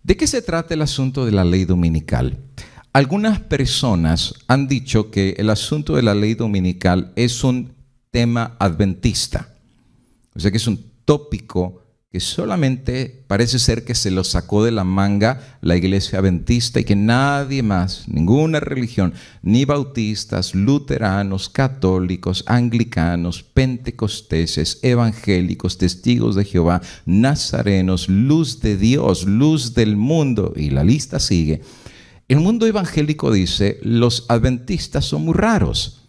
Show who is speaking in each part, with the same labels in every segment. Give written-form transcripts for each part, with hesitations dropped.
Speaker 1: ¿De qué se trata el asunto de la ley dominical? Algunas personas han dicho que el asunto de la ley dominical es un tema adventista. O sea que es un tópico que solamente parece ser que se lo sacó de la manga la iglesia adventista y que nadie más, ninguna religión, ni bautistas, luteranos, católicos, anglicanos, pentecosteses, evangélicos, testigos de Jehová, nazarenos, luz de Dios, luz del mundo, y la lista sigue. El mundo evangélico dice, los adventistas son muy raros,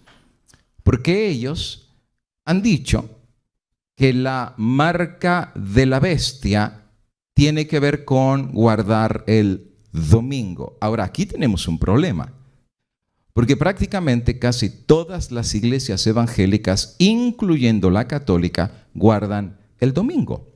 Speaker 1: porque ellos han dicho que la marca de la bestia tiene que ver con guardar el domingo. Ahora, aquí tenemos un problema, porque prácticamente casi todas las iglesias evangélicas, incluyendo la católica, guardan el domingo.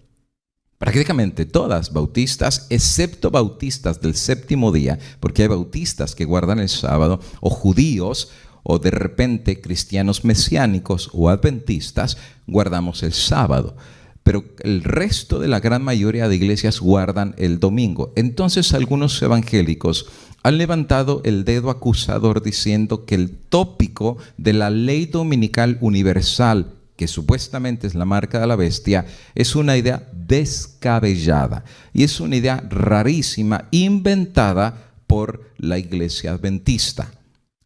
Speaker 1: Prácticamente todas, bautistas, excepto bautistas del séptimo día, porque hay bautistas que guardan el sábado, o judíos, o de repente cristianos mesiánicos o adventistas, guardamos el sábado. Pero el resto de la gran mayoría de iglesias guardan el domingo. Entonces algunos evangélicos han levantado el dedo acusador diciendo que el tópico de la ley dominical universal, que supuestamente es la marca de la bestia, es una idea descabellada y es una idea rarísima, inventada por la iglesia adventista.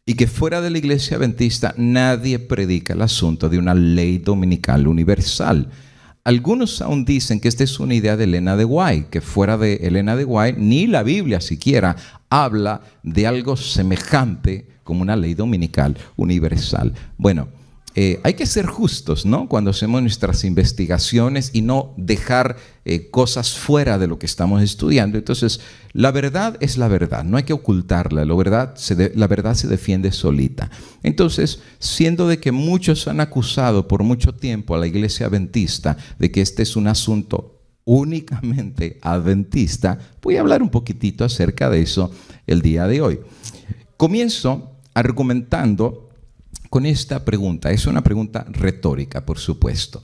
Speaker 1: Y que fuera de la iglesia adventista nadie predica el asunto de una ley dominical universal. Algunos aún dicen que esta es una idea de Elena de White, que fuera de Elena de White ni la Biblia siquiera habla de algo semejante como una ley dominical universal. Bueno, hay que ser justos, ¿no?, cuando hacemos nuestras investigaciones y no dejar cosas fuera de lo que estamos estudiando. Entonces, la verdad es la verdad, no hay que ocultarla, la verdad se defiende solita. Entonces, siendo de que muchos han acusado por mucho tiempo a la iglesia adventista de que este es un asunto únicamente adventista, voy a hablar un poquitito acerca de eso el día de hoy. Comienzo argumentando con esta pregunta. Es una pregunta retórica, por supuesto.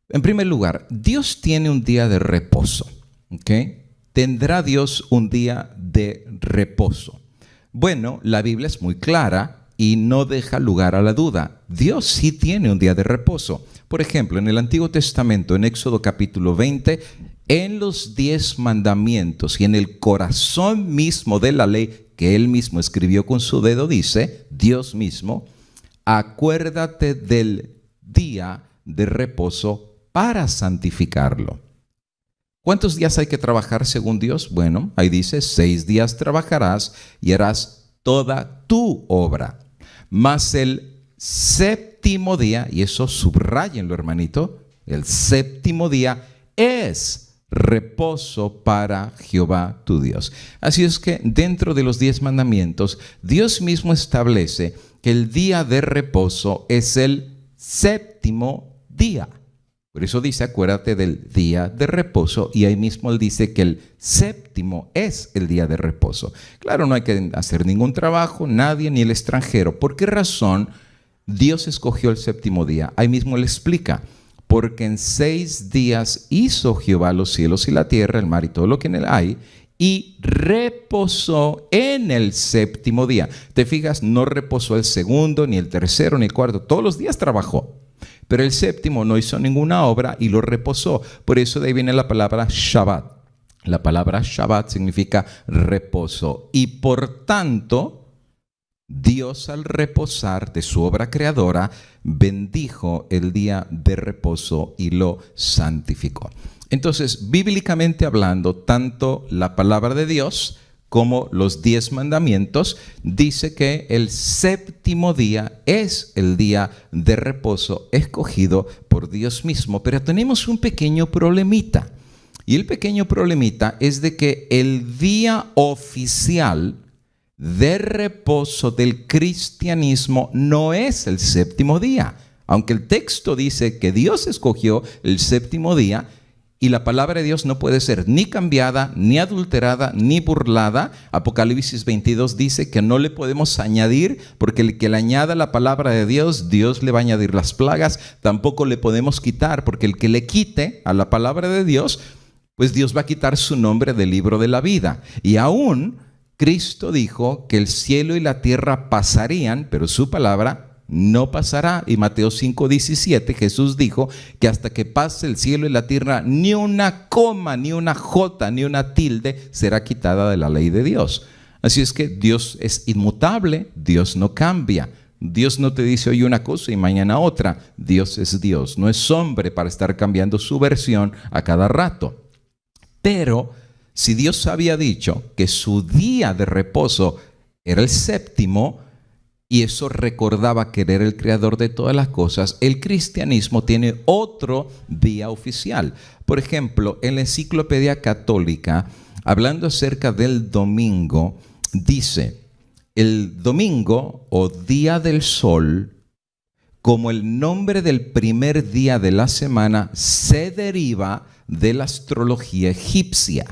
Speaker 1: En primer lugar, Dios tiene un día de reposo, ¿ok? ¿Tendrá Dios un día de reposo? Bueno, la Biblia es muy clara y no deja lugar a la duda. Dios sí tiene un día de reposo. Por ejemplo, en el Antiguo Testamento, en Éxodo capítulo 20, en los 10 mandamientos y en el corazón mismo de la ley que él mismo escribió con su dedo, dice, Dios mismo, acuérdate del día de reposo para santificarlo. ¿Cuántos días hay que trabajar según Dios? Bueno, ahí dice, 6 días trabajarás y harás toda tu obra. Mas el séptimo día, y eso subráyenlo, hermanito, el séptimo día es reposo para Jehová tu Dios. Así es que dentro de los 10 mandamientos, Dios mismo establece que el día de reposo es el séptimo día. Por eso dice, acuérdate del día de reposo, y ahí mismo él dice que el séptimo es el día de reposo. Claro, no hay que hacer ningún trabajo, nadie, ni el extranjero. ¿Por qué razón Dios escogió el séptimo día? Ahí mismo él explica. Porque en 6 días hizo Jehová los cielos y la tierra, el mar y todo lo que en él hay, y reposó en el séptimo día. ¿Te fijas? No reposó el segundo, ni el tercero, ni el cuarto. Todos los días trabajó. Pero el séptimo no hizo ninguna obra y lo reposó. Por eso de ahí viene la palabra Shabbat. La palabra Shabbat significa reposo. Y por tanto, Dios, al reposar de su obra creadora, bendijo el día de reposo y lo santificó. Entonces, bíblicamente hablando, tanto la palabra de Dios como los 10 mandamientos dice que el séptimo día es el día de reposo escogido por Dios mismo. Pero tenemos un pequeño problemita. Y el pequeño problemita es de que el día oficial de reposo del cristianismo no es el séptimo día. Aunque el texto dice que Dios escogió el séptimo día, y la palabra de Dios no puede ser ni cambiada, ni adulterada, ni burlada. Apocalipsis 22 dice que no le podemos añadir, porque el que le añada la palabra de Dios, Dios le va a añadir las plagas. Tampoco le podemos quitar, porque el que le quite a la palabra de Dios, pues Dios va a quitar su nombre del libro de la vida. Y aún Cristo dijo que el cielo y la tierra pasarían, pero su palabra no pasará. Y Mateo 5:17 Jesús dijo que hasta que pase el cielo y la tierra, ni una coma, ni una jota, ni una tilde será quitada de la ley de Dios. Así es que Dios es inmutable, Dios no cambia. Dios no te dice hoy una cosa y mañana otra. Dios es Dios, no es hombre para estar cambiando su versión a cada rato. Pero si Dios había dicho que su día de reposo era el séptimo, y eso recordaba que era el creador de todas las cosas, el cristianismo tiene otro día oficial. Por ejemplo, en la Enciclopedia Católica, hablando acerca del domingo, dice: el domingo o día del sol, como el nombre del primer día de la semana, se deriva de la astrología egipcia.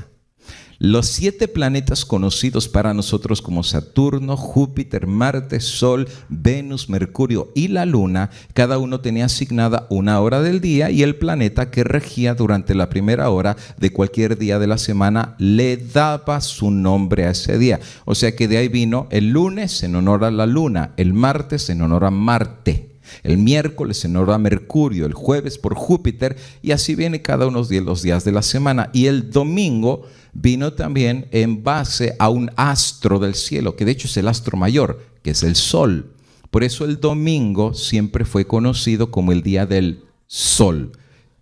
Speaker 1: Los 7 planetas conocidos para nosotros como Saturno, Júpiter, Marte, Sol, Venus, Mercurio y la Luna, cada uno tenía asignada una hora del día, y el planeta que regía durante la primera hora de cualquier día de la semana le daba su nombre a ese día. O sea que de ahí vino el lunes en honor a la Luna, el martes en honor a Marte, el miércoles en honor a Mercurio, el jueves por Júpiter, y así viene cada uno de los días de la semana. Y el domingo vino también en base a un astro del cielo, que de hecho es el astro mayor, que es el sol. Por eso el domingo siempre fue conocido como el día del sol.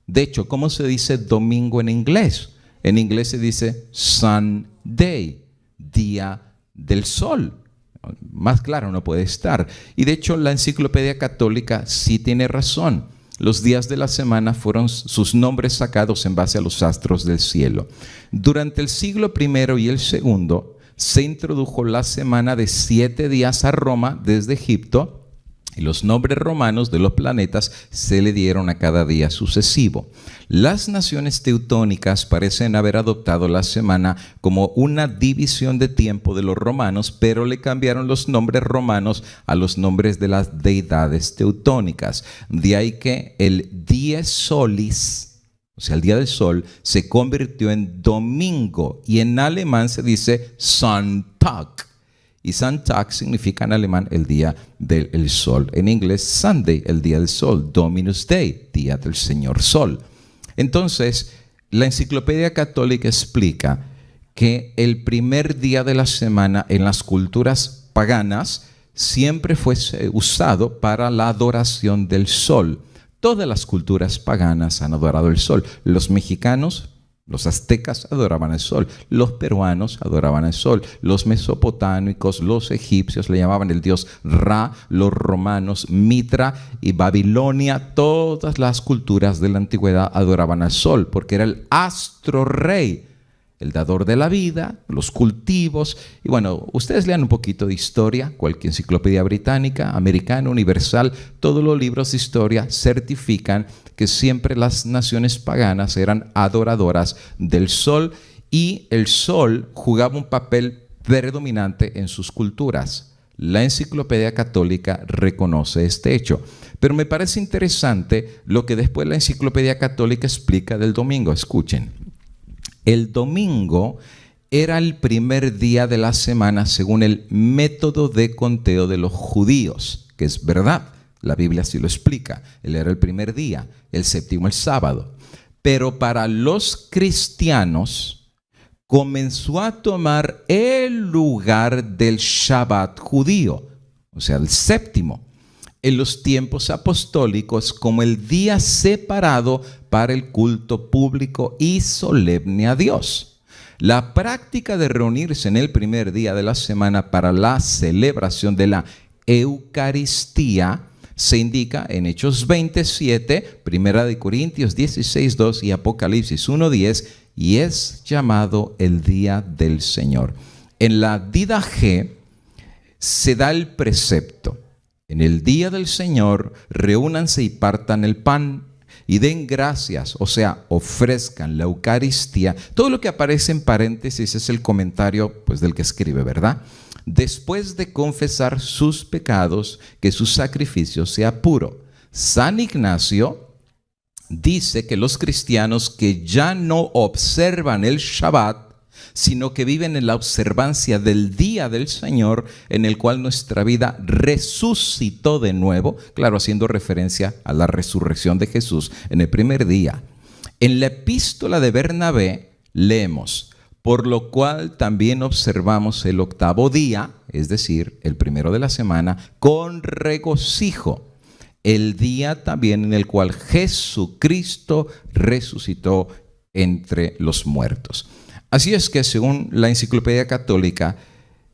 Speaker 1: De hecho, ¿cómo se dice domingo en inglés? En inglés se dice Sunday, día del sol. Más claro no puede estar. Y de hecho la Enciclopedia Católica sí tiene razón. Los días de la semana fueron sus nombres sacados en base a los astros del cielo. Durante el siglo I y el II se introdujo la semana de 7 días a Roma desde Egipto, y los nombres romanos de los planetas se le dieron a cada día sucesivo. Las naciones teutónicas parecen haber adoptado la semana como una división de tiempo de los romanos, pero le cambiaron los nombres romanos a los nombres de las deidades teutónicas. De ahí que el dies solis, o sea, el día del sol, se convirtió en domingo, y en alemán se dice Sonntag. Y Sonntag significa en alemán el día del sol. En inglés, Sunday, el día del sol. Dominus Day, día del Señor Sol. Entonces, la Enciclopedia Católica explica que el primer día de la semana en las culturas paganas siempre fue usado para la adoración del sol. Todas las culturas paganas han adorado el sol. Los mexicanos, los aztecas adoraban el sol, los peruanos adoraban el sol, los mesopotámicos, los egipcios le llamaban el dios Ra, los romanos Mitra, y Babilonia, todas las culturas de la antigüedad adoraban al sol porque era el astro rey, el dador de la vida, los cultivos. Y bueno, ustedes lean un poquito de historia, cualquier enciclopedia británica, americana, universal, todos los libros de historia certifican que siempre las naciones paganas eran adoradoras del sol, y el sol jugaba un papel predominante en sus culturas. La Enciclopedia Católica reconoce este hecho. Pero me parece interesante lo que después la Enciclopedia Católica explica del domingo. Escuchen. El domingo era el primer día de la semana según el método de conteo de los judíos, que es verdad. La Biblia sí lo explica. Él era el primer día, el séptimo el sábado. Pero para los cristianos comenzó a tomar el lugar del Shabbat judío, o sea, el séptimo, en los tiempos apostólicos como el día separado para el culto público y solemne a Dios. La práctica de reunirse en el primer día de la semana para la celebración de la Eucaristía se indica en Hechos 27, Primera de Corintios 16:2 y Apocalipsis 1:10, y es llamado el día del Señor. En la Didache se da el precepto: en el día del Señor reúnanse y partan el pan y den gracias, o sea, ofrezcan la Eucaristía. Todo lo que aparece en paréntesis es el comentario pues del que escribe, ¿verdad? Después de confesar sus pecados, que su sacrificio sea puro. San Ignacio dice que los cristianos que ya no observan el Shabbat, sino que viven en la observancia del día del Señor, en el cual nuestra vida resucitó de nuevo, claro, haciendo referencia a la resurrección de Jesús en el primer día. En la epístola de Bernabé leemos: por lo cual también observamos el octavo día, es decir, el primero de la semana, con regocijo, el día también en el cual Jesucristo resucitó entre los muertos. Así es que, según la Enciclopedia Católica,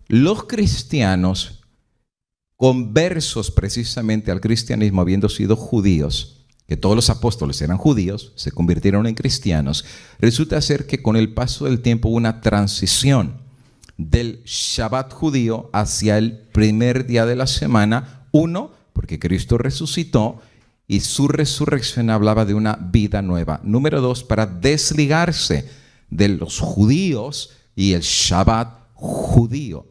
Speaker 1: los cristianos conversos precisamente al cristianismo, habiendo sido judíos, que todos los apóstoles eran judíos, se convirtieron en cristianos, resulta ser que con el paso del tiempo hubo una transición del Shabbat judío hacia el primer día de la semana. Uno, porque Cristo resucitó y su resurrección hablaba de una vida nueva. Número dos, para desligarse de los judíos y el Shabbat judío.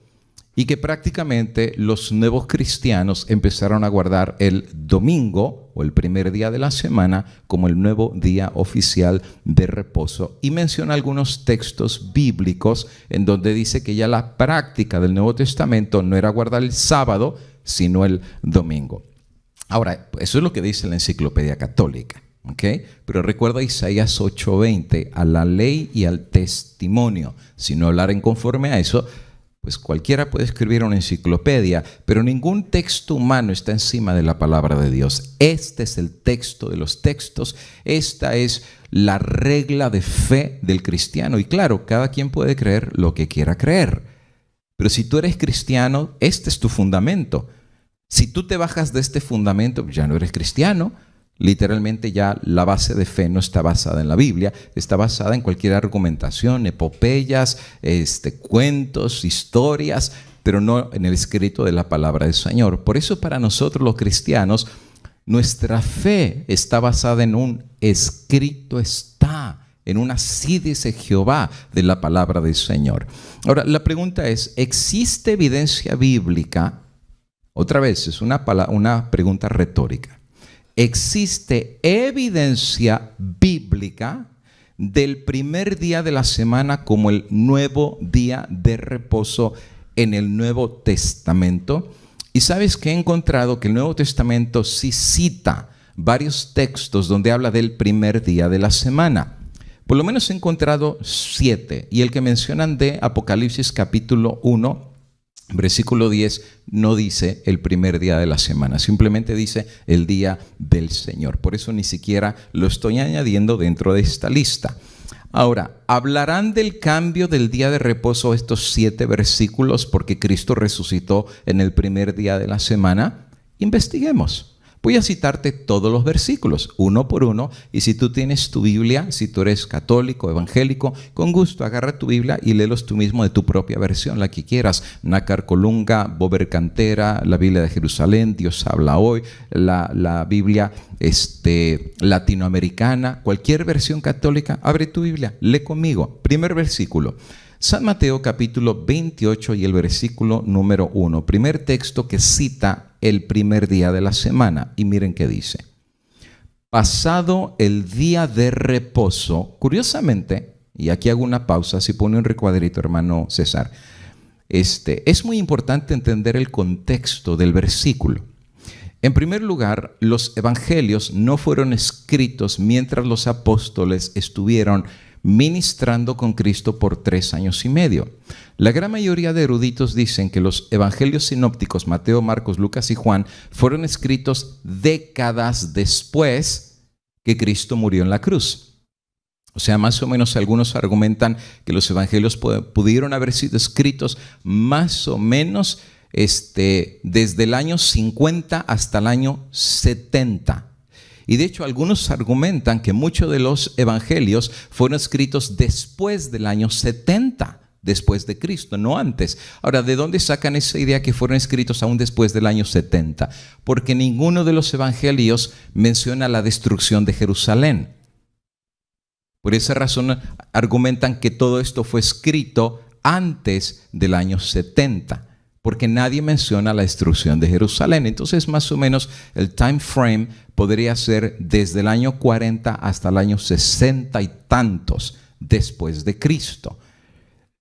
Speaker 1: Y que prácticamente los nuevos cristianos empezaron a guardar el domingo o el primer día de la semana como el nuevo día oficial de reposo. Y menciona algunos textos bíblicos en donde dice que ya la práctica del Nuevo Testamento no era guardar el sábado, sino el domingo. Ahora, eso es lo que dice la Enciclopedia Católica. ¿Okay? Pero recuerda Isaías 8:20, a la ley y al testimonio. Si no hablaren conforme a eso, pues cualquiera puede escribir una enciclopedia, pero ningún texto humano está encima de la palabra de Dios. Este es el texto de los textos, esta es la regla de fe del cristiano. Y claro, cada quien puede creer lo que quiera creer, pero si tú eres cristiano, este es tu fundamento. Si tú te bajas de este fundamento, ya no eres cristiano. Literalmente ya la base de fe no está basada en la Biblia, está basada en cualquier argumentación, epopeyas, cuentos, historias, pero no en el escrito de la palabra del Señor. Por eso para nosotros los cristianos, nuestra fe está basada en un escrito está, en una así dice Jehová de la palabra del Señor. Ahora, la pregunta es, ¿existe evidencia bíblica? Otra vez, es una pregunta retórica. ¿Existe evidencia bíblica del primer día de la semana como el nuevo día de reposo en el Nuevo Testamento? Y sabes que he encontrado que el Nuevo Testamento sí cita varios textos donde habla del primer día de la semana. Por lo menos he encontrado 7, y el que mencionan de Apocalipsis capítulo 1, versículo 10, no dice el primer día de la semana, simplemente dice el día del Señor. Por eso ni siquiera lo estoy añadiendo dentro de esta lista. Ahora, ¿hablarán del cambio del día de reposo estos 7 versículos porque Cristo resucitó en el primer día de la semana? Investiguemos. Voy a citarte todos los versículos, uno por uno, y si tú tienes tu Biblia, si tú eres católico, evangélico, con gusto agarra tu Biblia y léelos tú mismo de tu propia versión, la que quieras. Nácar Colunga, Bober Cantera, la Biblia de Jerusalén, Dios habla hoy, la Biblia latinoamericana, cualquier versión católica, abre tu Biblia, lee conmigo. Primer versículo. San Mateo capítulo 28 y el versículo número 1. Primer texto que cita el primer día de la semana. Y miren qué dice. Pasado el día de reposo, curiosamente, y aquí hago una pausa, si pone un recuadrito, hermano César, es muy importante entender el contexto del versículo. En primer lugar, los evangelios no fueron escritos mientras los apóstoles estuvieron ministrando con Cristo por 3 años y medio. La gran mayoría de eruditos dicen que los evangelios sinópticos, Mateo, Marcos, Lucas y Juan, fueron escritos décadas después que Cristo murió en la cruz. O sea, más o menos algunos argumentan que los evangelios pudieron haber sido escritos más o menos desde el año 50 hasta el año 70. Y de hecho algunos argumentan que muchos de los evangelios fueron escritos después del año 70, después de Cristo, no antes. Ahora, ¿de dónde sacan esa idea que fueron escritos aún después del año 70? Porque ninguno de los evangelios menciona la destrucción de Jerusalén. Por esa razón argumentan que todo esto fue escrito antes del año 70. porque nadie menciona la destrucción de Jerusalén. Entonces, más o menos, el time frame podría ser desde el año 40 hasta el año 60 y tantos después de Cristo.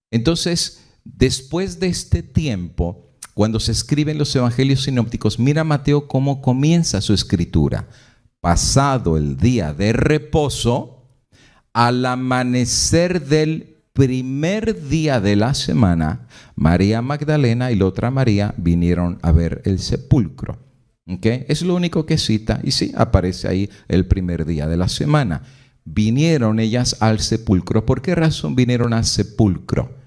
Speaker 1: Entonces, después de este tiempo, cuando se escriben los evangelios sinópticos, mira Mateo cómo comienza su escritura. Pasado el día de reposo, al amanecer del primer día de la semana, María Magdalena y la otra María vinieron a ver el sepulcro. ¿Okay? Es lo único que cita, y sí, aparece ahí el primer día de la semana. Vinieron ellas al sepulcro. ¿Por qué razón vinieron al sepulcro?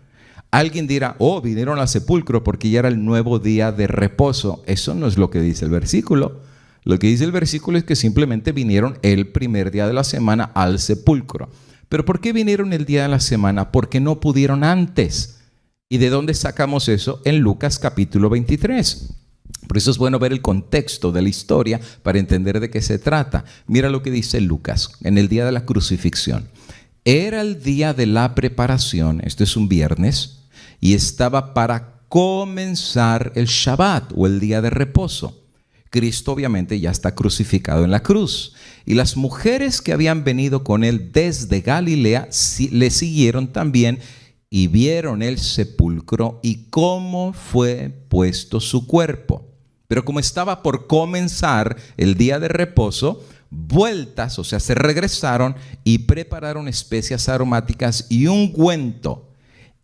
Speaker 1: Alguien dirá, vinieron al sepulcro porque ya era el nuevo día de reposo. Eso no es lo que dice el versículo. Lo que dice el versículo es que simplemente vinieron el primer día de la semana al sepulcro. ¿Pero por qué vinieron el día de la semana? Porque no pudieron antes. ¿Y de dónde sacamos eso? En Lucas capítulo 23. Por eso es bueno ver el contexto de la historia para entender de qué se trata. Mira lo que dice Lucas en el día de la crucifixión. Era el día de la preparación, esto es un viernes, y estaba para comenzar el Shabbat o el día de reposo. Cristo obviamente ya está crucificado en la cruz. Y las mujeres que habían venido con él desde Galilea le siguieron también y vieron el sepulcro y cómo fue puesto su cuerpo. Pero como estaba por comenzar el día de reposo, vueltas, o sea, se regresaron y prepararon especias aromáticas y ungüento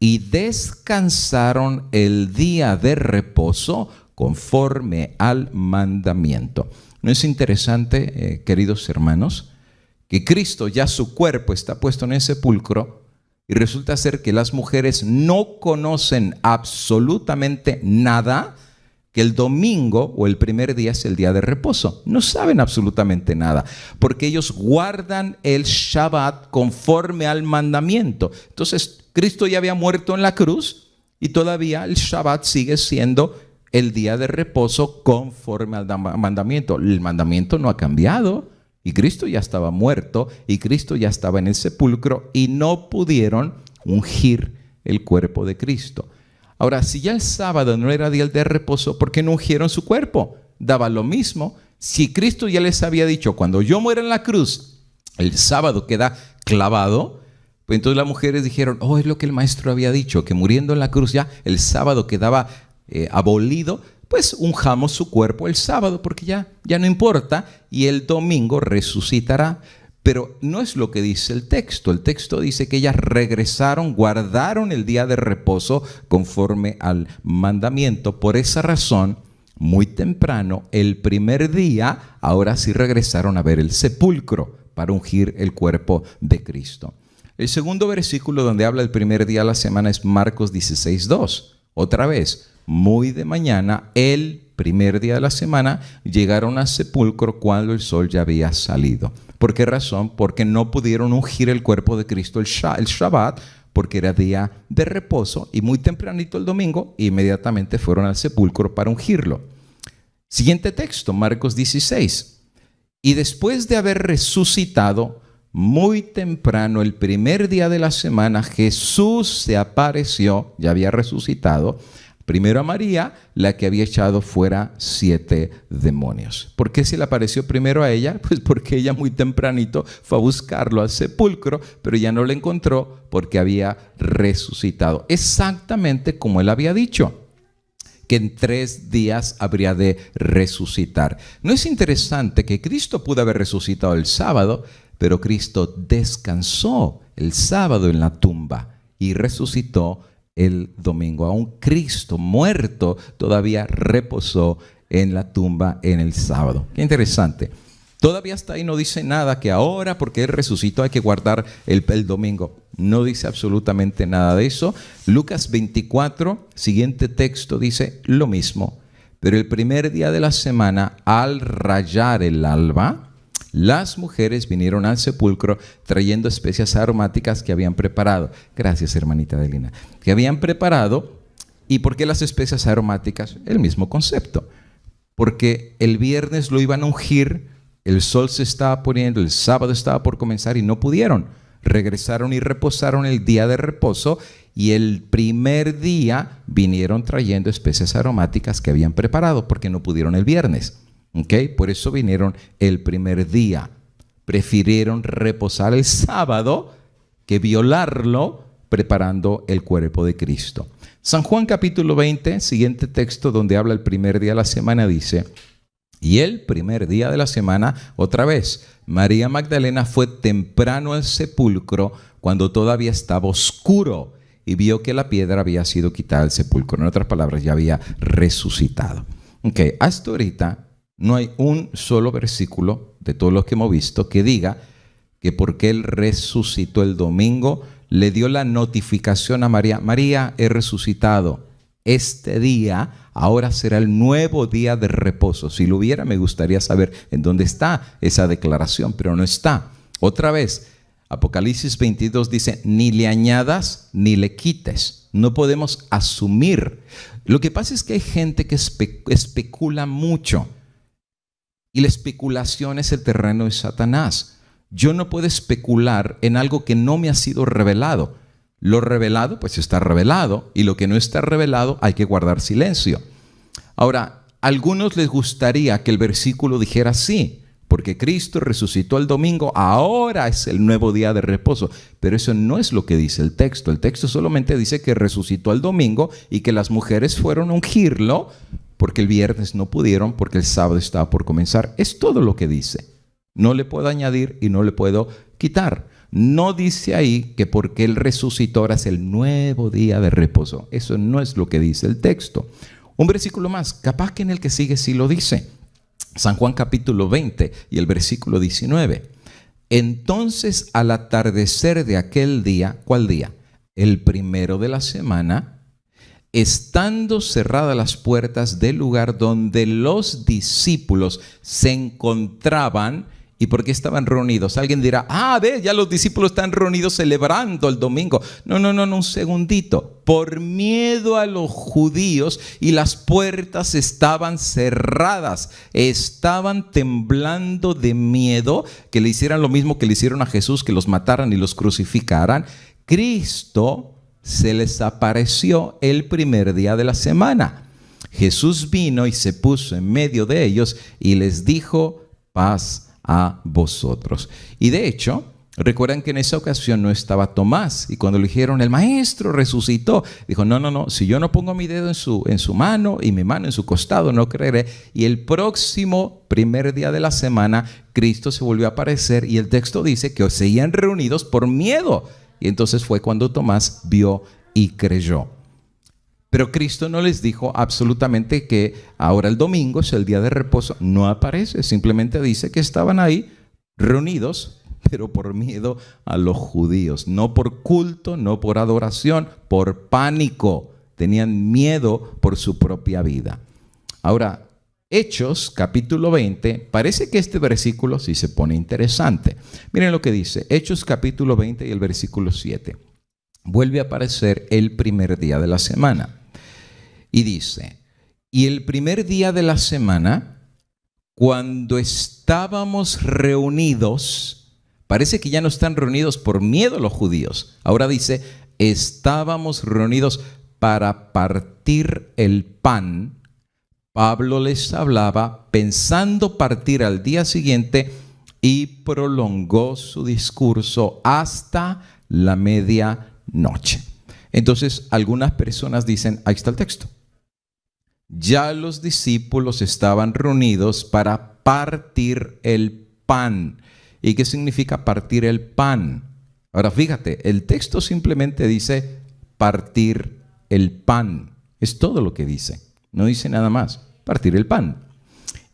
Speaker 1: y descansaron el día de reposo conforme al mandamiento. ¿No es interesante, queridos hermanos, que Cristo ya su cuerpo está puesto en el sepulcro y resulta ser que las mujeres no conocen absolutamente nada, que el domingo o el primer día es el día de reposo? No saben absolutamente nada, porque ellos guardan el Shabbat conforme al mandamiento. Entonces, Cristo ya había muerto en la cruz y todavía el Shabbat sigue siendo el día de reposo conforme al mandamiento. El mandamiento no ha cambiado y Cristo ya estaba muerto y Cristo ya estaba en el sepulcro y no pudieron ungir el cuerpo de Cristo. Ahora, si ya el sábado no era día de reposo, ¿por qué no ungieron su cuerpo? Daba lo mismo. Si Cristo ya les había dicho, cuando yo muera en la cruz, el sábado queda clavado, pues entonces las mujeres dijeron, es lo que el maestro había dicho, que muriendo en la cruz ya el sábado quedaba abolido, pues unjamos su cuerpo el sábado porque ya no importa y el domingo resucitará. Pero no es lo que dice el texto. El texto dice que ellas regresaron, guardaron el día de reposo conforme al mandamiento. Por esa razón, muy temprano, el primer día, ahora sí regresaron a ver el sepulcro para ungir el cuerpo de Cristo. El segundo versículo donde habla el primer día de la semana es Marcos 16:2. Otra vez, muy de mañana, el primer día de la semana, llegaron al sepulcro cuando el sol ya había salido. ¿Por qué razón? Porque no pudieron ungir el cuerpo de Cristo el Shabbat, porque era día de reposo, y muy tempranito el domingo, inmediatamente fueron al sepulcro para ungirlo. Siguiente texto, Marcos 16. Y después de haber resucitado, muy temprano, el primer día de la semana, Jesús se apareció, ya había resucitado, primero a María, la que había echado fuera 7 demonios. ¿Por qué se le apareció primero a ella? Pues porque ella muy tempranito fue a buscarlo al sepulcro, pero ya no lo encontró porque había resucitado. Exactamente como él había dicho, que en 3 días habría de resucitar. ¿No es interesante que Cristo pudo haber resucitado el sábado, pero Cristo descansó el sábado en la tumba y resucitó el domingo? Aún Cristo muerto todavía reposó en la tumba en el sábado. Qué interesante. Todavía hasta ahí no dice nada que ahora porque Él resucitó hay que guardar el domingo. No dice absolutamente nada de eso. Lucas 24, siguiente texto, dice lo mismo. Pero el primer día de la semana, al rayar el alba, las mujeres vinieron al sepulcro trayendo especias aromáticas que habían preparado. Gracias, hermanita Adelina. Que habían preparado. ¿Y por qué las especias aromáticas? El mismo concepto. Porque el viernes lo iban a ungir, el sol se estaba poniendo, el sábado estaba por comenzar y no pudieron. Regresaron y reposaron el día de reposo y el primer día vinieron trayendo especies aromáticas que habían preparado porque no pudieron el viernes. ¿Okay? Por eso vinieron el primer día. Prefirieron reposar el sábado que violarlo preparando el cuerpo de Cristo. San Juan capítulo 20, siguiente texto donde habla el primer día de la semana, dice: y el primer día de la semana, otra vez, María Magdalena fue temprano al sepulcro cuando todavía estaba oscuro y vio que la piedra había sido quitada del sepulcro. En otras palabras, ya había resucitado. Okay, hasta ahorita no hay un solo versículo de todos los que hemos visto que diga que porque Él resucitó el domingo, le dio la notificación a María: María, he resucitado. Este día ahora será el nuevo día de reposo. Si lo hubiera, me gustaría saber en dónde está esa declaración, pero no está. Otra vez, Apocalipsis 22 dice: ni le añadas ni le quites. No podemos asumir. Lo que pasa es que hay gente que especula mucho. Y la especulación es el terreno de Satanás. Yo no puedo especular en algo que no me ha sido revelado. Lo revelado, pues está revelado, y lo que no está revelado hay que guardar silencio. Ahora, a algunos les gustaría que el versículo dijera así: porque Cristo resucitó el domingo, ahora es el nuevo día de reposo. Pero eso no es lo que dice el texto. El texto solamente dice que resucitó el domingo y que las mujeres fueron a ungirlo porque el viernes no pudieron, porque el sábado estaba por comenzar. Es todo lo que dice. No le puedo añadir y no le puedo quitar. No dice ahí que porque Él resucitó ahora es el nuevo día de reposo. Eso no es lo que dice el texto. Un versículo más, capaz que en el que sigue sí lo dice. San Juan capítulo 20 y el versículo 19. Entonces al atardecer de aquel día, ¿cuál día? El primero de la semana, estando cerradas las puertas del lugar donde los discípulos se encontraban. ¿Y por qué estaban reunidos? Alguien dirá: ve, ya los discípulos están reunidos celebrando el domingo. No, un segundito. Por miedo a los judíos, y las puertas estaban cerradas. Estaban temblando de miedo que le hicieran lo mismo que le hicieron a Jesús, que los mataran y los crucificaran. Cristo se les apareció el primer día de la semana. Jesús vino y se puso en medio de ellos y les dijo: paz a vosotros. Y de hecho, recuerdan que en esa ocasión no estaba Tomás, y cuando le dijeron: el maestro resucitó, dijo: no, si yo no pongo mi dedo en su mano y mi mano en su costado, no creeré. Y el próximo primer día de la semana, Cristo se volvió a aparecer, y el texto dice que seguían reunidos por miedo. Y entonces fue cuando Tomás vio y creyó. Pero Cristo no les dijo absolutamente que ahora el domingo es el día de reposo. No aparece, simplemente dice que estaban ahí reunidos, pero por miedo a los judíos. No por culto, no por adoración, por pánico. Tenían miedo por su propia vida. Ahora, Hechos capítulo 20, parece que este versículo sí se pone interesante. Miren lo que dice, Hechos capítulo 20 y el versículo 7. Vuelve a aparecer el primer día de la semana. Y dice: y el primer día de la semana, cuando estábamos reunidos, parece que ya no están reunidos por miedo a los judíos. Ahora dice: estábamos reunidos para partir el pan. Pablo les hablaba pensando partir al día siguiente y prolongó su discurso hasta la medianoche. Entonces, algunas personas dicen: ahí está el texto. Ya los discípulos estaban reunidos para partir el pan. ¿Y qué significa partir el pan? Ahora fíjate, el texto simplemente dice partir el pan. Es todo lo que dice. No dice nada más. Partir el pan.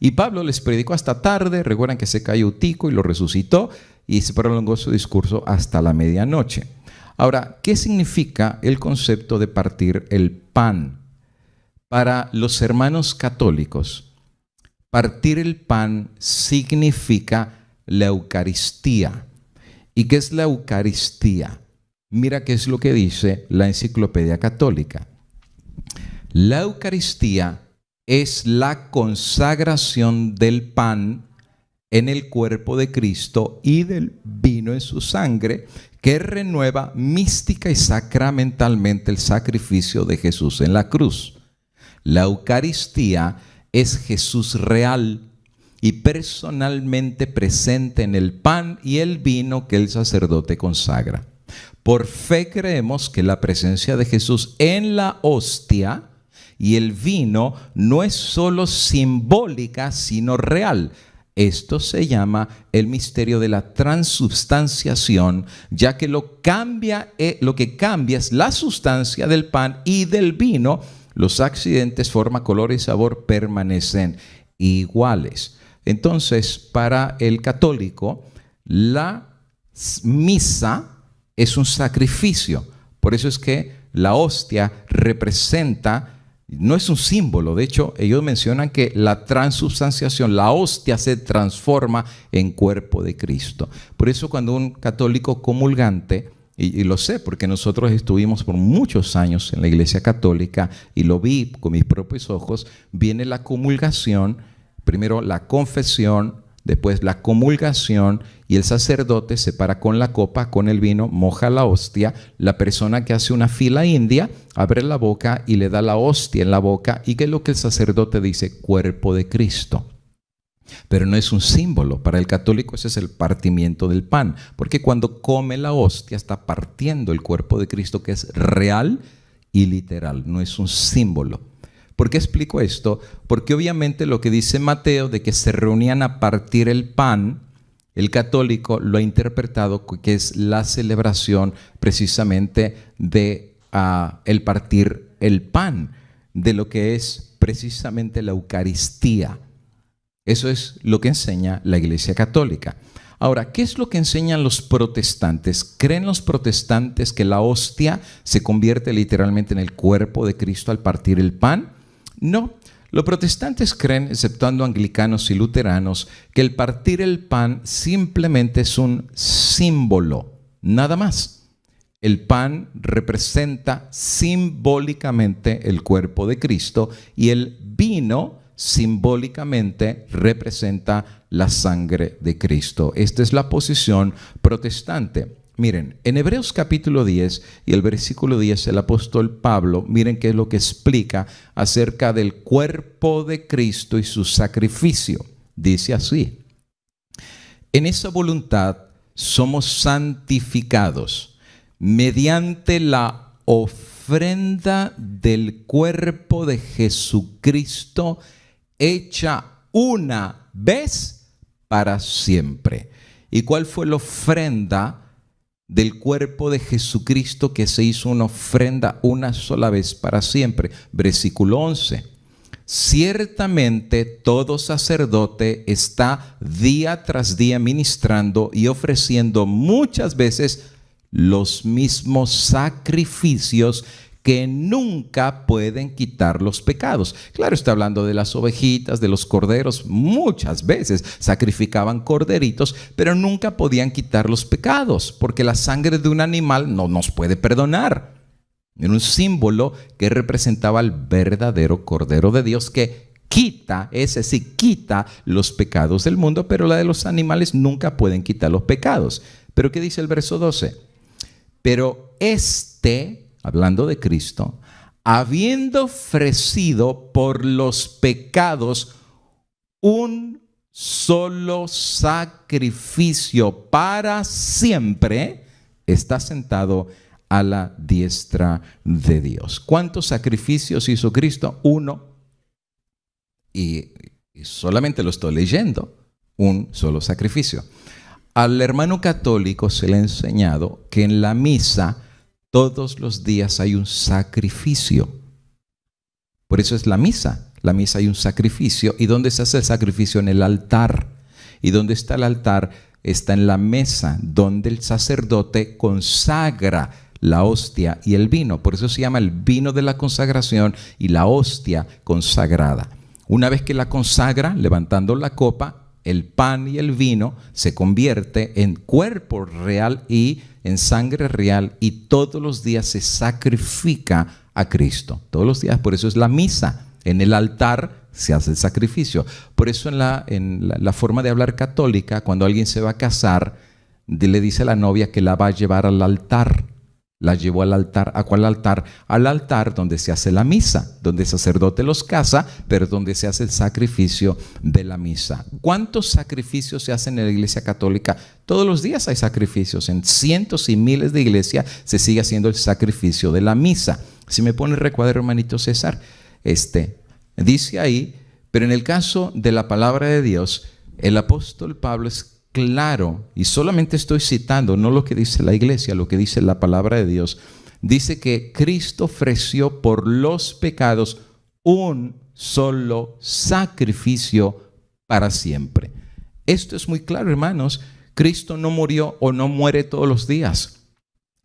Speaker 1: Y Pablo les predicó hasta tarde. Recuerdan que se cayó Utico y lo resucitó, y se prolongó su discurso hasta la medianoche. Ahora, ¿qué significa el concepto de partir el pan? Para los hermanos católicos, partir el pan significa la Eucaristía. ¿Y qué es la Eucaristía? Mira qué es lo que dice la Enciclopedia Católica. La Eucaristía es la consagración del pan en el cuerpo de Cristo y del vino en su sangre, que renueva mística y sacramentalmente el sacrificio de Jesús en la cruz. La Eucaristía es Jesús real y personalmente presente en el pan y el vino que el sacerdote consagra. Por fe creemos que la presencia de Jesús en la hostia y el vino no es solo simbólica, sino real. Esto se llama el misterio de la transubstanciación, ya que lo que cambia es la sustancia del pan y del vino. Los accidentes, forma, color y sabor permanecen iguales. Entonces, para el católico, la misa es un sacrificio. Por eso es que la hostia representa, no es un símbolo. De hecho, ellos mencionan que la transubstanciación, la hostia se transforma en cuerpo de Cristo. Por eso cuando un católico comulgante, y lo sé porque nosotros estuvimos por muchos años en la Iglesia Católica y lo vi con mis propios ojos, viene la comulgación, primero la confesión, después la comulgación, y el sacerdote se para con la copa, con el vino, moja la hostia. La persona que hace una fila india abre la boca y le da la hostia en la boca. ¿Y qué es lo que el sacerdote dice? Cuerpo de Cristo. Pero no es un símbolo. Para el católico ese es el partimiento del pan, porque cuando come la hostia está partiendo el cuerpo de Cristo, que es real y literal, no es un símbolo. ¿Por qué explico esto? Porque obviamente lo que dice Mateo de que se reunían a partir el pan, el católico lo ha interpretado que es la celebración precisamente de el partir el pan, de lo que es precisamente la Eucaristía. Eso es lo que enseña la Iglesia Católica. Ahora, ¿qué es lo que enseñan los protestantes? ¿Creen los protestantes que la hostia se convierte literalmente en el cuerpo de Cristo al partir el pan? No. Los protestantes creen, exceptuando anglicanos y luteranos, que el partir el pan simplemente es un símbolo, nada más. El pan representa simbólicamente el cuerpo de Cristo y el vino simbólicamente representa la sangre de Cristo. Esta es la posición protestante. Miren, en Hebreos capítulo 10 y el versículo 10, el apóstol Pablo, miren qué es lo que explica acerca del cuerpo de Cristo y su sacrificio. Dice así: en esa voluntad somos santificados mediante la ofrenda del cuerpo de Jesucristo hecha una vez para siempre. ¿Y cuál fue la ofrenda del cuerpo de Jesucristo que se hizo una ofrenda una sola vez para siempre? Versículo 11. Ciertamente todo sacerdote está día tras día ministrando y ofreciendo muchas veces los mismos sacrificios que nunca pueden quitar los pecados. Claro, está hablando de las ovejitas, de los corderos. Muchas veces sacrificaban corderitos, pero nunca podían quitar los pecados, porque la sangre de un animal no nos puede perdonar. Era un símbolo que representaba al verdadero Cordero de Dios que quita, ese sí quita los pecados del mundo, pero la de los animales nunca pueden quitar los pecados. Pero ¿qué dice el verso 12? Pero hablando de Cristo, habiendo ofrecido por los pecados un solo sacrificio para siempre, está sentado a la diestra de Dios. ¿Cuántos sacrificios hizo Cristo? Uno. Y solamente lo estoy leyendo. Un solo sacrificio. Al hermano católico se le ha enseñado que en la misa todos los días hay un sacrificio. Por eso es la misa. La misa hay un sacrificio. ¿Y dónde se hace el sacrificio? En el altar. ¿Y dónde está el altar? Está en la mesa, donde el sacerdote consagra la hostia y el vino. Por eso se llama el vino de la consagración y la hostia consagrada. Una vez que la consagra, levantando la copa, el pan y el vino se convierte en cuerpo real y en sangre real, y todos los días se sacrifica a Cristo. Todos los días, por eso es la misa. En el altar se hace el sacrificio. Por eso en la forma de hablar católica, cuando alguien se va a casar, le dice a la novia que la va a llevar al altar. La llevó al altar. ¿A cuál altar? Al altar donde se hace la misa, donde el sacerdote los casa, pero donde se hace el sacrificio de la misa. ¿Cuántos sacrificios se hacen en la Iglesia Católica? Todos los días hay sacrificios. En cientos y miles de iglesias se sigue haciendo el sacrificio de la misa. Si me pone el recuadro, hermanito César, dice ahí, pero en el caso de la palabra de Dios, el apóstol Pablo es claro, y solamente estoy citando, no lo que dice la iglesia, lo que dice la palabra de Dios. Dice que Cristo ofreció por los pecados un solo sacrificio para siempre. Esto es muy claro, hermanos. Cristo no murió o no muere todos los días.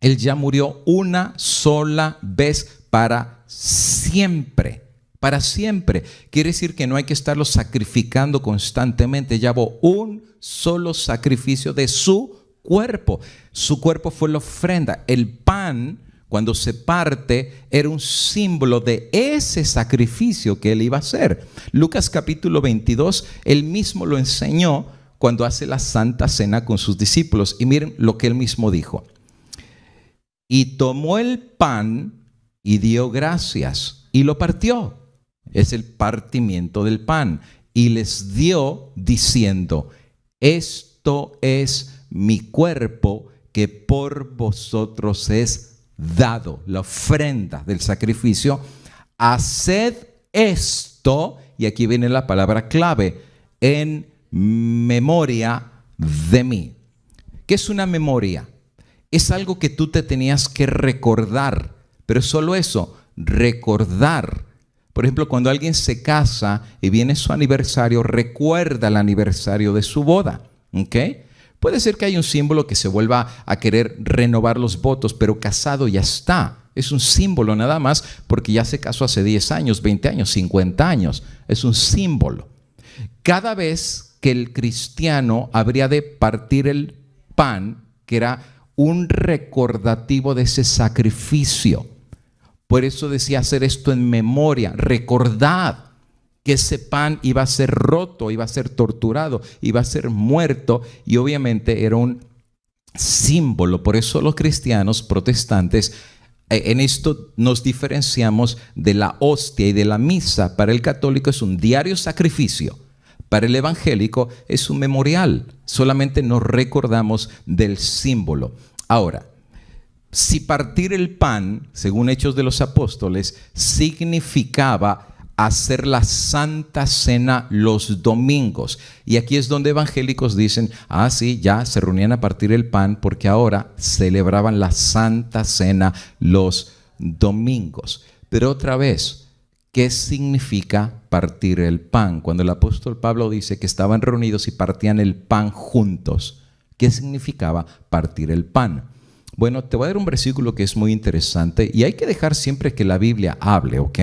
Speaker 1: Él ya murió una sola vez para siempre. Para siempre. Quiere decir que no hay que estarlo sacrificando constantemente. Ya hubo un solo sacrificio de su cuerpo. Su cuerpo fue la ofrenda. El pan, cuando se parte, era un símbolo de ese sacrificio que él iba a hacer. Lucas capítulo 22, él mismo lo enseñó cuando hace la Santa Cena con sus discípulos. Y miren lo que él mismo dijo. Y tomó el pan y dio gracias y lo partió. Es el partimiento del pan. Y les dio diciendo: esto es mi cuerpo que por vosotros es dado. La ofrenda del sacrificio. Haced esto, y aquí viene la palabra clave, en memoria de mí. ¿Qué es una memoria? Es algo que tú te tenías que recordar, pero solo eso, recordar. Por ejemplo, cuando alguien se casa y viene su aniversario, recuerda el aniversario de su boda. ¿Ok? Puede ser que haya un símbolo que se vuelva a querer renovar los votos, pero casado ya está. Es un símbolo nada más porque ya se casó hace 10 años, 20 años, 50 años. Es un símbolo. Cada vez que el cristiano habría de partir el pan, que era un recordativo de ese sacrificio. Por eso decía hacer esto en memoria. Recordad que ese pan iba a ser roto, iba a ser torturado, iba a ser muerto, y obviamente era un símbolo. Por eso los cristianos protestantes en esto nos diferenciamos de la hostia y de la misa. Para el católico es un diario sacrificio. Para el evangélico es un memorial. Solamente nos recordamos del símbolo. Ahora, si partir el pan, según Hechos de los Apóstoles, significaba hacer la Santa Cena los domingos. Y aquí es donde evangélicos dicen, sí, ya se reunían a partir el pan porque ahora celebraban la Santa Cena los domingos. Pero otra vez, ¿qué significa partir el pan? Cuando el apóstol Pablo dice que estaban reunidos y partían el pan juntos, ¿qué significaba partir el pan? Bueno, te voy a dar un versículo que es muy interesante y hay que dejar siempre que la Biblia hable, ¿ok?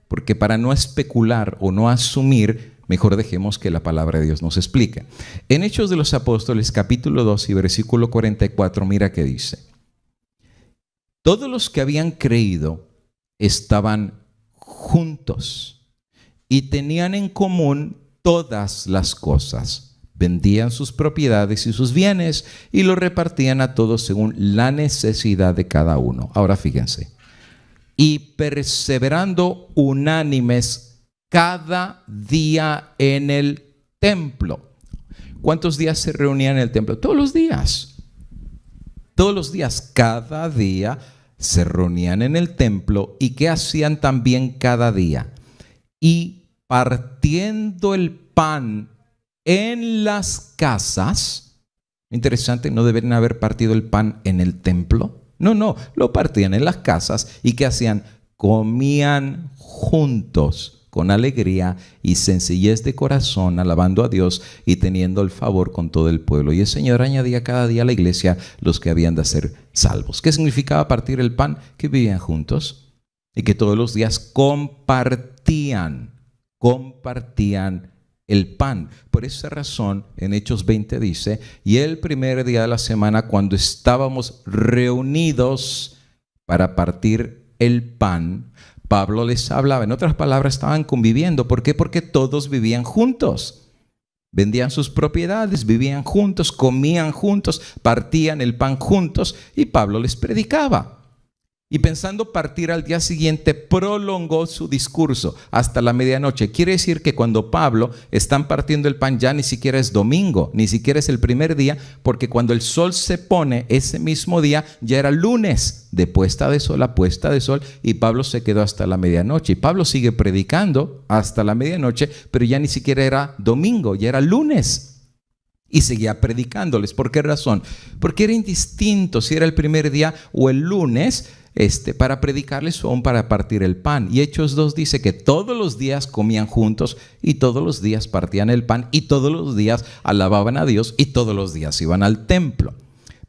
Speaker 1: Porque para no especular o no asumir, mejor dejemos que la palabra de Dios nos explique. En Hechos de los Apóstoles, capítulo 2 y versículo 44, mira qué dice. Todos los que habían creído estaban juntos y tenían en común todas las cosas. Vendían sus propiedades y sus bienes y los repartían a todos según la necesidad de cada uno. Ahora fíjense. Y perseverando unánimes cada día en el templo. ¿Cuántos días se reunían en el templo? Todos los días. Todos los días, cada día se reunían en el templo. ¿Y qué hacían también cada día? Y partiendo el pan en las casas. Interesante, no deberían haber partido el pan en el templo. No, lo partían en las casas. ¿Y qué hacían? Comían juntos con alegría y sencillez de corazón, alabando a Dios y teniendo el favor con todo el pueblo. Y el Señor añadía cada día a la iglesia los que habían de ser salvos. ¿Qué significaba partir el pan? Que vivían juntos y que todos los días compartían el pan. Por esa razón, en Hechos 20 dice, y el primer día de la semana, cuando estábamos reunidos para partir el pan, Pablo les hablaba. En otras palabras, estaban conviviendo. ¿Por qué? Porque todos vivían juntos. Vendían sus propiedades, vivían juntos, comían juntos, partían el pan juntos y Pablo les predicaba. Y pensando partir al día siguiente, prolongó su discurso hasta la medianoche. Quiere decir que cuando Pablo están partiendo el pan ya ni siquiera es domingo, ni siquiera es el primer día, porque cuando el sol se pone ese mismo día ya era lunes, de puesta de sol a puesta de sol, y Pablo se quedó hasta la medianoche. Y Pablo sigue predicando hasta la medianoche, pero ya ni siquiera era domingo, ya era lunes. Y seguía predicándoles. ¿Por qué razón? Porque era indistinto si era el primer día o el lunes, para predicarles o aún para partir el pan. Y Hechos 2 dice que todos los días comían juntos y todos los días partían el pan y todos los días alababan a Dios y todos los días iban al templo.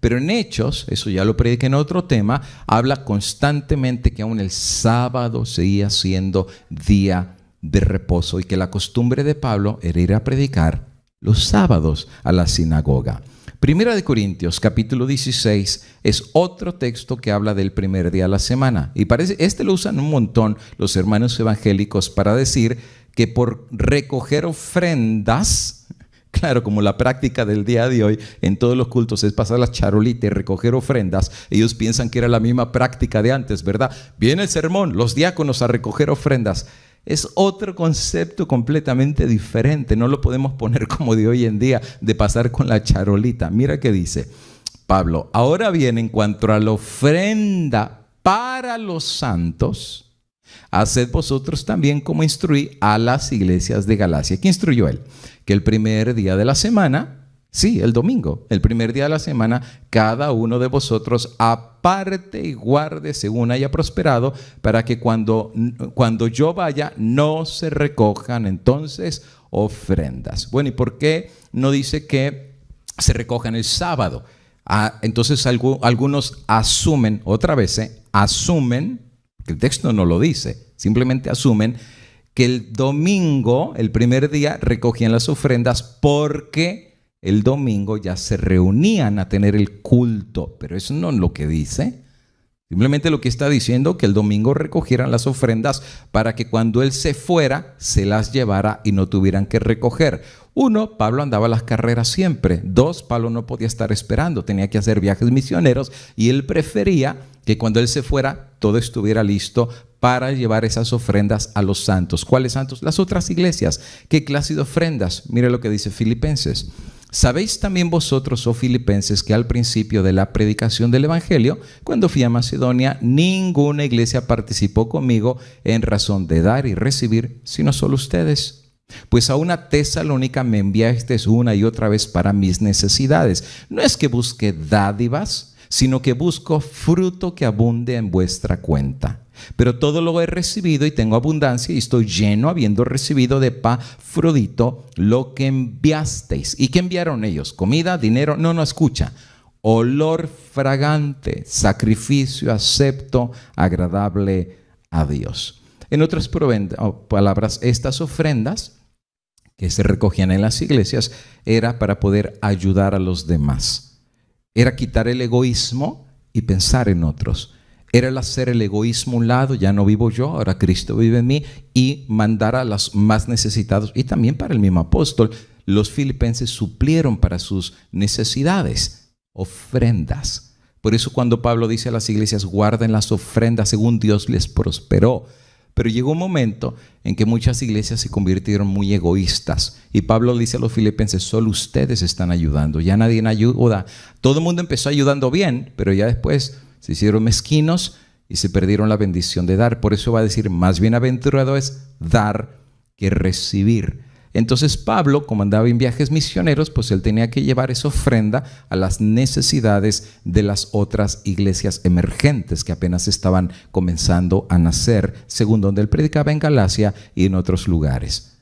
Speaker 1: Pero en Hechos, eso ya lo prediqué en otro tema, habla constantemente que aún el sábado seguía siendo día de reposo y que la costumbre de Pablo era ir a predicar los sábados a la sinagoga. Primera de Corintios, capítulo 16, es otro texto que habla del primer día de la semana. Y parece, lo usan un montón los hermanos evangélicos para decir que por recoger ofrendas, claro, como la práctica del día de hoy en todos los cultos es pasar las charolitas y recoger ofrendas, ellos piensan que era la misma práctica de antes, ¿verdad? Viene el sermón, los diáconos a recoger ofrendas. Es otro concepto completamente diferente. No lo podemos poner como de hoy en día, de pasar con la charolita. Mira qué dice Pablo. Ahora bien, en cuanto a la ofrenda para los santos, haced vosotros también como instruí a las iglesias de Galacia. ¿Qué instruyó él? Que el primer día de la semana, sí, el domingo, el primer día de la semana, cada uno de vosotros aparte y guarde según haya prosperado, para que cuando yo vaya no se recojan entonces ofrendas. Bueno, ¿y por qué no dice que se recojan el sábado? Entonces algunos asumen, otra vez, asumen, que el texto no lo dice, simplemente asumen que el domingo, el primer día, recogían las ofrendas porque el domingo ya se reunían a tener el culto, pero eso no es lo que dice. Simplemente lo que está diciendo que el domingo recogieran las ofrendas para que cuando él se fuera, se las llevara y no tuvieran que recoger. 1, Pablo andaba a las carreras siempre. 2, Pablo no podía estar esperando, tenía que hacer viajes misioneros y él prefería que cuando él se fuera, todo estuviera listo para llevar esas ofrendas a los santos. ¿Cuáles santos? Las otras iglesias. ¿Qué clase de ofrendas? Mire lo que dice Filipenses. ¿Sabéis también vosotros, oh filipenses, que al principio de la predicación del evangelio, cuando fui a Macedonia, ninguna iglesia participó conmigo en razón de dar y recibir, sino solo ustedes? Pues a una Tesalónica me enviasteis una y otra vez para mis necesidades. No es que busque dádivas, sino que busco fruto que abunde en vuestra cuenta. Pero todo lo he recibido y tengo abundancia y estoy lleno, habiendo recibido de Epafrodito lo que enviasteis. ¿Y qué enviaron ellos? ¿Comida? ¿Dinero? No, escucha. Olor fragante, sacrificio acepto, agradable a Dios. En otras palabras, estas ofrendas que se recogían en las iglesias era para poder ayudar a los demás. Era quitar el egoísmo y pensar en otros. Era el hacer el egoísmo a un lado, ya no vivo yo, ahora Cristo vive en mí, y mandar a los más necesitados. Y también para el mismo apóstol, los filipenses suplieron para sus necesidades ofrendas. Por eso cuando Pablo dice a las iglesias, guarden las ofrendas según Dios les prosperó. Pero llegó un momento en que muchas iglesias se convirtieron muy egoístas. Y Pablo dice a los filipenses, solo ustedes están ayudando, ya nadie ayuda. Todo el mundo empezó ayudando bien, pero ya después se hicieron mezquinos y se perdieron la bendición de dar. Por eso va a decir, más bienaventurado es dar que recibir. Entonces Pablo, como andaba en viajes misioneros, pues él tenía que llevar esa ofrenda a las necesidades de las otras iglesias emergentes que apenas estaban comenzando a nacer, según donde él predicaba en Galacia y en otros lugares.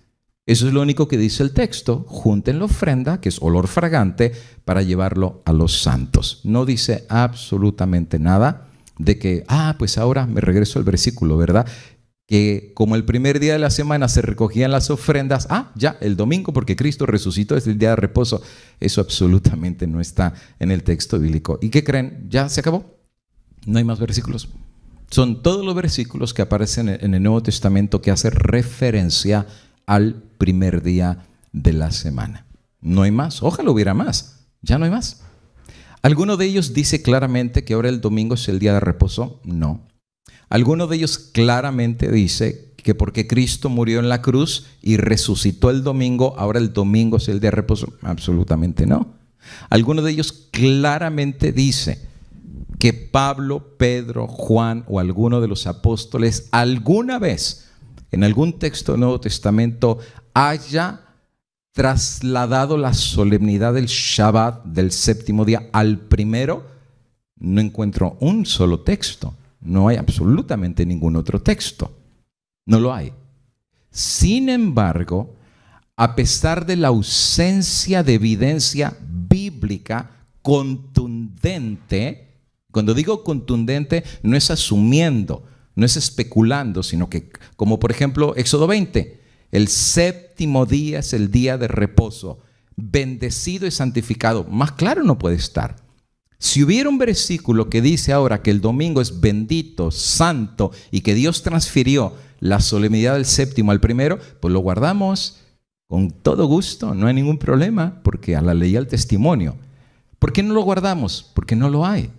Speaker 1: Eso es lo único que dice el texto. Junten la ofrenda, que es olor fragante, para llevarlo a los santos. No dice absolutamente nada de que, pues ahora me regreso al versículo, ¿verdad? Que como el primer día de la semana se recogían las ofrendas, ya el domingo porque Cristo resucitó es el día de reposo. Eso absolutamente no está en el texto bíblico. ¿Y qué creen? ¿Ya se acabó? No hay más versículos. Son todos los versículos que aparecen en el Nuevo Testamento que hacen referencia al primer día de la semana. No hay más. Ojalá hubiera más. Ya no hay más. ¿Alguno de ellos dice claramente que ahora el domingo es el día de reposo? No. ¿Alguno de ellos claramente dice que porque Cristo murió en la cruz y resucitó el domingo, ahora el domingo es el día de reposo? Absolutamente no. ¿Alguno de ellos claramente dice que Pablo, Pedro, Juan o alguno de los apóstoles alguna vez en algún texto del Nuevo Testamento haya trasladado la solemnidad del Shabbat del séptimo día al primero? No encuentro un solo texto. No hay absolutamente ningún otro texto. No lo hay. Sin embargo, a pesar de la ausencia de evidencia bíblica contundente, cuando digo contundente, no es asumiendo, no es especulando, sino que, como por ejemplo, Éxodo 20, el séptimo día es el día de reposo, bendecido y santificado. Más claro no puede estar. Si hubiera un versículo que dice ahora que el domingo es bendito, santo y que Dios transfirió la solemnidad del séptimo al primero, pues lo guardamos con todo gusto, no hay ningún problema, porque a la ley y al testimonio. ¿Por qué no lo guardamos? Porque no lo hay.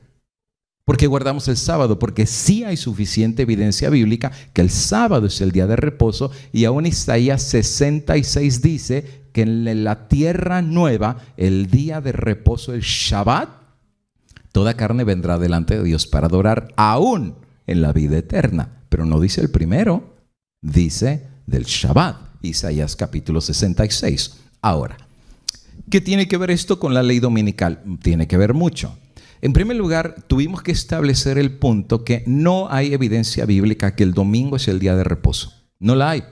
Speaker 1: ¿Por qué guardamos el sábado? Porque sí hay suficiente evidencia bíblica que el sábado es el día de reposo, y aún Isaías 66 dice que en la tierra nueva, el día de reposo, el Shabbat, toda carne vendrá delante de Dios para adorar aún en la vida eterna. Pero no dice el primero, dice del Shabbat, Isaías capítulo 66. Ahora, ¿qué tiene que ver esto con la ley dominical? Tiene que ver mucho. En primer lugar, tuvimos que establecer el punto que no hay evidencia bíblica que el domingo es el día de reposo. No la hay.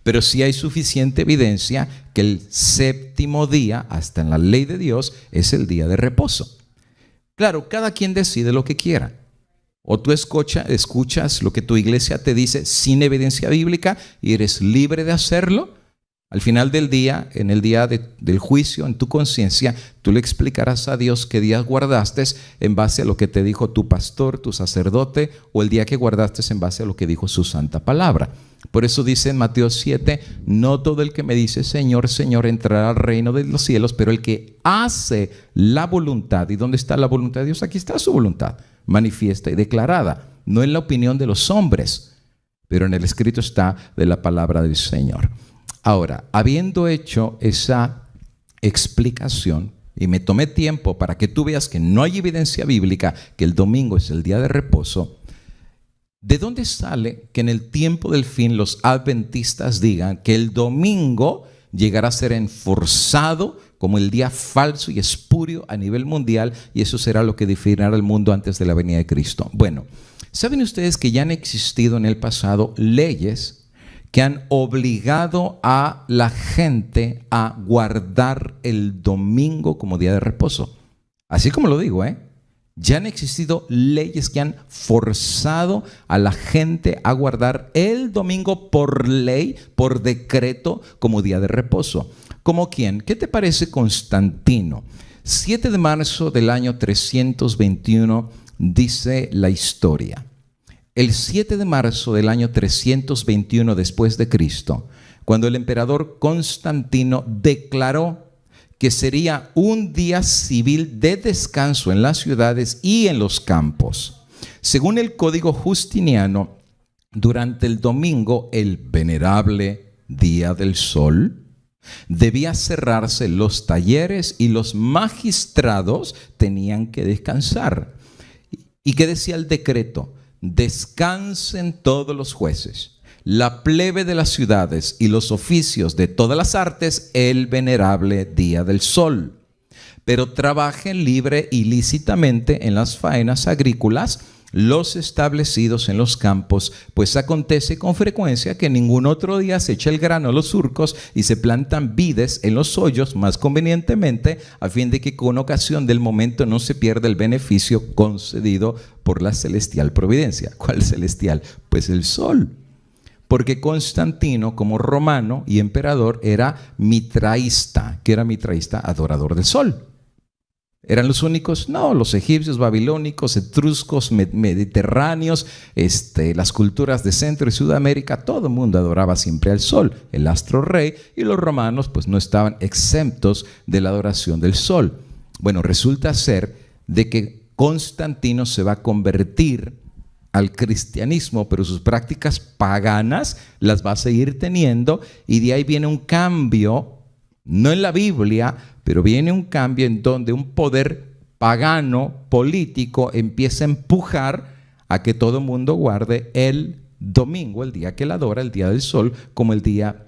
Speaker 1: Pero sí hay suficiente evidencia que el séptimo día, hasta en la ley de Dios, es el día de reposo. Claro, cada quien decide lo que quiera. O tú escuchas lo que tu iglesia te dice sin evidencia bíblica y eres libre de hacerlo. Al final del día, en el día del juicio, en tu conciencia, tú le explicarás a Dios qué días guardaste en base a lo que te dijo tu pastor, tu sacerdote, o el día que guardaste en base a lo que dijo su santa palabra. Por eso dice en Mateo 7, no todo el que me dice Señor, Señor entrará al reino de los cielos, pero el que hace la voluntad. ¿Y dónde está la voluntad de Dios? Aquí está su voluntad, manifiesta y declarada, no en la opinión de los hombres, pero en el escrito está de la palabra del Señor. Ahora, habiendo hecho esa explicación, y me tomé tiempo para que tú veas que no hay evidencia bíblica que el domingo es el día de reposo, ¿de dónde sale que en el tiempo del fin los adventistas digan que el domingo llegará a ser enforzado como el día falso y espurio a nivel mundial, y eso será lo que definirá el mundo antes de la venida de Cristo? Bueno, ¿saben ustedes que ya han existido en el pasado leyes que han obligado a la gente a guardar el domingo como día de reposo? Así como lo digo, ya han existido leyes que han forzado a la gente a guardar el domingo por ley, por decreto, como día de reposo. ¿Como quién? ¿Qué te parece Constantino? 7 de marzo del año 321 dice la historia. El 7 de marzo del año 321 después de Cristo, cuando el emperador Constantino declaró que sería un día civil de descanso en las ciudades y en los campos. Según el código justiniano, durante el domingo, el venerable día del sol, debía cerrarse los talleres y los magistrados tenían que descansar. ¿Y qué decía el decreto? Descansen todos los jueces, la plebe de las ciudades y los oficios de todas las artes el venerable día del sol. Pero trabajen libre y lícitamente en las faenas agrícolas los establecidos en los campos, pues acontece con frecuencia que ningún otro día se echa el grano a los surcos y se plantan vides en los hoyos más convenientemente, a fin de que con ocasión del momento no se pierda el beneficio concedido por la celestial providencia. ¿Cuál celestial? Pues el sol. Porque Constantino, como romano y emperador, era mitraísta. ¿Qué era mitraísta? Adorador del sol. ¿Eran los únicos? No, los egipcios, babilónicos, etruscos, mediterráneos, las culturas de Centro y Sudamérica, todo el mundo adoraba siempre al sol, el astro rey, y los romanos pues no estaban exentos de la adoración del sol. Bueno, resulta ser de que Constantino se va a convertir al cristianismo, pero sus prácticas paganas las va a seguir teniendo, y de ahí viene un cambio, no en la Biblia, pero viene un cambio en donde un poder pagano, político, empieza a empujar a que todo el mundo guarde el domingo, el día que él adora, el día del sol, como el día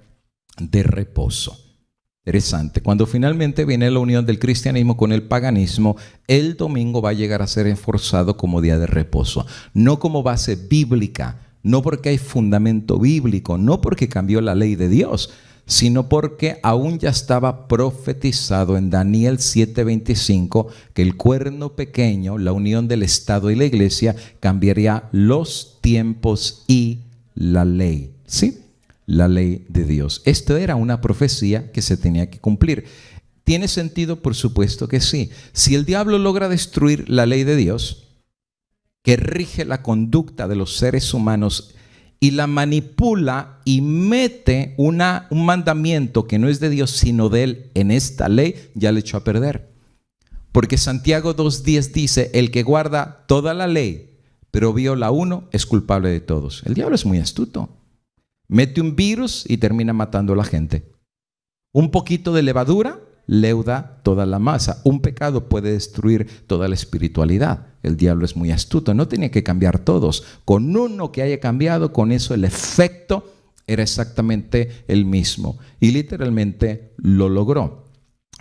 Speaker 1: de reposo. Interesante. Cuando finalmente viene la unión del cristianismo con el paganismo, el domingo va a llegar a ser enforzado como día de reposo, no como base bíblica, no porque hay fundamento bíblico, no porque cambió la ley de Dios, sino porque aún ya estaba profetizado en Daniel 7:25 que el cuerno pequeño, la unión del Estado y la iglesia, cambiaría los tiempos y la ley. ¿Sí? La ley de Dios. Esto era una profecía que se tenía que cumplir. ¿Tiene sentido? Por supuesto que sí. Si el diablo logra destruir la ley de Dios, que rige la conducta de los seres humanos, y la manipula y mete un mandamiento que no es de Dios sino de él en esta ley, ya le echó a perder. Porque Santiago 2:10 dice: el que guarda toda la ley pero viola uno es culpable de todos. El diablo es muy astuto. Mete un virus y termina matando a la gente. Un poquito de levadura leuda toda la masa. Un pecado puede destruir toda la espiritualidad. El diablo es muy astuto. No tenía que cambiar todos. Con uno que haya cambiado, con eso el efecto era exactamente el mismo. Y literalmente lo logró.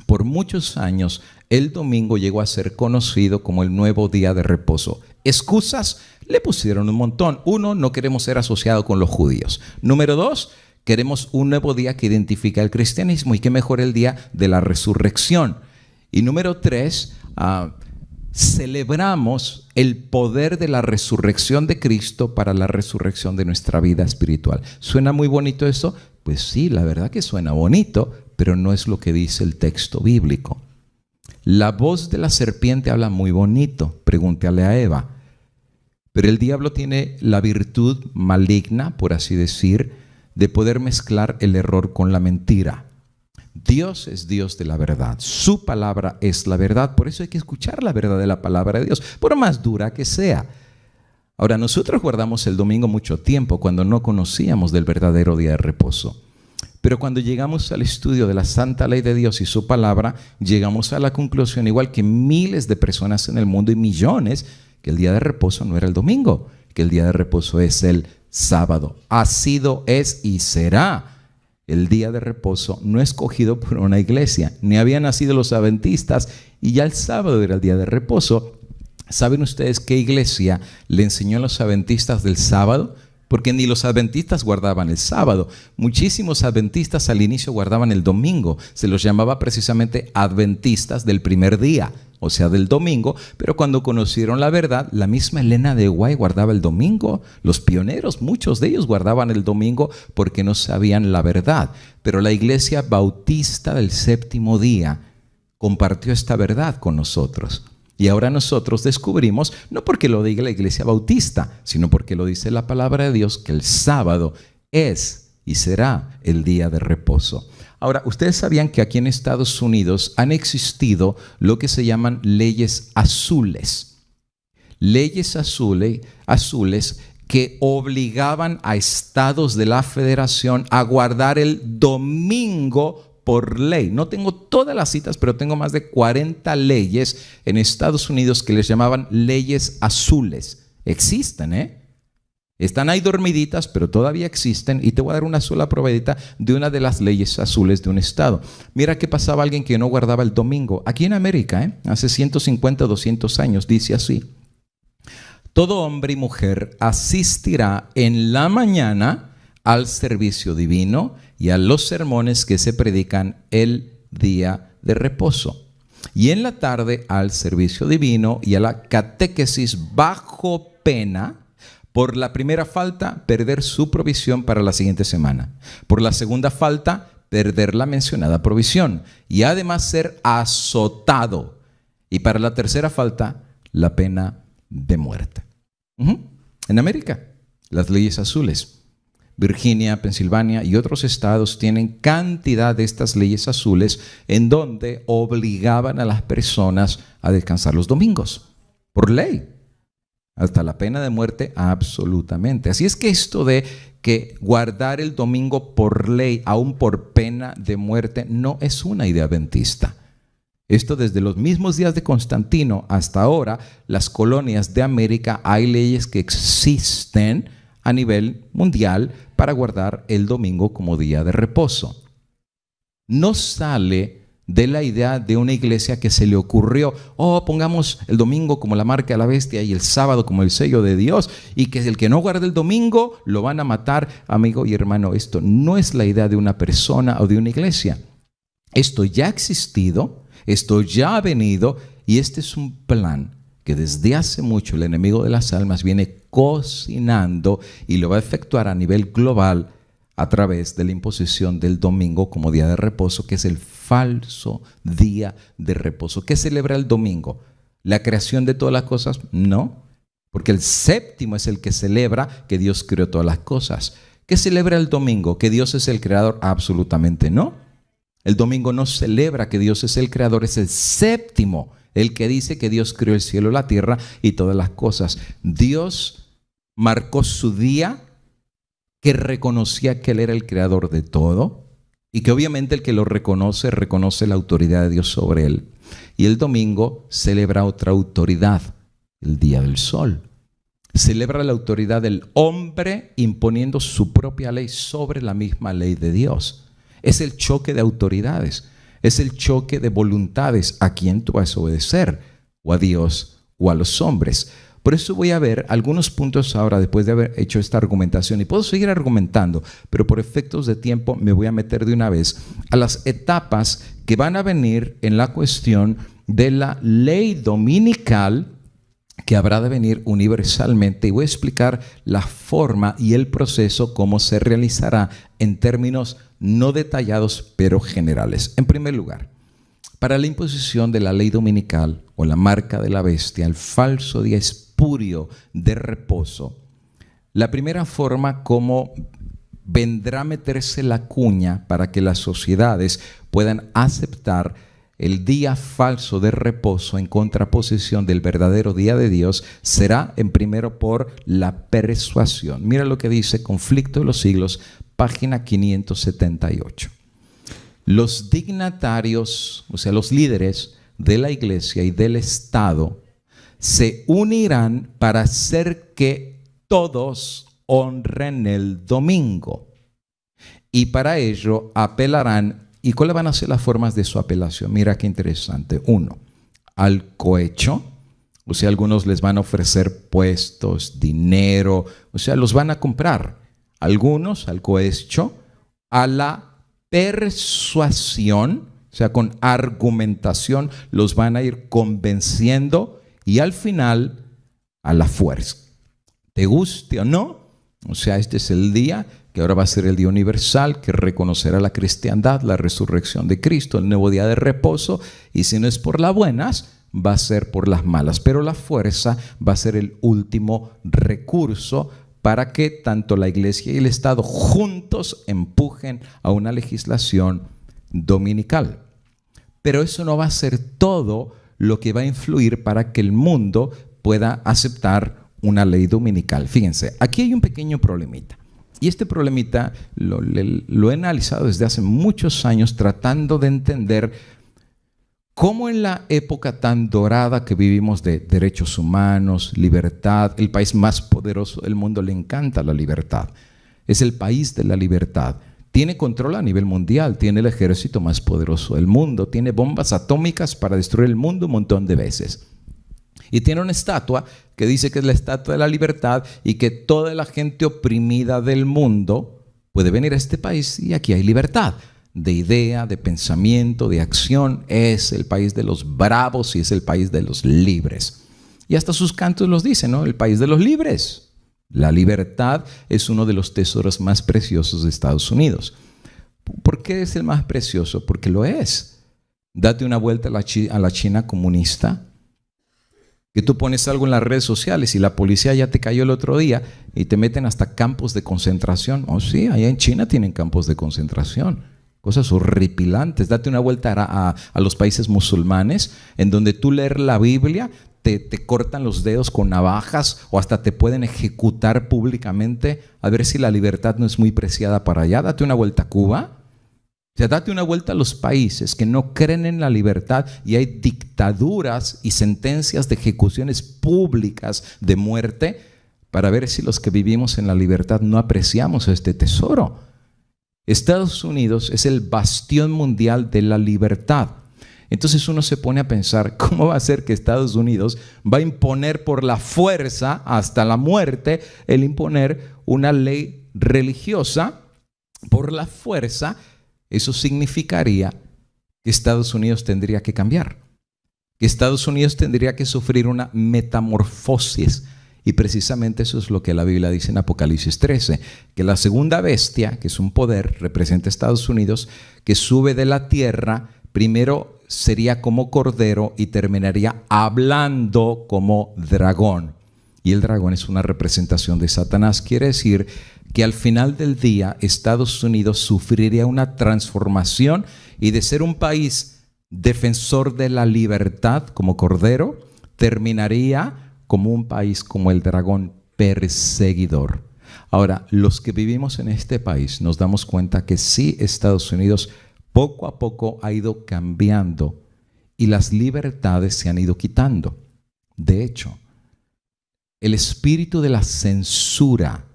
Speaker 1: Por muchos años, el domingo llegó a ser conocido como el nuevo día de reposo. Excusas le pusieron un montón. Uno, no queremos ser asociados con los judíos. Número dos, queremos un nuevo día que identifica el cristianismo, y qué mejor el día de la resurrección. Y número tres, celebramos el poder de la resurrección de Cristo para la resurrección de nuestra vida espiritual. ¿Suena muy bonito eso? Pues sí, la verdad que suena bonito, pero no es lo que dice el texto bíblico. La voz de la serpiente habla muy bonito, pregúntale a Eva. Pero el diablo tiene la virtud maligna, por así decir, de poder mezclar el error con la mentira. Dios es Dios de la verdad. Su palabra es la verdad. Por eso hay que escuchar la verdad de la palabra de Dios, por más dura que sea. Ahora, nosotros guardamos el domingo mucho tiempo cuando no conocíamos del verdadero día de reposo. Pero cuando llegamos al estudio de la santa ley de Dios y su palabra, llegamos a la conclusión, igual que miles de personas en el mundo y millones, que el día de reposo no era el domingo, que el día de reposo es el sábado. Ha sido, es y será el día de reposo no escogido por una iglesia. Ni habían nacido los adventistas y ya el sábado era el día de reposo. ¿Saben ustedes qué iglesia le enseñó a los adventistas del sábado? Porque ni los adventistas guardaban el sábado. Muchísimos adventistas al inicio guardaban el domingo. Se los llamaba precisamente adventistas del primer día, o sea, del domingo. Pero cuando conocieron la verdad, la misma Elena de White guardaba el domingo. Los pioneros, muchos de ellos guardaban el domingo porque no sabían la verdad. Pero la iglesia bautista del séptimo día compartió esta verdad con nosotros. Y ahora nosotros descubrimos, no porque lo diga la iglesia bautista, sino porque lo dice la palabra de Dios, que el sábado es y será el día de reposo. Ahora, ustedes sabían que aquí en Estados Unidos han existido lo que se llaman leyes azules. Leyes azules que obligaban a estados de la federación a guardar el domingo por ley. No tengo todas las citas, pero tengo más de 40 leyes en Estados Unidos que les llamaban leyes azules. Existen, Están ahí dormiditas, pero todavía existen. Y te voy a dar una sola probadita de una de las leyes azules de un estado. Mira qué pasaba a alguien que no guardaba el domingo. Aquí en América, hace 150, 200 años, dice así: todo hombre y mujer asistirá en la mañana al servicio divino y a los sermones que se predican el día de reposo, y en la tarde al servicio divino y a la catequesis, bajo pena, por la primera falta, perder su provisión para la siguiente semana; por la segunda falta, perder la mencionada provisión, y además ser azotado. Y para la tercera falta, la pena de muerte. En América, las leyes azules. Virginia, Pensilvania y otros estados tienen cantidad de estas leyes azules en donde obligaban a las personas a descansar los domingos, por ley. Hasta la pena de muerte, absolutamente. Así es que esto de que guardar el domingo por ley, aún por pena de muerte, no es una idea adventista. Esto desde los mismos días de Constantino hasta ahora, las colonias de América, hay leyes que existen a nivel mundial para guardar el domingo como día de reposo. No sale de la idea de una iglesia que se le ocurrió, pongamos el domingo como la marca de la bestia y el sábado como el sello de Dios, y que el que no guarde el domingo lo van a matar. Amigo y hermano, esto no es la idea de una persona o de una iglesia. Esto ya ha existido, esto ya ha venido, y este es un plan que desde hace mucho el enemigo de las almas viene cocinando y lo va a efectuar a nivel global a través de la imposición del domingo como día de reposo, que es el falso día de reposo. ¿Qué celebra el domingo? ¿La creación de todas las cosas? No, porque el séptimo es el que celebra que Dios creó todas las cosas. ¿Qué celebra el domingo? ¿Que Dios es el creador? Absolutamente no. El domingo no celebra que Dios es el creador, es el séptimo el que dice que Dios creó el cielo, la tierra y todas las cosas. Dios marcó su día, que reconocía que Él era el creador de todo y que obviamente el que lo reconoce, reconoce la autoridad de Dios sobre él. Y el domingo celebra otra autoridad, el día del sol. Celebra la autoridad del hombre imponiendo su propia ley sobre la misma ley de Dios. Es el choque de autoridades, es el choque de voluntades. ¿A quién tú vas a obedecer? ¿O a Dios o a los hombres? Por eso voy a ver algunos puntos ahora después de haber hecho esta argumentación, y puedo seguir argumentando, pero por efectos de tiempo me voy a meter de una vez a las etapas que van a venir en la cuestión de la ley dominical que habrá de venir universalmente, y voy a explicar la forma y el proceso, cómo se realizará en términos no detallados pero generales. En primer lugar, para la imposición de la ley dominical o la marca de la bestia, el falso día espurio de reposo, la primera forma como vendrá a meterse la cuña para que las sociedades puedan aceptar el día falso de reposo en contraposición del verdadero día de Dios será en primero por la persuasión. Mira lo que dice Conflicto de los Siglos, página 578. Los dignatarios, o sea, los líderes de la iglesia y del Estado, se unirán para hacer que todos honren el domingo. Y para ello apelarán. ¿Y cuáles van a ser las formas de su apelación? Mira qué interesante. 1, al cohecho. O sea, algunos les van a ofrecer puestos, dinero. O sea, los van a comprar. Algunos al cohecho, a la persuasión, o sea, con argumentación, los van a ir convenciendo, y al final a la fuerza. ¿Te guste o no? O sea, este es el día que ahora va a ser el día universal, que reconocerá la cristiandad, la resurrección de Cristo, el nuevo día de reposo, y si no es por las buenas, va a ser por las malas. Pero la fuerza va a ser el último recurso para que tanto la iglesia y el Estado juntos empujen a una legislación dominical. Pero eso no va a ser todo lo que va a influir para que el mundo pueda aceptar una ley dominical. Fíjense, aquí hay un pequeño problemita. Y este problemita lo he analizado desde hace muchos años, tratando de entender cómo en la época tan dorada que vivimos de derechos humanos, libertad, el país más poderoso del mundo, le encanta la libertad. Es el país de la libertad. Tiene control a nivel mundial, tiene el ejército más poderoso del mundo, tiene bombas atómicas para destruir el mundo un montón de veces. Y tiene una estatua que dice que es la estatua de la libertad y que toda la gente oprimida del mundo puede venir a este país y aquí hay libertad de idea, de pensamiento, de acción. Es el país de los bravos y es el país de los libres. Y hasta sus cantos los dicen, ¿no? El país de los libres. La libertad es uno de los tesoros más preciosos de Estados Unidos. ¿Por qué es el más precioso? Porque lo es. Date una vuelta a la China comunista, que tú pones algo en las redes sociales y la policía ya te cayó el otro día y te meten hasta campos de concentración. Oh, sí, allá en China tienen campos de concentración. Cosas horripilantes. Date una vuelta a los países musulmanes, en donde tú leer la Biblia, te cortan los dedos con navajas o hasta te pueden ejecutar públicamente. A ver si la libertad no es muy preciada para allá. Date una vuelta a Cuba. O sea, date una vuelta a los países que no creen en la libertad y hay dictaduras y sentencias de ejecuciones públicas de muerte, para ver si los que vivimos en la libertad no apreciamos este tesoro. Estados Unidos es el bastión mundial de la libertad. Entonces uno se pone a pensar, ¿cómo va a ser que Estados Unidos va a imponer por la fuerza hasta la muerte el imponer una ley religiosa por la fuerza? Eso significaría que Estados Unidos tendría que cambiar, que Estados Unidos tendría que sufrir una metamorfosis. Y precisamente eso es lo que la Biblia dice en Apocalipsis 13, que la segunda bestia, que es un poder, representa a Estados Unidos, que sube de la tierra, primero sería como cordero y terminaría hablando como dragón. Y el dragón es una representación de Satanás. Quiere decir que al final del día Estados Unidos sufriría una transformación y de ser un país defensor de la libertad como cordero, terminaría como un país como el dragón perseguidor. Ahora, los que vivimos en este país nos damos cuenta que sí, Estados Unidos poco a poco ha ido cambiando y las libertades se han ido quitando. De hecho, el espíritu de la censura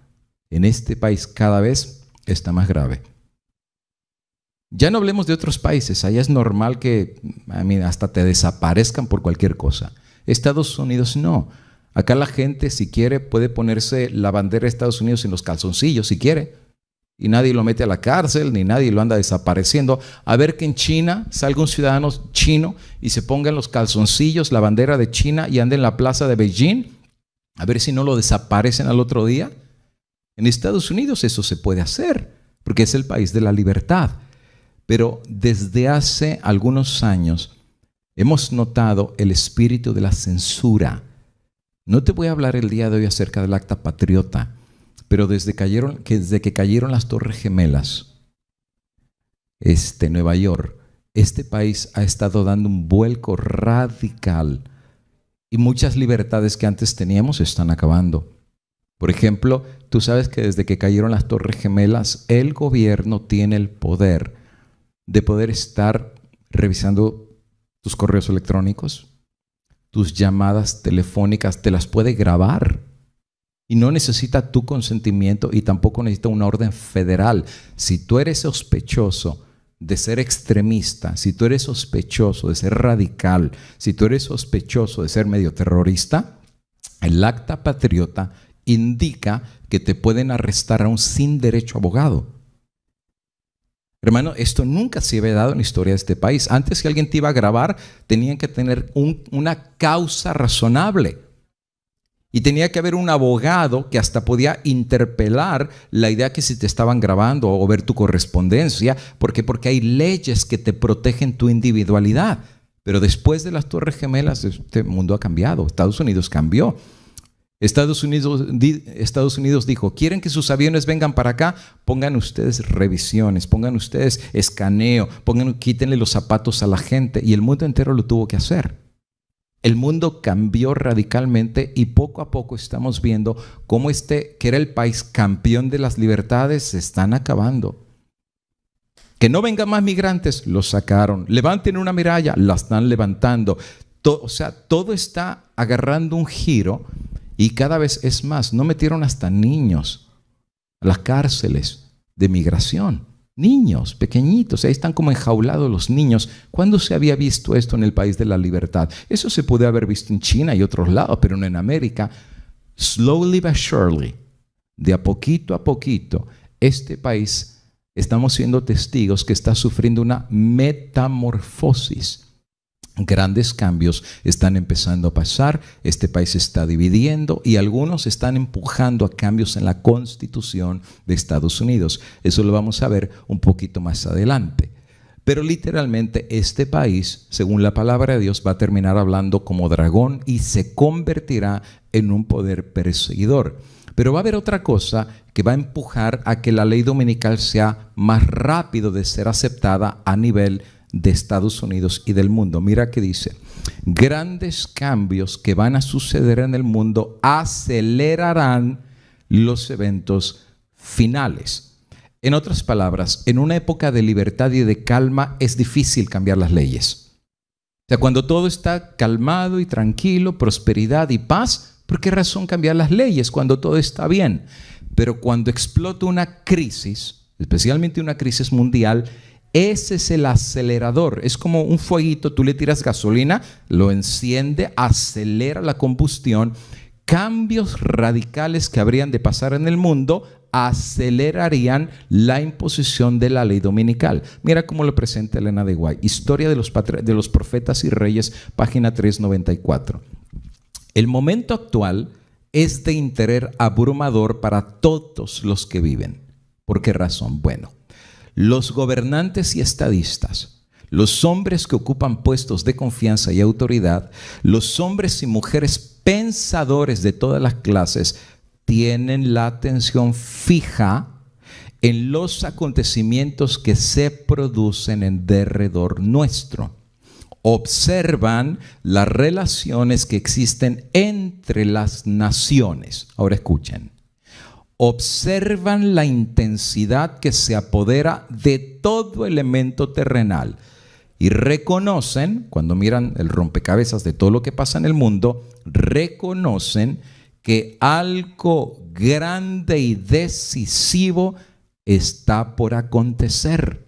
Speaker 1: en este país cada vez está más grave. Ya no hablemos de otros países, allá es normal que hasta te desaparezcan por cualquier cosa. Estados Unidos no. Acá la gente, si quiere, puede ponerse la bandera de Estados Unidos en los calzoncillos, si quiere. Y nadie lo mete a la cárcel, ni nadie lo anda desapareciendo. A ver que en China salga un ciudadano chino y se ponga en los calzoncillos la bandera de China y ande en la plaza de Beijing. A ver si no lo desaparecen al otro día. En Estados Unidos eso se puede hacer, porque es el país de la libertad. Pero desde hace algunos años hemos notado el espíritu de la censura. No te voy a hablar el día de hoy acerca del Acta Patriota, pero desde que cayeron las Torres Gemelas, Nueva York, este país ha estado dando un vuelco radical y muchas libertades que antes teníamos se están acabando. Por ejemplo, tú sabes que desde que cayeron las Torres Gemelas, el gobierno tiene el poder de poder estar revisando tus correos electrónicos, tus llamadas telefónicas, te las puede grabar y no necesita tu consentimiento y tampoco necesita una orden federal. Si tú eres sospechoso de ser extremista, si tú eres sospechoso de ser radical, si tú eres sospechoso de ser medio terrorista, el Acta Patriota indica que te pueden arrestar aún sin derecho a abogado. Hermano, esto nunca se había dado en la historia de este país. Antes, si alguien te iba a grabar, tenían que tener una causa razonable. Y tenía que haber un abogado que hasta podía interpelar la idea que si te estaban grabando o ver tu correspondencia. ¿Por qué? Porque hay leyes que te protegen tu individualidad. Pero después de las Torres Gemelas, este mundo ha cambiado. Estados Unidos cambió. Estados Unidos dijo, ¿quieren que sus aviones vengan para acá? Pongan ustedes revisiones, pongan ustedes escaneo, quítenle los zapatos a la gente. Y el mundo entero lo tuvo que hacer. El mundo cambió radicalmente y poco a poco estamos viendo cómo que era el país campeón de las libertades, se están acabando. Que no vengan más migrantes, los sacaron. Levanten una muralla, la están levantando. Todo está agarrando un giro. Y cada vez es más, no metieron hasta niños a las cárceles de migración. Niños pequeñitos, ahí están como enjaulados los niños. ¿Cuándo se había visto esto en el país de la libertad? Eso se puede haber visto en China y otros lados, pero no en América. Slowly but surely, de a poquito, este país, estamos siendo testigos que está sufriendo una metamorfosis. Grandes cambios están empezando a pasar, este país se está dividiendo y algunos están empujando a cambios en la Constitución de Estados Unidos. Eso lo vamos a ver un poquito más adelante. Pero literalmente este país, según la palabra de Dios, va a terminar hablando como dragón y se convertirá en un poder perseguidor. Pero va a haber otra cosa que va a empujar a que la ley dominical sea más rápido de ser aceptada a nivel de Estados Unidos y del mundo. Mira que dice: grandes cambios que van a suceder en el mundo acelerarán los eventos finales. En otras palabras, en una época de libertad y de calma es difícil cambiar las leyes. O sea, cuando todo está calmado y tranquilo, prosperidad y paz, ¿por qué razón cambiar las leyes cuando todo está bien? Pero cuando explota una crisis, especialmente una crisis mundial, ese es el acelerador. Es como un fueguito, tú le tiras gasolina, lo enciende, acelera la combustión. Cambios radicales que habrían de pasar en el mundo acelerarían la imposición de la ley dominical. Mira cómo lo presenta Elena de White. Historia de los profetas y reyes, página 394. El momento actual es de interés abrumador para todos los que viven. ¿Por qué razón? Bueno, los gobernantes y estadistas, los hombres que ocupan puestos de confianza y autoridad, los hombres y mujeres pensadores de todas las clases, tienen la atención fija en los acontecimientos que se producen en derredor nuestro. Observan las relaciones que existen entre las naciones. Ahora escuchen. Observan la intensidad que se apodera de todo elemento terrenal y reconocen, cuando miran el rompecabezas de todo lo que pasa en el mundo, reconocen que algo grande y decisivo está por acontecer,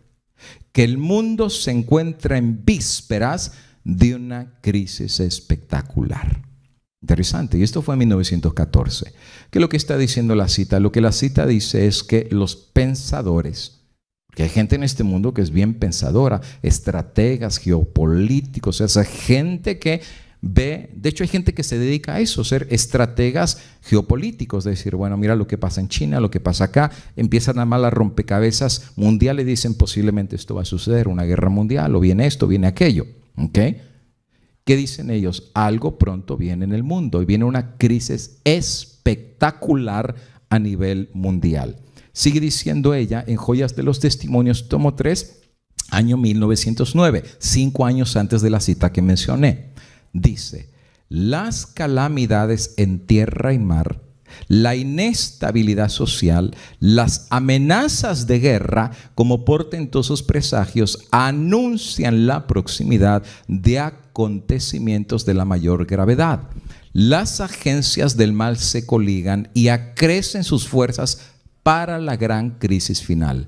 Speaker 1: que el mundo se encuentra en vísperas de una crisis espectacular. Interesante, y esto fue en 1914. ¿Qué es lo que está diciendo la cita? Lo que la cita dice es que los pensadores, porque hay gente en este mundo que es bien pensadora, estrategas, geopolíticos, esa gente que ve, de hecho hay gente que se dedica a eso, ser estrategas geopolíticos, de decir, bueno, mira lo que pasa en China, lo que pasa acá, empiezan a armar las rompecabezas mundiales y dicen posiblemente esto va a suceder, una guerra mundial, o viene esto, viene aquello, ¿ok? ¿Qué dicen ellos? Algo pronto viene en el mundo y viene una crisis espectacular a nivel mundial. Sigue diciendo ella en Joyas de los Testimonios, tomo 3, año 1909, 5 años antes de la cita que mencioné. Dice: las calamidades en tierra y mar, la inestabilidad social, las amenazas de guerra como portentosos presagios anuncian la proximidad de acontecimientos de la mayor gravedad. Las agencias del mal se coligan y acrecen sus fuerzas para la gran crisis final.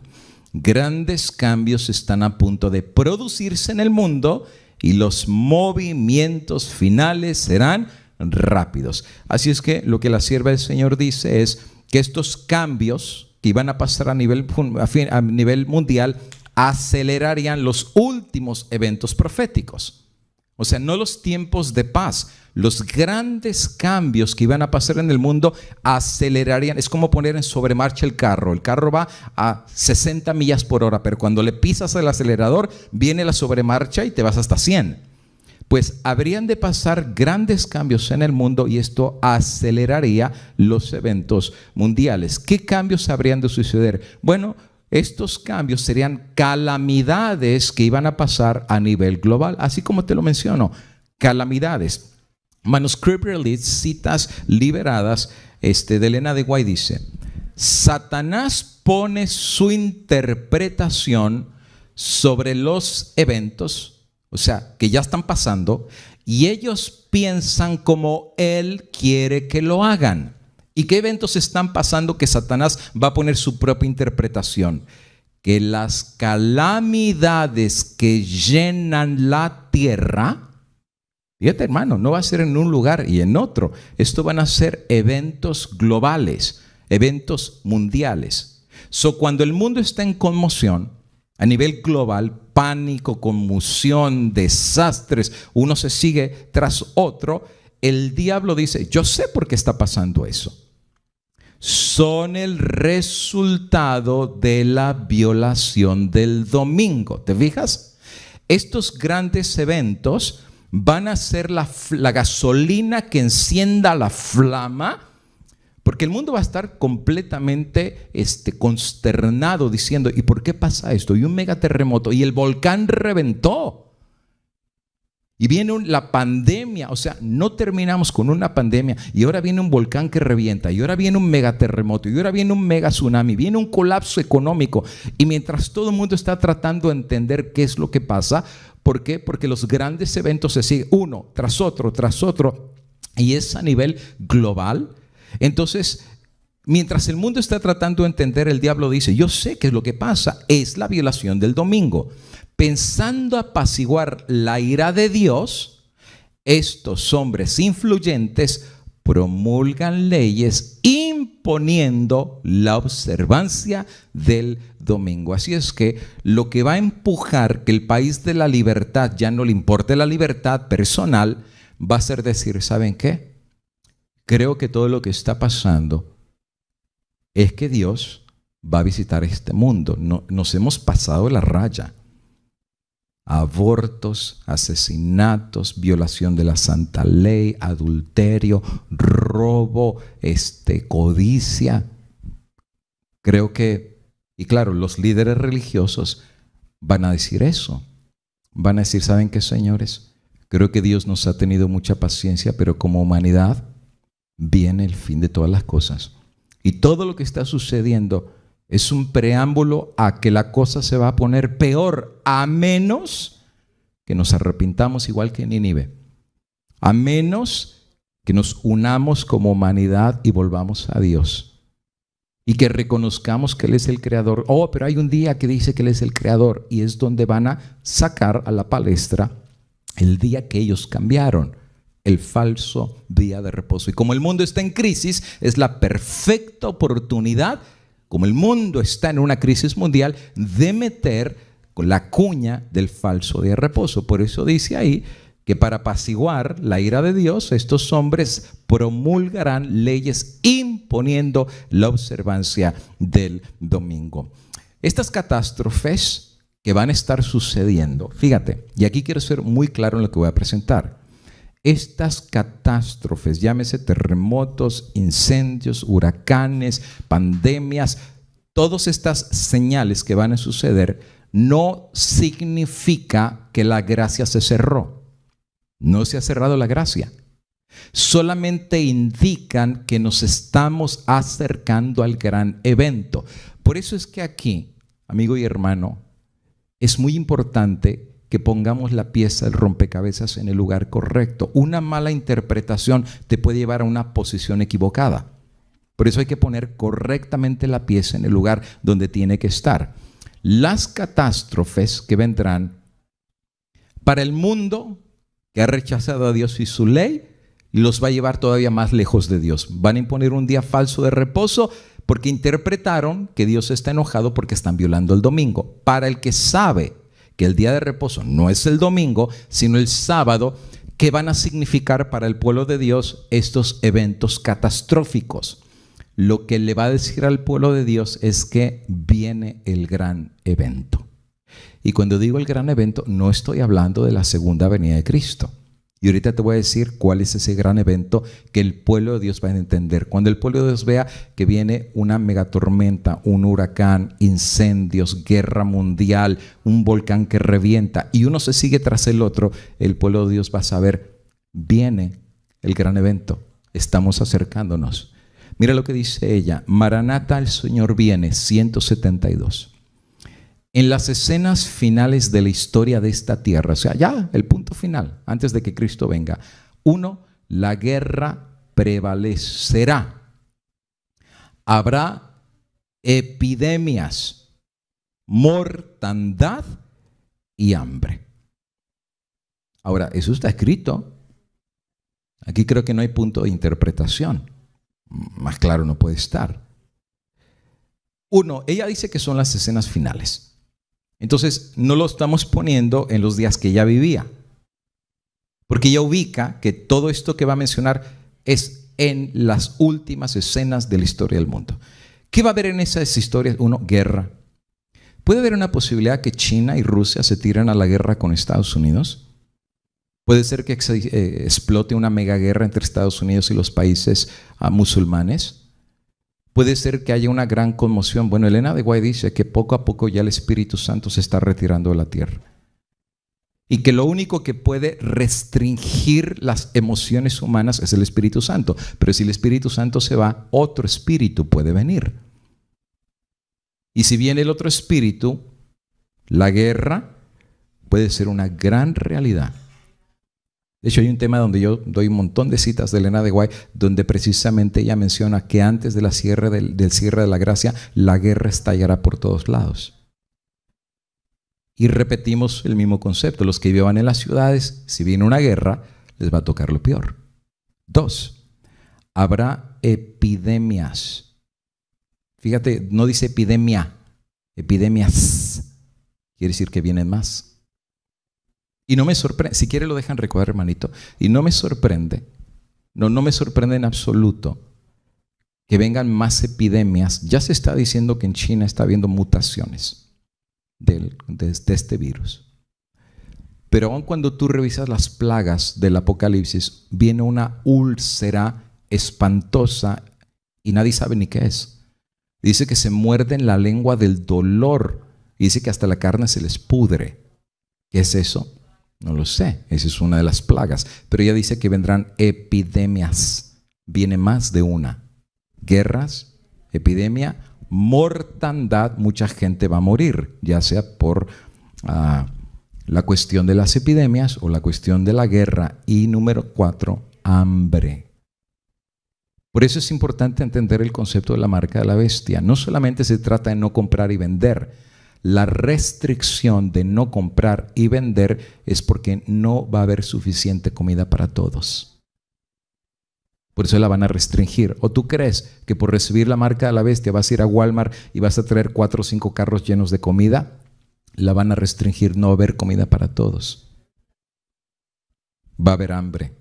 Speaker 1: Grandes cambios están a punto de producirse en el mundo y los movimientos finales serán rápidos. Así es que lo que la sierva del Señor dice es que estos cambios que iban a pasar a nivel mundial acelerarían los últimos eventos proféticos. O sea, no los tiempos de paz, los grandes cambios que iban a pasar en el mundo acelerarían. Es como poner en sobremarcha el carro. El carro va a 60 millas por hora, pero cuando le pisas el acelerador, viene la sobremarcha y te vas hasta 100. Pues habrían de pasar grandes cambios en el mundo y esto aceleraría los eventos mundiales. ¿Qué cambios habrían de suceder? Bueno, estos cambios serían calamidades que iban a pasar a nivel global, así como te lo menciono, calamidades. Manuscript Release, citas liberadas de Elena de White dice: Satanás pone su interpretación sobre los eventos, o sea, que ya están pasando, y ellos piensan como él quiere que lo hagan. ¿Y qué eventos están pasando que Satanás va a poner su propia interpretación? Que las calamidades que llenan la tierra, fíjate hermano, no va a ser en un lugar y en otro. Esto van a ser eventos globales, eventos mundiales. Cuando el mundo está en conmoción, a nivel global, pánico, conmoción, desastres, uno se sigue tras otro, el diablo dice, yo sé por qué está pasando eso. son el resultado de la violación del domingo. ¿Te fijas? Estos grandes eventos van a ser la gasolina que encienda la flama, porque el mundo va a estar completamente consternado diciendo, ¿y por qué pasa esto? Y un megaterremoto, y el volcán reventó. Y viene la pandemia, o sea, no terminamos con una pandemia, y ahora viene un volcán que revienta, y ahora viene un megaterremoto, y ahora viene un mega tsunami, viene un colapso económico. Y mientras todo el mundo está tratando de entender qué es lo que pasa, ¿por qué? Porque los grandes eventos se siguen uno tras otro, y es a nivel global. Entonces, mientras el mundo está tratando de entender, el diablo dice, yo sé que lo que pasa es la violación del domingo. Pensando apaciguar la ira de Dios, estos hombres influyentes promulgan leyes imponiendo la observancia del domingo. Así es que lo que va a empujar que el país de la libertad ya no le importe la libertad personal, va a ser decir, ¿saben qué? Creo que todo lo que está pasando es que Dios va a visitar este mundo. Nos hemos pasado la raya. Abortos, asesinatos, violación de la santa ley, adulterio, robo, codicia. Creo que, y claro, los líderes religiosos van a decir eso. Van a decir, ¿saben qué, señores? Creo que Dios nos ha tenido mucha paciencia, pero como humanidad viene el fin de todas las cosas. Y todo lo que está sucediendo es un preámbulo a que la cosa se va a poner peor, a menos que nos arrepintamos igual que Nínive, a menos que nos unamos como humanidad y volvamos a Dios y que reconozcamos que Él es el creador. Oh, pero hay un día que dice que Él es el creador, y es donde van a sacar a la palestra el día que ellos cambiaron, el falso día de reposo. Y como el mundo está en crisis, es la perfecta oportunidad, como el mundo está en una crisis mundial, de meter con la cuña del falso día de reposo. Por eso dice ahí que para apaciguar la ira de Dios, estos hombres promulgarán leyes imponiendo la observancia del domingo. Estas catástrofes que van a estar sucediendo, fíjate, y aquí quiero ser muy claro en lo que voy a presentar. Estas catástrofes, llámese terremotos, incendios, huracanes, pandemias, todas estas señales que van a suceder, no significa que la gracia se cerró. No se ha cerrado la gracia. Solamente indican que nos estamos acercando al gran evento. Por eso es que aquí, amigo y hermano, es muy importante que pongamos la pieza del rompecabezas en el lugar correcto. Una mala interpretación te puede llevar a una posición equivocada. Por eso hay que poner correctamente la pieza en el lugar donde tiene que estar. Las catástrofes que vendrán para el mundo que ha rechazado a Dios y su ley, los va a llevar todavía más lejos de Dios. Van a imponer un día falso de reposo porque interpretaron que Dios está enojado porque están violando el domingo. Para el que sabe que el día de reposo no es el domingo, sino el sábado, ¿qué van a significar para el pueblo de Dios estos eventos catastróficos? Lo que le va a decir al pueblo de Dios es que viene el gran evento. Y cuando digo el gran evento, no estoy hablando de la segunda venida de Cristo. Y ahorita te voy a decir cuál es ese gran evento que el pueblo de Dios va a entender. Cuando el pueblo de Dios vea que viene una megatormenta, un huracán, incendios, guerra mundial, un volcán que revienta y uno se sigue tras el otro, el pueblo de Dios va a saber, viene el gran evento, estamos acercándonos. Mira lo que dice ella, Maranata, el Señor viene, 172. En las escenas finales de la historia de esta tierra, o sea, ya el punto final, antes de que Cristo venga. 1, la guerra prevalecerá. Habrá epidemias, mortandad y hambre. Ahora, eso está escrito. Aquí creo que no hay punto de interpretación. Más claro no puede estar. 1, ella dice que son las escenas finales. Entonces, no lo estamos poniendo en los días que ella vivía. Porque ella ubica que todo esto que va a mencionar es en las últimas escenas de la historia del mundo. ¿Qué va a haber en esas historias? Uno, guerra. ¿Puede haber una posibilidad que China y Rusia se tiren a la guerra con Estados Unidos? ¿Puede ser que explote una megaguerra entre Estados Unidos y los países musulmanes? ¿Puede ser que haya una gran conmoción? Bueno, Elena de White dice que poco a poco ya el Espíritu Santo se está retirando de la tierra. Y que lo único que puede restringir las emociones humanas es el Espíritu Santo. Pero si el Espíritu Santo se va, otro espíritu puede venir. Y si viene el otro espíritu, la guerra puede ser una gran realidad. De hecho, hay un tema donde yo doy un montón de citas de Elena de White, donde precisamente ella menciona que antes de la cierre del cierre de la gracia, la guerra estallará por todos lados. Y repetimos el mismo concepto. Los que vivan en las ciudades, si viene una guerra, les va a tocar lo peor. 2, habrá epidemias. Fíjate, no dice epidemia, epidemias. Quiere decir que vienen más. Y no me sorprende, si quiere lo dejan recordar, hermanito, y no me sorprende, no me sorprende en absoluto que vengan más epidemias. Ya se está diciendo que en China está habiendo mutaciones de este virus. Pero aun cuando tú revisas las plagas del Apocalipsis, viene una úlcera espantosa y nadie sabe ni qué es. Dice que se muerden la lengua del dolor y dice que hasta la carne se les pudre. ¿Qué es eso? No lo sé, esa es una de las plagas. Pero ella dice que vendrán epidemias. Viene más de una. Guerras, epidemia, mortandad. Mucha gente va a morir, ya sea por la cuestión de las epidemias o la cuestión de la guerra. Y número 4, hambre. Por eso es importante entender el concepto de la marca de la bestia. No solamente se trata de no comprar y vender. La restricción de no comprar y vender es porque no va a haber suficiente comida para todos. Por eso la van a restringir. ¿O tú crees que por recibir la marca de la bestia vas a ir a Walmart y vas a traer 4 o 5 carros llenos de comida? La van a restringir, no va a haber comida para todos. Va a haber hambre.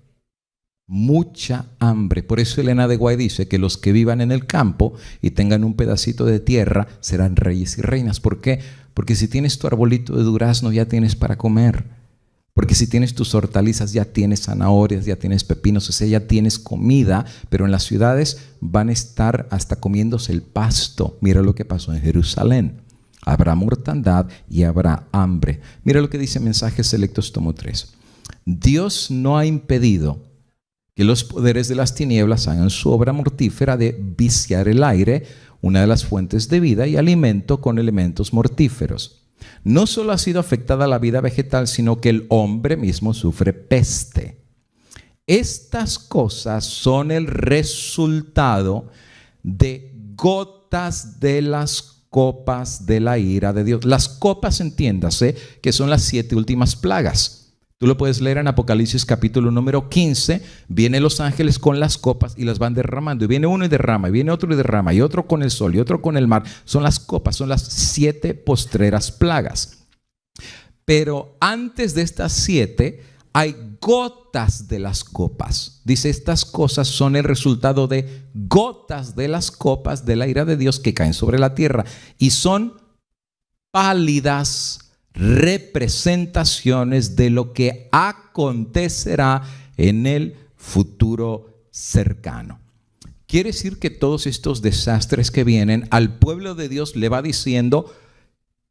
Speaker 1: Mucha hambre. Por eso Elena de White dice que los que vivan en el campo y tengan un pedacito de tierra serán reyes y reinas. ¿Por qué? Porque si tienes tu arbolito de durazno ya tienes para comer. Porque si tienes tus hortalizas ya tienes zanahorias, ya tienes pepinos, o sea, ya tienes comida. Pero en las ciudades van a estar hasta comiéndose el pasto. Mira lo que pasó en Jerusalén. Habrá mortandad y habrá hambre. Mira lo que dice Mensajes Selectos, tomo 3. Dios no ha impedido que los poderes de las tinieblas hagan su obra mortífera de viciar el aire, una de las fuentes de vida y alimento, con elementos mortíferos. No solo ha sido afectada la vida vegetal, sino que el hombre mismo sufre peste. Estas cosas son el resultado de gotas de las copas de la ira de Dios. Las copas, entiéndase, que son las 7 últimas plagas. Tú lo puedes leer en Apocalipsis capítulo número 15. Vienen los ángeles con las copas y las van derramando. Y viene uno y derrama, y viene otro y derrama, y otro con el sol, y otro con el mar. Son las copas, son las 7 postreras plagas. Pero antes de estas 7 hay gotas de las copas. Dice, estas cosas son el resultado de gotas de las copas de la ira de Dios que caen sobre la tierra. Y son pálidas representaciones de lo que acontecerá en el futuro cercano. Quiere decir que todos estos desastres que vienen, al pueblo de Dios le va diciendo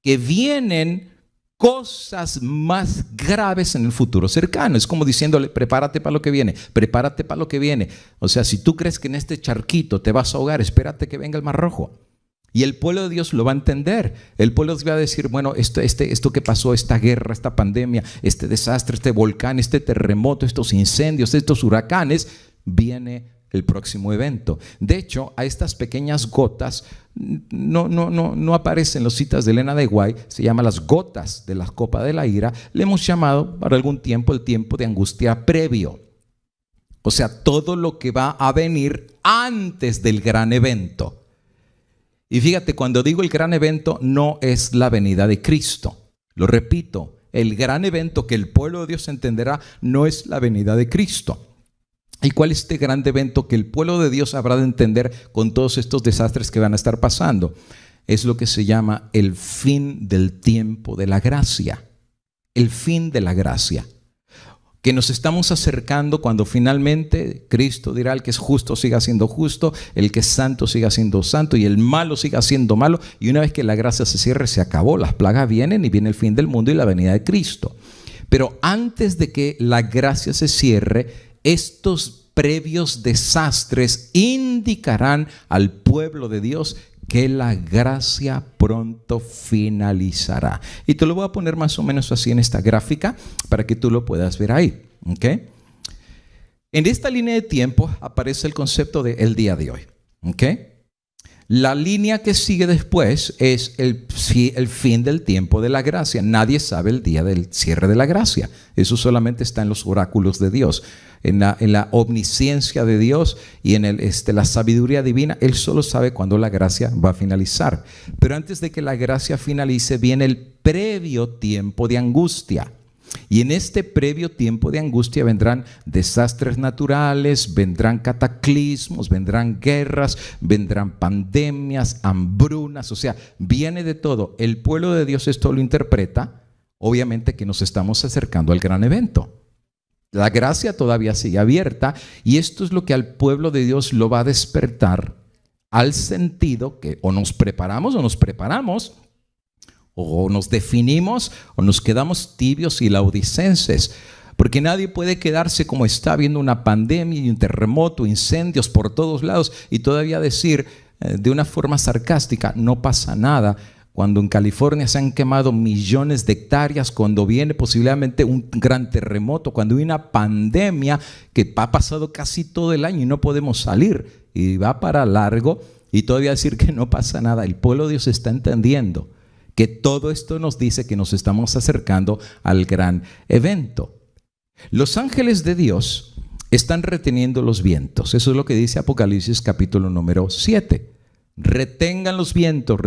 Speaker 1: que vienen cosas más graves en el futuro cercano. Es como diciéndole, prepárate para lo que viene, prepárate para lo que viene. O sea, si tú crees que en este charquito te vas a ahogar, espérate que venga el Mar Rojo. Y el pueblo de Dios lo va a entender. El pueblo de Dios va a decir, bueno, esto que pasó, esta guerra, esta pandemia, este desastre, este volcán, este terremoto, estos incendios, estos huracanes, viene el próximo evento. De hecho, a estas pequeñas gotas no aparecen las citas de Elena de White, se llaman las gotas de la copa de la ira. Le hemos llamado para algún tiempo el tiempo de angustia previo. O sea, todo lo que va a venir antes del gran evento. Y fíjate, cuando digo el gran evento, no es la venida de Cristo. Lo repito, el gran evento que el pueblo de Dios entenderá no es la venida de Cristo. ¿Y cuál es este gran evento que el pueblo de Dios habrá de entender con todos estos desastres que van a estar pasando? Es lo que se llama el fin del tiempo de la gracia. El fin de la gracia. Que nos estamos acercando cuando finalmente Cristo dirá: el que es justo siga siendo justo, el que es santo siga siendo santo y el malo siga siendo malo. Y una vez que la gracia se cierre, se acabó. Las plagas vienen y viene el fin del mundo y la venida de Cristo. Pero antes de que la gracia se cierre, estos previos desastres indicarán al pueblo de Dios que la gracia pronto finalizará. Y te lo voy a poner más o menos así en esta gráfica para que tú lo puedas ver ahí. ¿Okay? En esta línea de tiempo aparece el concepto de el día de hoy. ¿Okay? La línea que sigue después es el fin del tiempo de la gracia. Nadie sabe el día del cierre de la gracia. Eso solamente está en los oráculos de Dios, en la omnisciencia de Dios y en la sabiduría divina. Él solo sabe cuándo la gracia va a finalizar. Pero antes de que la gracia finalice, viene el previo tiempo de angustia. Y en este previo tiempo de angustia vendrán desastres naturales, vendrán cataclismos, vendrán guerras, vendrán pandemias, hambrunas, o sea, viene de todo. El pueblo de Dios esto lo interpreta, obviamente, que nos estamos acercando al gran evento. La gracia todavía sigue abierta y esto es lo que al pueblo de Dios lo va a despertar al sentido que o nos preparamos, o nos definimos o nos quedamos tibios y laodicenses, porque nadie puede quedarse como está viendo una pandemia y un terremoto, incendios por todos lados y todavía decir de una forma sarcástica: no pasa nada, cuando en California se han quemado millones de hectáreas, cuando viene posiblemente un gran terremoto, cuando hay una pandemia que ha pasado casi todo el año y no podemos salir y va para largo, y todavía decir que no pasa nada. El pueblo de Dios está entendiendo que todo esto nos dice que nos estamos acercando al gran evento. Los ángeles de Dios están reteniendo los vientos. Eso es lo que dice Apocalipsis capítulo número 7. Retengan los vientos,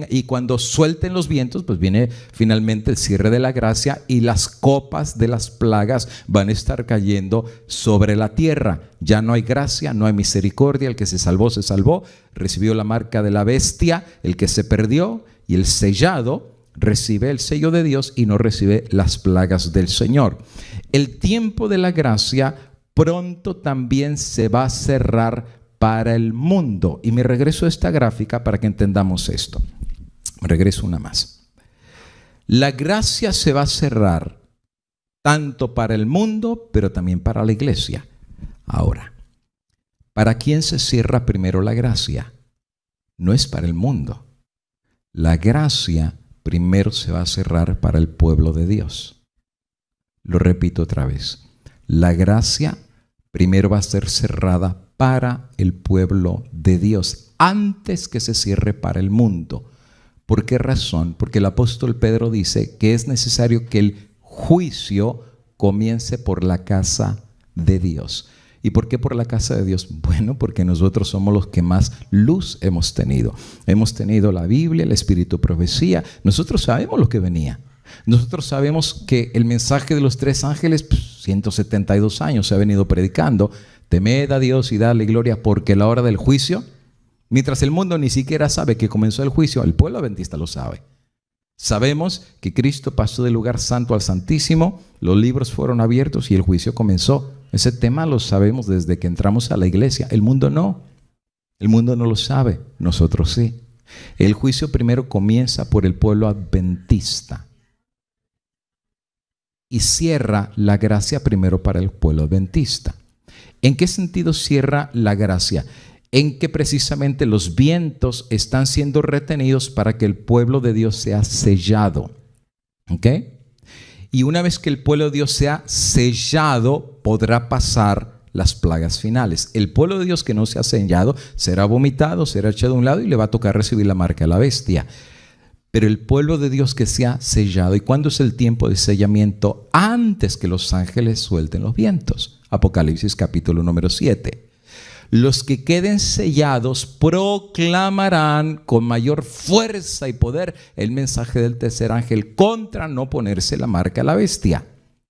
Speaker 1: y cuando suelten los vientos, pues viene finalmente el cierre de la gracia y las copas de las plagas van a estar cayendo sobre la tierra. Ya no hay gracia, no hay misericordia. El que se salvó, recibió la marca de la bestia. El que se perdió y el sellado recibe el sello de Dios y no recibe las plagas del Señor. El tiempo de la gracia pronto también se va a cerrar para el mundo. Y me regreso a esta gráfica para que entendamos esto. Me regreso una más. La gracia se va a cerrar tanto para el mundo, pero también para la iglesia. Ahora, ¿para quién se cierra primero la gracia? No es para el mundo. La gracia primero se va a cerrar para el pueblo de Dios. Lo repito otra vez. La gracia primero va a ser cerrada para el pueblo de Dios antes que se cierre para el mundo. ¿Por qué razón? Porque el apóstol Pedro dice que es necesario que el juicio comience por la casa de Dios. ¿Y por qué por la casa de Dios? Bueno, porque nosotros somos los que más luz hemos tenido. Hemos tenido la Biblia, el Espíritu, profecía. Nosotros sabemos lo que venía. Nosotros sabemos que el mensaje de los tres ángeles, 172 años se ha venido predicando. Temed a Dios y dadle gloria porque la hora del juicio, mientras el mundo ni siquiera sabe que comenzó el juicio, el pueblo adventista lo sabe. Sabemos que Cristo pasó del lugar santo al santísimo, los libros fueron abiertos y el juicio comenzó. Ese tema lo sabemos desde que entramos a la iglesia. El mundo no. El mundo no lo sabe. Nosotros sí. El juicio primero comienza por el pueblo adventista y cierra la gracia primero para el pueblo adventista. ¿En qué sentido cierra la gracia? En que precisamente los vientos están siendo retenidos para que el pueblo de Dios sea sellado. ¿Ok? Y una vez que el pueblo de Dios sea sellado, podrá pasar las plagas finales. El pueblo de Dios que no sea sellado será vomitado, será echado a un lado y le va a tocar recibir la marca de la bestia. Pero el pueblo de Dios que sea sellado. ¿Y cuándo es el tiempo de sellamiento? Antes que los ángeles suelten los vientos. Apocalipsis capítulo número 7. Los que queden sellados proclamarán con mayor fuerza y poder el mensaje del tercer ángel contra no ponerse la marca a la bestia.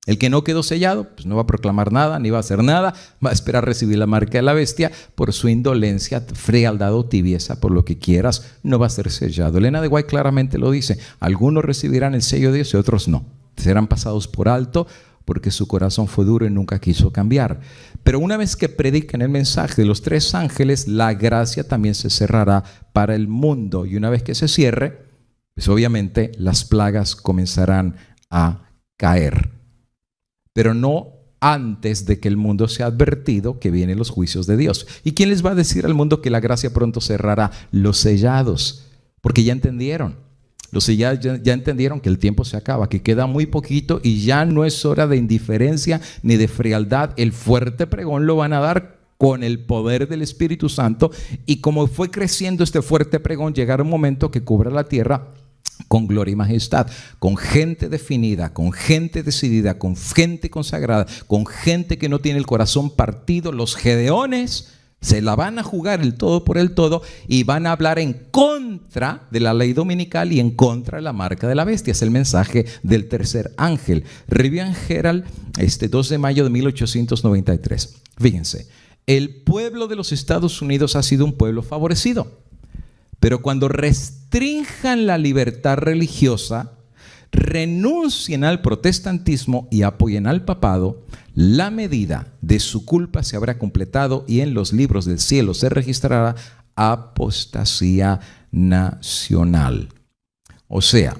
Speaker 1: El que no quedó sellado, pues no va a proclamar nada, ni va a hacer nada, va a esperar recibir la marca de la bestia por su indolencia, frialdad o tibieza, por lo que quieras, no va a ser sellado. Elena de White claramente lo dice, algunos recibirán el sello de Dios y otros no. Serán pasados por alto porque su corazón fue duro y nunca quiso cambiar. Pero una vez que predican el mensaje de los 3 ángeles, la gracia también se cerrará para el mundo. Y una vez que se cierre, pues obviamente las plagas comenzarán a caer. Pero no antes de que el mundo sea advertido que vienen los juicios de Dios. ¿Y quién les va a decir al mundo que la gracia pronto cerrará? Los sellados, porque ya entendieron. Los sellados ya entendieron que el tiempo se acaba, que queda muy poquito y ya no es hora de indiferencia ni de frialdad. El fuerte pregón lo van a dar con el poder del Espíritu Santo, y como fue creciendo este fuerte pregón, llegará un momento que cubra la tierra con gloria y majestad, con gente definida, con gente decidida, con gente consagrada, con gente que no tiene el corazón partido. Los gedeones se la van a jugar el todo por el todo y van a hablar en contra de la ley dominical y en contra de la marca de la bestia. Es el mensaje del tercer ángel. Review and Herald, 2 de mayo de 1893. Fíjense, el pueblo de los Estados Unidos ha sido un pueblo favorecido. Pero cuando restrinjan la libertad religiosa, renuncien al protestantismo y apoyen al papado, la medida de su culpa se habrá completado y en los libros del cielo se registrará apostasía nacional. O sea,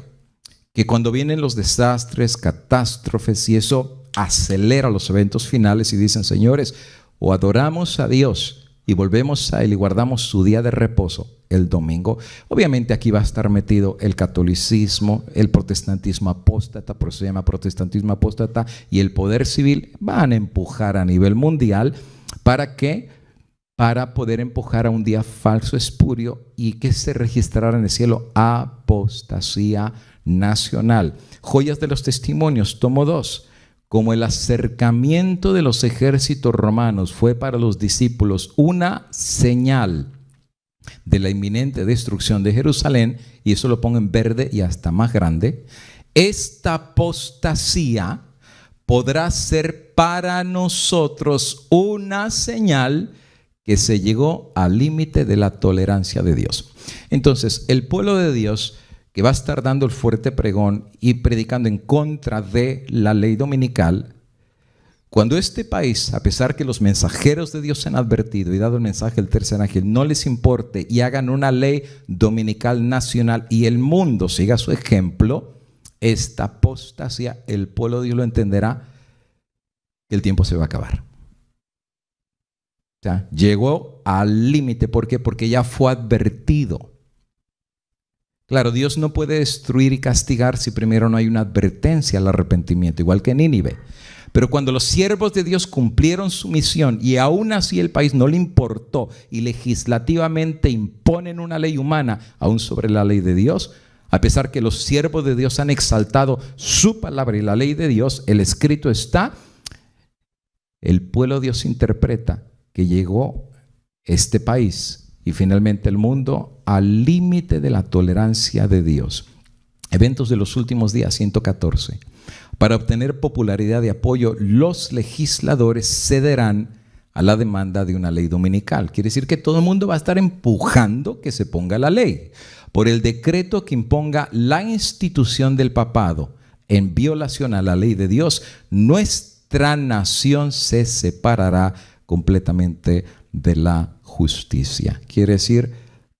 Speaker 1: que cuando vienen los desastres, catástrofes, y eso acelera los eventos finales y dicen, señores, o adoramos a Dios y volvemos a Él y guardamos su día de reposo el domingo. Obviamente aquí va a estar metido el catolicismo, el protestantismo apóstata, por eso se llama protestantismo apóstata, y el poder civil van a empujar a nivel mundial. ¿Para qué? Para poder empujar a un día falso, espurio, y que se registrara en el cielo apostasía nacional. Joyas de los testimonios, tomo 2. Como el acercamiento de los ejércitos romanos fue para los discípulos una señal de la inminente destrucción de Jerusalén, y eso lo pongo en verde y hasta más grande, esta apostasía podrá ser para nosotros una señal que se llegó al límite de la tolerancia de Dios. Entonces, el pueblo de Dios que va a estar dando el fuerte pregón y predicando en contra de la ley dominical, cuando este país, a pesar que los mensajeros de Dios se han advertido y dado el mensaje del tercer ángel, no les importe y hagan una ley dominical nacional y el mundo siga su ejemplo, esta apostasía, el pueblo de Dios lo entenderá, que el tiempo se va a acabar. O sea, llegó al límite. ¿Por qué? Porque ya fue advertido. Claro, Dios no puede destruir y castigar si primero no hay una advertencia al arrepentimiento, igual que Nínive. Pero cuando los siervos de Dios cumplieron su misión y aún así el país no le importó y legislativamente imponen una ley humana aún sobre la ley de Dios, a pesar que los siervos de Dios han exaltado su palabra y la ley de Dios, el escrito está, el pueblo de Dios interpreta que llegó este país y finalmente el mundo al límite de la tolerancia de Dios. Eventos de los últimos días, 114. Para obtener popularidad y apoyo, los legisladores cederán a la demanda de una ley dominical. Quiere decir que todo el mundo va a estar empujando que se ponga la ley. Por el decreto que imponga la institución del papado en violación a la ley de Dios, nuestra nación se separará completamente de la justicia. Quiere decir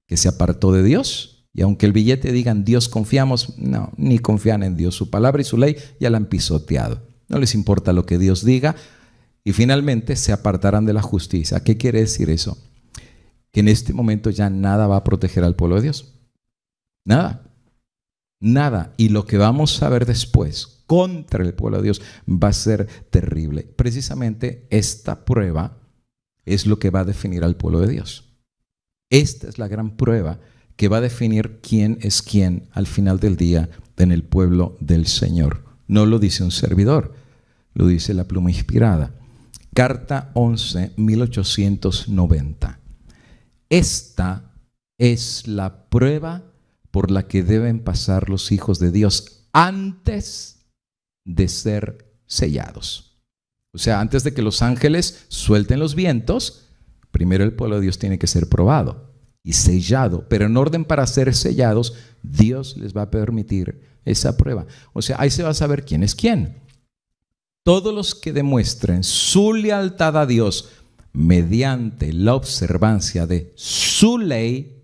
Speaker 1: que se apartó de Dios. Y aunque el billete diga en Dios confiamos, no, ni confían en Dios. Su palabra y su ley ya la han pisoteado. No les importa lo que Dios diga y finalmente se apartarán de la justicia. ¿Qué quiere decir eso? Que en este momento ya nada va a proteger al pueblo de Dios. Nada. Nada. Y lo que vamos a ver después contra el pueblo de Dios va a ser terrible. Precisamente esta prueba es lo que va a definir al pueblo de Dios. Esta es la gran prueba que va a definir quién es quién al final del día en el pueblo del Señor. No lo dice un servidor, lo dice la pluma inspirada. Carta 11, 1890. Esta es la prueba por la que deben pasar los hijos de Dios antes de ser sellados. O sea, antes de que los ángeles suelten los vientos, primero el pueblo de Dios tiene que ser probado y sellado. Pero en orden para ser sellados, Dios les va a permitir esa prueba. O sea, ahí se va a saber quién es quién. Todos los que demuestren su lealtad a Dios mediante la observancia de su ley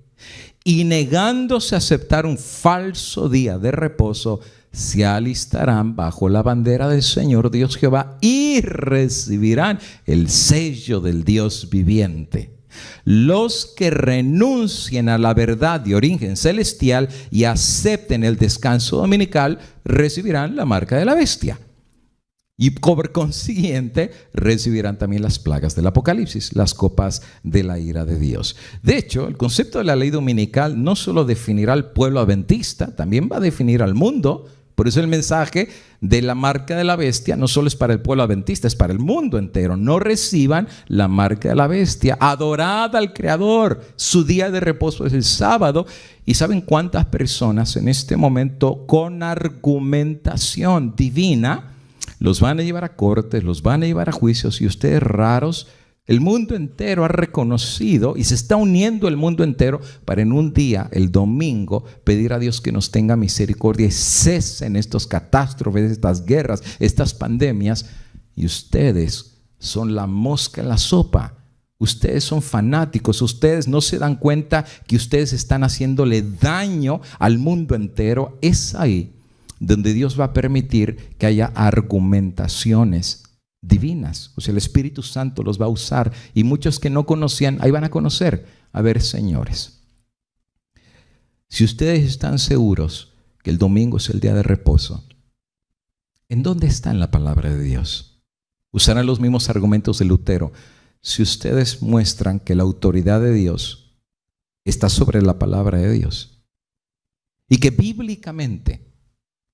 Speaker 1: y negándose a aceptar un falso día de reposo, se alistarán bajo la bandera del Señor Dios Jehová y recibirán el sello del Dios viviente. Los que renuncien a la verdad de origen celestial y acepten el descanso dominical recibirán la marca de la bestia. Y por consiguiente recibirán también las plagas del Apocalipsis, las copas de la ira de Dios. De hecho, el concepto de la ley dominical no solo definirá al pueblo adventista, también va a definir al mundo. Por eso el mensaje de la marca de la bestia no solo es para el pueblo adventista, es para el mundo entero. No reciban la marca de la bestia. Adorad al Creador. Su día de reposo es el sábado. ¿Y saben cuántas personas en este momento con argumentación divina los van a llevar a cortes, los van a llevar a juicios? Y ustedes raros, el mundo entero ha reconocido y se está uniendo el mundo entero para en un día, el domingo, pedir a Dios que nos tenga misericordia y cesen estos catástrofes, estas guerras, estas pandemias. Y ustedes son la mosca en la sopa. Ustedes son fanáticos. Ustedes no se dan cuenta que ustedes están haciéndole daño al mundo entero. Es ahí donde Dios va a permitir que haya argumentaciones divinas. O sea, el Espíritu Santo los va a usar y muchos que no conocían, ahí van a conocer. A ver, señores, si ustedes están seguros que el domingo es el día de reposo, ¿en dónde está en la palabra de Dios? Usarán los mismos argumentos de Lutero. Si ustedes muestran que la autoridad de Dios está sobre la palabra de Dios y que bíblicamente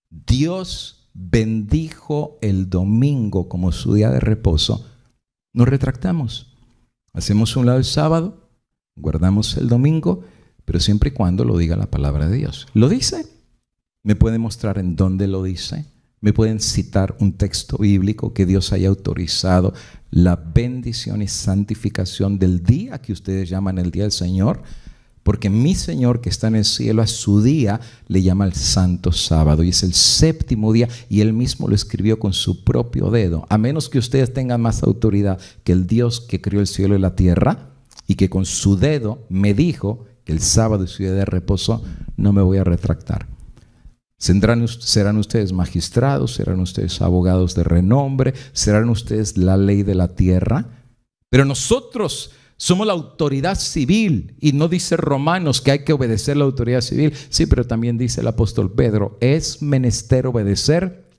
Speaker 1: Dios bendijo el domingo como su día de reposo, nos retractamos. Hacemos un lado el sábado, guardamos el domingo, pero siempre y cuando lo diga la palabra de Dios. ¿Lo dice? ¿Me pueden mostrar en dónde lo dice? ¿Me pueden citar un texto bíblico que Dios haya autorizado la bendición y santificación del día que ustedes llaman el día del Señor? Porque mi Señor que está en el cielo a su día le llama el santo sábado y es el séptimo día y Él mismo lo escribió con su propio dedo. A menos que ustedes tengan más autoridad que el Dios que creó el cielo y la tierra y que con su dedo me dijo que el sábado es su día de reposo, no me voy a retractar. Serán ustedes magistrados, serán ustedes abogados de renombre, serán ustedes la ley de la tierra, pero nosotros somos la autoridad civil y no dice Romanos que hay que obedecer la autoridad civil. Sí, pero también dice el apóstol Pedro, es menester obedecer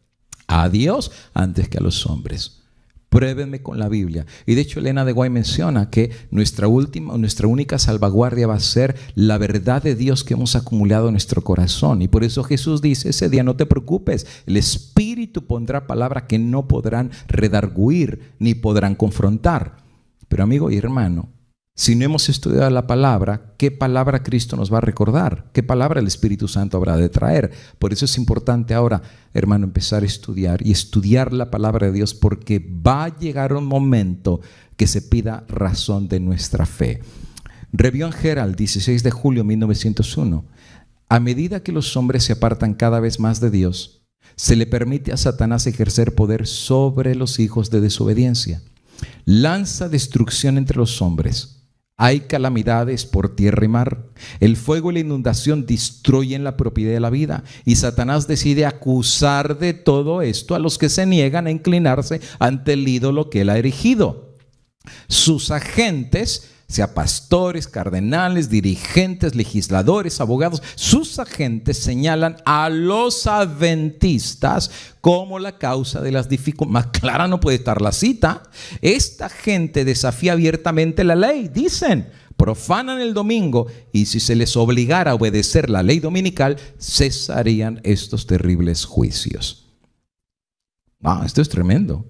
Speaker 1: a Dios antes que a los hombres. Pruébenme con la Biblia. Y de hecho Elena de Guay menciona que nuestra única salvaguardia va a ser la verdad de Dios que hemos acumulado en nuestro corazón. Y por eso Jesús dice, ese día no te preocupes, el Espíritu pondrá palabra que no podrán redarguir ni podrán confrontar. Pero amigo y hermano, si no hemos estudiado la palabra, ¿qué palabra Cristo nos va a recordar? ¿Qué palabra el Espíritu Santo habrá de traer? Por eso es importante ahora, hermano, empezar a estudiar y estudiar la palabra de Dios, porque va a llegar un momento que se pida razón de nuestra fe. Review and Herald, 16 de julio de 1901. A medida que los hombres se apartan cada vez más de Dios, se le permite a Satanás ejercer poder sobre los hijos de desobediencia. Lanza destrucción entre los hombres. Hay calamidades por tierra y mar. El fuego y la inundación destruyen la propiedad de la vida. Y Satanás decide acusar de todo esto a los que se niegan a inclinarse ante el ídolo que él ha erigido. Sus agentes, sea pastores, cardenales, dirigentes, legisladores, abogados, sus agentes señalan a los adventistas como la causa de las dificultades. Más clara no puede estar la cita. Esta gente desafía abiertamente la ley. Dicen, profanan el domingo y si se les obligara a obedecer la ley dominical, cesarían estos terribles juicios. Esto es tremendo.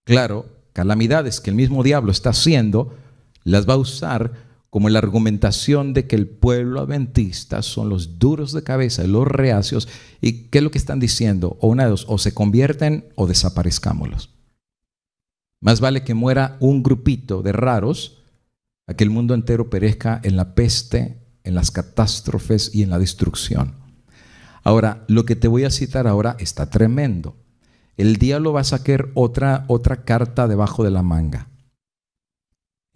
Speaker 1: Claro, calamidades que el mismo diablo está haciendo, las va a usar como la argumentación de que el pueblo adventista son los duros de cabeza y los reacios. ¿Y qué es lo que están diciendo? O una de dos, o se convierten o desaparezcámoslos. Más vale que muera un grupito de raros a que el mundo entero perezca en la peste, en las catástrofes y en la destrucción. Ahora, lo que te voy a citar ahora está tremendo. El diablo va a sacar otra carta debajo de la manga.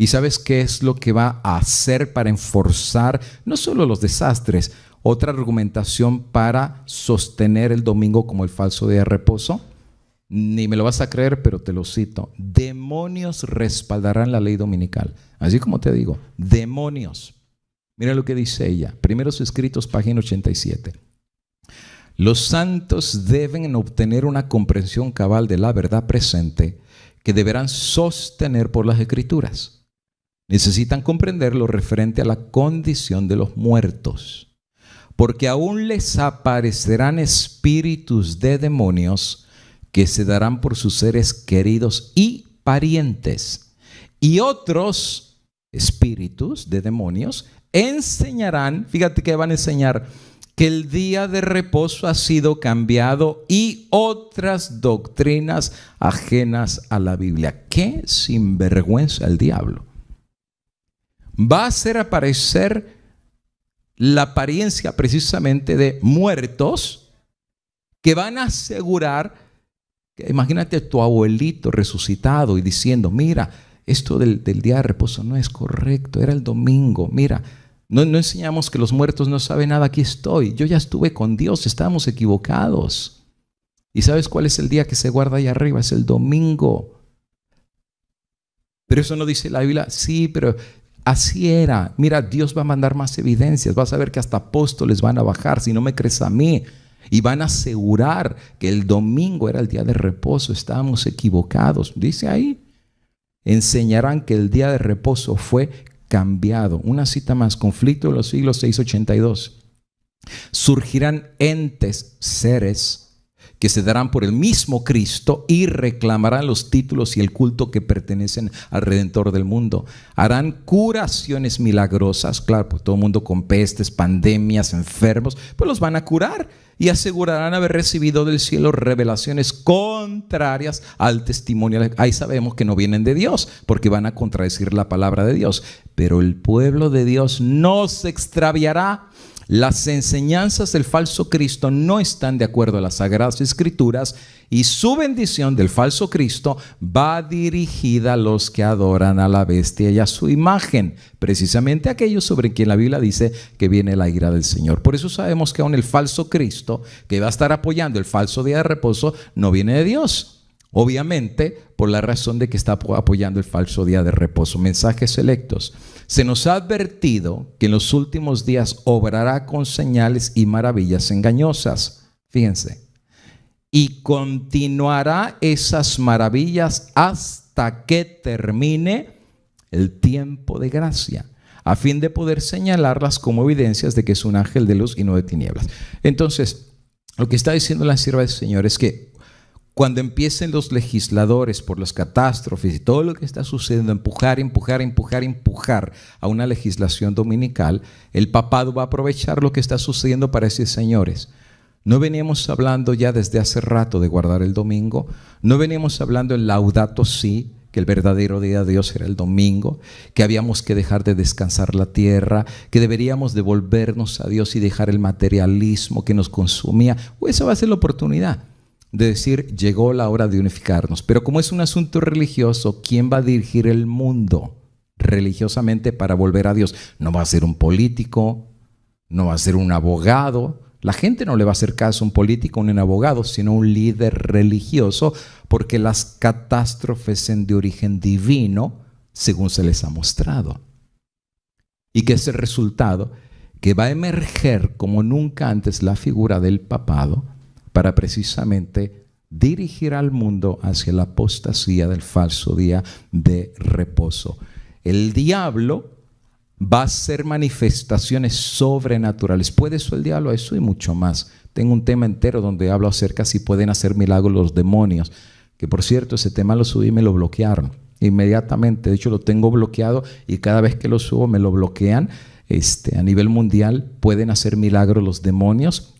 Speaker 1: ¿Y sabes qué es lo que va a hacer para enforzar no solo los desastres, otra argumentación para sostener el domingo como el falso día de reposo? Ni me lo vas a creer, pero te lo cito. Demonios respaldarán la ley dominical. Así como te digo, demonios. Mira lo que dice ella. Primeros Escritos, página 87. Los santos deben obtener una comprensión cabal de la verdad presente que deberán sostener por las Escrituras. Necesitan comprender lo referente a la condición de los muertos, porque aún les aparecerán espíritus de demonios que se darán por sus seres queridos y parientes, y otros espíritus de demonios enseñarán, fíjate que van a enseñar, que el día de reposo ha sido cambiado y otras doctrinas ajenas a la Biblia. ¡Qué sinvergüenza el diablo! Va a hacer aparecer la apariencia precisamente de muertos que van a asegurar, que, imagínate tu abuelito resucitado y diciendo, mira, esto del día de reposo no es correcto, era el domingo, mira, no enseñamos que los muertos no saben nada, aquí estoy, yo ya estuve con Dios, estábamos equivocados. ¿Y sabes cuál es el día que se guarda ahí arriba? Es el domingo. Pero eso no dice la Biblia, sí, pero así era. Mira, Dios va a mandar más evidencias. Vas a ver que hasta apóstoles van a bajar, si no me crees a mí. Y van a asegurar que el domingo era el día de reposo. Estábamos equivocados. Dice ahí. Enseñarán que el día de reposo fue cambiado. Una cita más. Conflicto de los siglos 682. Surgirán entes, seres, que se darán por el mismo Cristo y reclamarán los títulos y el culto que pertenecen al Redentor del mundo. Harán curaciones milagrosas, claro, pues todo el mundo con pestes, pandemias, enfermos, pues los van a curar y asegurarán haber recibido del cielo revelaciones contrarias al testimonio. Ahí sabemos que no vienen de Dios, porque van a contradecir la palabra de Dios. Pero el pueblo de Dios no se extraviará. Las enseñanzas del falso Cristo no están de acuerdo a las Sagradas Escrituras y su bendición del falso Cristo va dirigida a los que adoran a la bestia y a su imagen, precisamente aquellos sobre quien la Biblia dice que viene la ira del Señor. Por eso sabemos que aún el falso Cristo, que va a estar apoyando el falso día de reposo, no viene de Dios. Obviamente, por la razón de que está apoyando el falso día de reposo. Mensajes selectos. Se nos ha advertido que en los últimos días obrará con señales y maravillas engañosas. Fíjense. Y continuará esas maravillas hasta que termine el tiempo de gracia, a fin de poder señalarlas como evidencias de que es un ángel de luz y no de tinieblas. Entonces, lo que está diciendo la sierva del Señor es que cuando empiecen los legisladores por las catástrofes y todo lo que está sucediendo, empujar a una legislación dominical, el papado va a aprovechar lo que está sucediendo para decir, señores, no veníamos hablando ya desde hace rato de guardar el domingo, no veníamos hablando en Laudato Si, que el verdadero día de Dios era el domingo, que habíamos que dejar de descansar la tierra, que deberíamos devolvernos a Dios y dejar el materialismo que nos consumía. Esa va a ser la oportunidad de decir, llegó la hora de unificarnos. Pero como es un asunto religioso, ¿quién va a dirigir el mundo religiosamente para volver a Dios? No va a ser un político, no va a ser un abogado. La gente no le va a hacer caso a un político, a un abogado, sino un líder religioso, porque las catástrofes son de origen divino, según se les ha mostrado. Y que es el resultado que va a emerger como nunca antes la figura del papado, para precisamente dirigir al mundo hacia la apostasía del falso día de reposo. El diablo va a hacer manifestaciones sobrenaturales. ¿Puede eso el diablo? Eso y mucho más. Tengo un tema entero donde hablo acerca si pueden hacer milagros los demonios, que por cierto ese tema lo subí y me lo bloquearon. inmediatamente. De hecho, lo tengo bloqueado y cada vez que lo subo me lo bloquean. A nivel mundial pueden hacer milagros los demonios.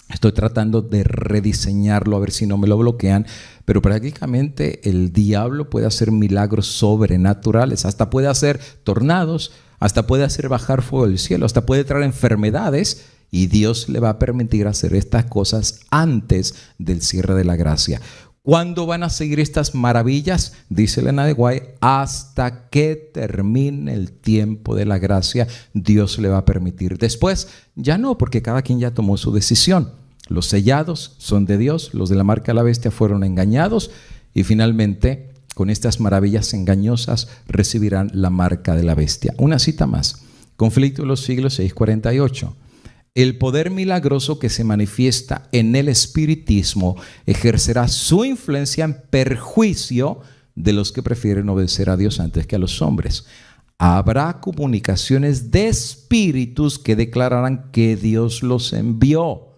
Speaker 1: Estoy tratando de rediseñarlo a ver si no me lo bloquean, pero prácticamente el diablo puede hacer milagros sobrenaturales, hasta puede hacer tornados, hasta puede hacer bajar fuego del cielo, hasta puede traer enfermedades, y Dios le va a permitir hacer estas cosas antes del cierre de la gracia. ¿Cuándo van a seguir estas maravillas? Dice Elena de White, hasta que termine el tiempo de la gracia, Dios le va a permitir. Después, ya no, porque cada quien ya tomó su decisión. Los sellados son de Dios, los de la marca de la bestia fueron engañados, y finalmente, con estas maravillas engañosas, recibirán la marca de la bestia. Una cita más. Conflicto de los siglos 648. El poder milagroso que se manifiesta en el espiritismo ejercerá su influencia en perjuicio de los que prefieren obedecer a Dios antes que a los hombres. Habrá comunicaciones de espíritus que declararán que Dios los envió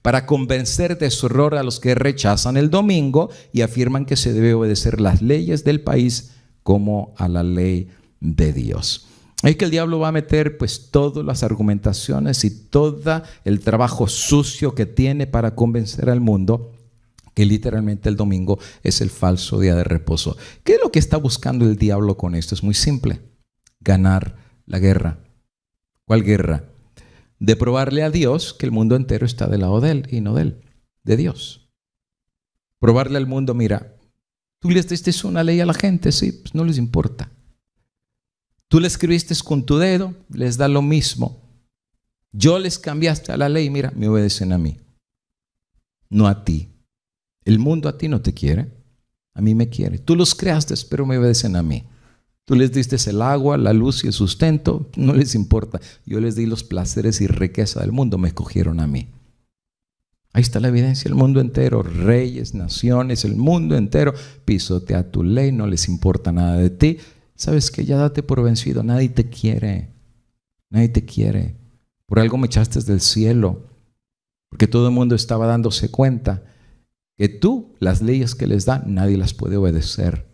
Speaker 1: para convencer de su error a los que rechazan el domingo y afirman que se debe obedecer las leyes del país como a la ley de Dios. Es que el diablo va a meter pues todas las argumentaciones y todo el trabajo sucio que tiene para convencer al mundo que literalmente el domingo es el falso día de reposo. ¿Qué es lo que está buscando el diablo con esto? Es muy simple: ganar la guerra. ¿Cuál guerra? De probarle a Dios que el mundo entero está del lado de él y no de él, de Dios. Probarle al mundo, mira, tú les diste una ley a la gente, sí, pues no les importa. Tú le escribiste con tu dedo, les da lo mismo. Yo les cambiaste a la ley, mira, me obedecen a mí, no a ti. El mundo a ti no te quiere, a mí me quiere. Tú los creaste, pero me obedecen a mí. Tú les diste el agua, la luz y el sustento, no les importa. Yo les di los placeres y riqueza del mundo, me escogieron a mí. Ahí está la evidencia, el mundo entero, reyes, naciones, el mundo entero pisotea tu ley, no les importa nada de ti. Sabes que ya date por vencido, nadie te quiere, nadie te quiere. Por algo me echaste del cielo, porque todo el mundo estaba dándose cuenta que tú, las leyes que les dan, nadie las puede obedecer.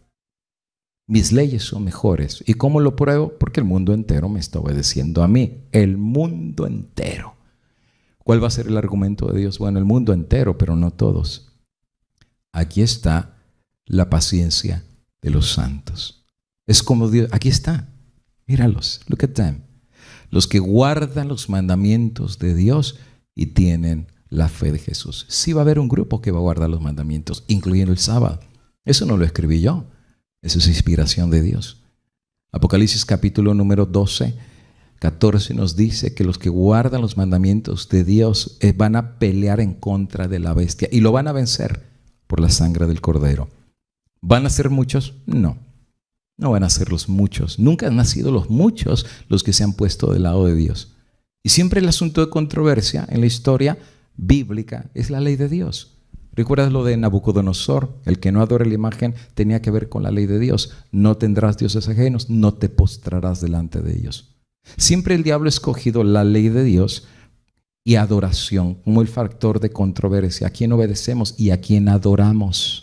Speaker 1: Mis leyes son mejores. ¿Y cómo lo pruebo? Porque el mundo entero me está obedeciendo a mí, el mundo entero. ¿Cuál va a ser el argumento de Dios? Bueno, el mundo entero, pero no todos. Aquí está la paciencia de los santos. Es como Dios, aquí está, míralos, look at them. Los que guardan los mandamientos de Dios y tienen la fe de Jesús. Sí va a haber un grupo que va a guardar los mandamientos, incluyendo el sábado. Eso no lo escribí yo, eso es inspiración de Dios. Apocalipsis capítulo número 12, 14 nos dice que los que guardan los mandamientos de Dios van a pelear en contra de la bestia y lo van a vencer por la sangre del Cordero. ¿Van a ser muchos? No. No van a ser los muchos. Nunca han sido los muchos los que se han puesto del lado de Dios. Y siempre el asunto de controversia en la historia bíblica es la ley de Dios. ¿Recuerdas lo de Nabucodonosor? El que no adore la imagen tenía que ver con la ley de Dios. No tendrás dioses ajenos, no te postrarás delante de ellos. Siempre el diablo ha escogido la ley de Dios y adoración como el factor de controversia. ¿A quién obedecemos y a quién adoramos?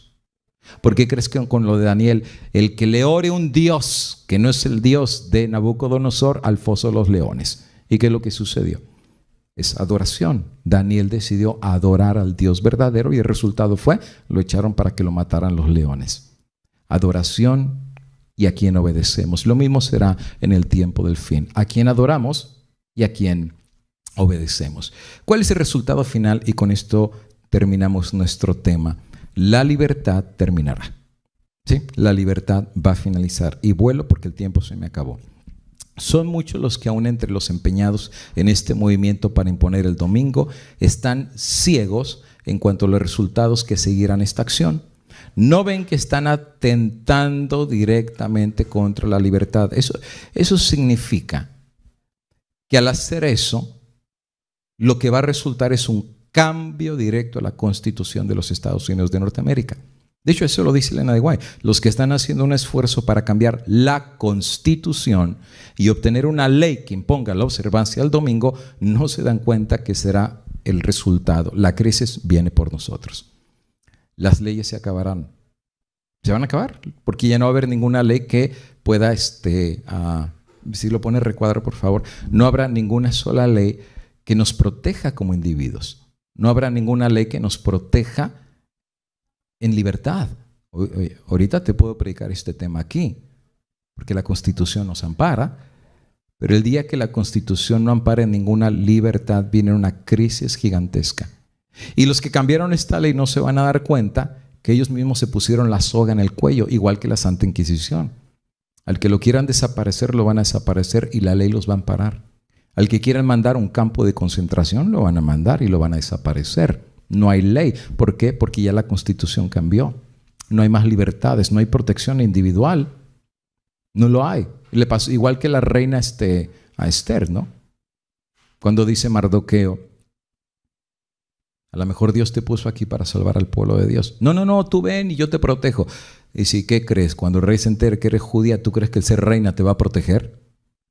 Speaker 1: ¿Por qué crees que con lo de Daniel, el que le ore un Dios que no es el Dios de Nabucodonosor, al foso de los leones? ¿Y qué es lo que sucedió? Es adoración. Daniel decidió adorar al Dios verdadero y el resultado fue, lo echaron para que lo mataran los leones. Adoración y a quién obedecemos. Lo mismo será en el tiempo del fin. A quién adoramos y a quién obedecemos. ¿Cuál es el resultado final? Y con esto terminamos nuestro tema. La libertad terminará. ¿Sí? La libertad va a finalizar. Y vuelo porque el tiempo se me acabó. Son muchos los que aún entre los empeñados en este movimiento para imponer el domingo están ciegos en cuanto a los resultados que seguirán esta acción. No ven que están atentando directamente contra la libertad. Eso significa que al hacer eso, lo que va a resultar es un cambio directo a la Constitución de los Estados Unidos de Norteamérica. De hecho, eso lo dice Elena de White. Los que están haciendo un esfuerzo para cambiar la Constitución y obtener una ley que imponga la observancia del domingo, no se dan cuenta que será el resultado. La crisis viene por nosotros. Las leyes se acabarán. Se van a acabar, porque ya no va a haber ninguna ley que pueda, si lo pone recuadro por favor, no habrá ninguna sola ley que nos proteja como individuos. No habrá ninguna ley que nos proteja en libertad. Oye, ahorita te puedo predicar este tema aquí, porque la Constitución nos ampara, pero el día que la Constitución no ampare ninguna libertad, viene una crisis gigantesca. Y los que cambiaron esta ley no se van a dar cuenta que ellos mismos se pusieron la soga en el cuello, igual que la Santa Inquisición. Al que lo quieran desaparecer, lo van a desaparecer y la ley los va a amparar. Al que quieran mandar a un campo de concentración, lo van a mandar y lo van a desaparecer. No hay ley. ¿Por qué? Porque ya la Constitución cambió. No hay más libertades, no hay protección individual. No lo hay. Le pasó igual que la reina a Esther, ¿no? Cuando dice Mardoqueo, a lo mejor Dios te puso aquí para salvar al pueblo de Dios. No, tú ven y yo te protejo. Y si, ¿qué crees? Cuando el rey se entere que eres judía, ¿tú crees que el ser reina te va a proteger?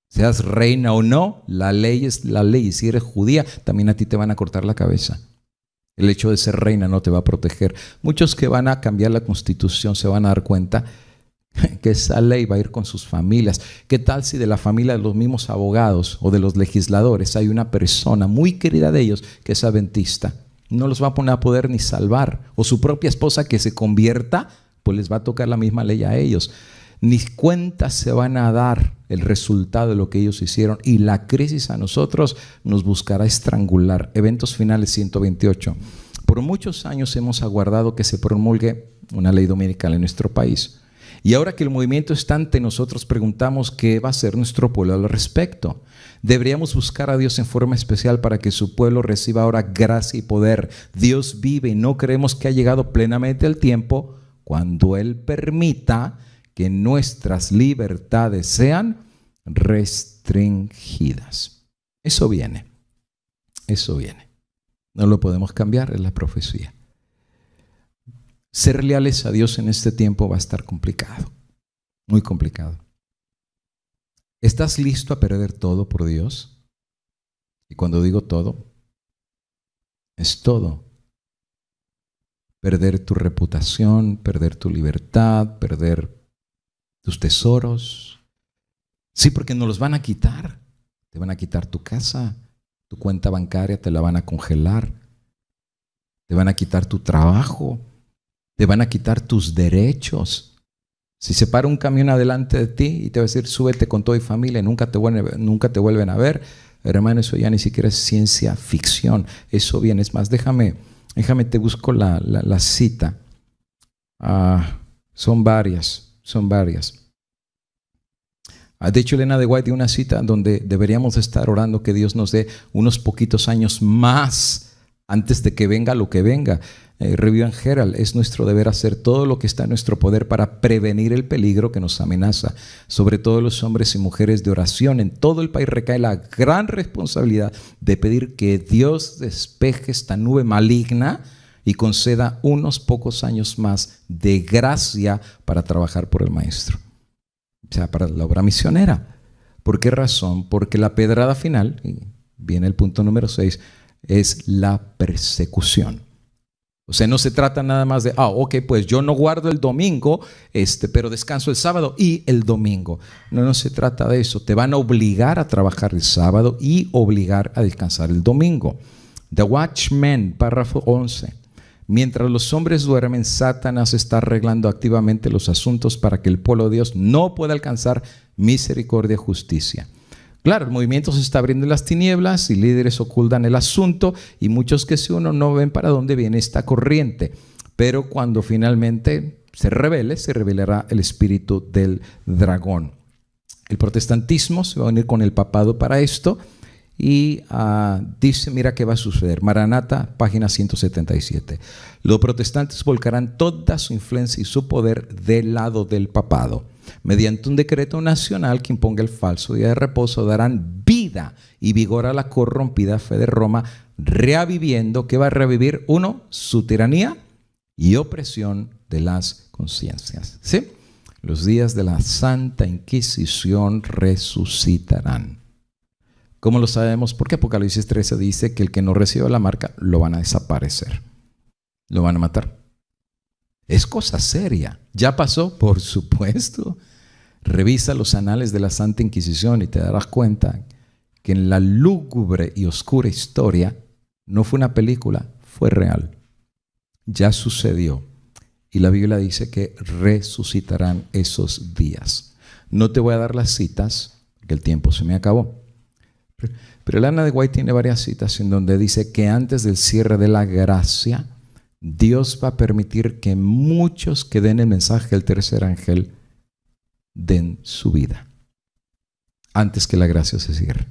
Speaker 1: Seas reina o no, la ley es la ley. Y si eres judía, también a ti te van a cortar la cabeza. El hecho de ser reina no te va a proteger. Muchos que van a cambiar la Constitución se van a dar cuenta que esa ley va a ir con sus familias. ¿Qué tal si de la familia de los mismos abogados o de los legisladores hay una persona muy querida de ellos que es adventista? No los va a poder ni salvar. O su propia esposa que se convierta, pues les va a tocar la misma ley a ellos. Ni cuenta se van a dar el resultado de lo que ellos hicieron, y la crisis a nosotros nos buscará estrangular. Eventos finales 128. Por muchos años hemos aguardado que se promulgue una ley dominical en nuestro país. Y ahora que el movimiento está ante nosotros, preguntamos qué va a hacer nuestro pueblo al respecto. Deberíamos buscar a Dios en forma especial para que su pueblo reciba ahora gracia y poder. Dios vive y no creemos que ha llegado plenamente el tiempo cuando Él permita que nuestras libertades sean restringidas. Eso viene. No lo podemos cambiar, es la profecía. Ser leales a Dios en este tiempo va a estar complicado, muy complicado. ¿Estás listo a perder todo por Dios? Y cuando digo todo, es todo. Perder tu reputación, perder tu libertad, perder tus tesoros. Sí, porque nos los van a quitar. Te van a quitar tu casa, tu cuenta bancaria te la van a congelar. Te van a quitar tu trabajo. Te van a quitar tus derechos. Si se para un camión adelante de ti y te va a decir, súbete con toda tu familia y nunca te vuelven a ver, hermano, eso ya ni siquiera es ciencia ficción. Eso viene. Es más, déjame te busco la cita. Son varias. De hecho, Elena de White dio una cita donde deberíamos estar orando que Dios nos dé unos poquitos años más antes de que venga lo que venga. Review and Herald, es nuestro deber hacer todo lo que está en nuestro poder para prevenir el peligro que nos amenaza. Sobre todo los hombres y mujeres de oración. En todo el país recae la gran responsabilidad de pedir que Dios despeje esta nube maligna y conceda unos pocos años más de gracia para trabajar por el Maestro. O sea, para la obra misionera. ¿Por qué razón? Porque la pedrada final, y viene el punto número 6, es la persecución. O sea, no se trata nada más de, ok, pues yo no guardo el domingo, pero descanso el sábado y el domingo. No se trata de eso. Te van a obligar a trabajar el sábado y obligar a descansar el domingo. The Watchman, párrafo 11. Mientras los hombres duermen, Satanás está arreglando activamente los asuntos para que el pueblo de Dios no pueda alcanzar misericordia y justicia. Claro, el movimiento se está abriendo en las tinieblas y líderes ocultan el asunto y muchos que se unen no ven para dónde viene esta corriente. Pero cuando finalmente se revelará el espíritu del dragón. El protestantismo se va a unir con el papado para esto y dice, mira qué va a suceder. Maranata, página 177. Los protestantes volcarán toda su influencia y su poder del lado del papado. Mediante un decreto nacional que imponga el falso día de reposo, darán vida y vigor a la corrompida fe de Roma, reviviendo, ¿qué va a revivir? 1, su tiranía y opresión de las conciencias. ¿Sí? Los días de la Santa Inquisición resucitarán. ¿Cómo lo sabemos? Porque Apocalipsis 13 dice que el que no reciba la marca lo van a desaparecer, lo van a matar. Es cosa seria. ¿Ya pasó? Por supuesto. Revisa los anales de la Santa Inquisición y te darás cuenta que en la lúgubre y oscura historia no fue una película, fue real. Ya sucedió. Y la Biblia dice que resucitarán esos días. No te voy a dar las citas, porque el tiempo se me acabó. Pero Elena de White tiene varias citas en donde dice que antes del cierre de la gracia, Dios va a permitir que muchos que den el mensaje del tercer ángel den su vida antes que la gracia se cierre.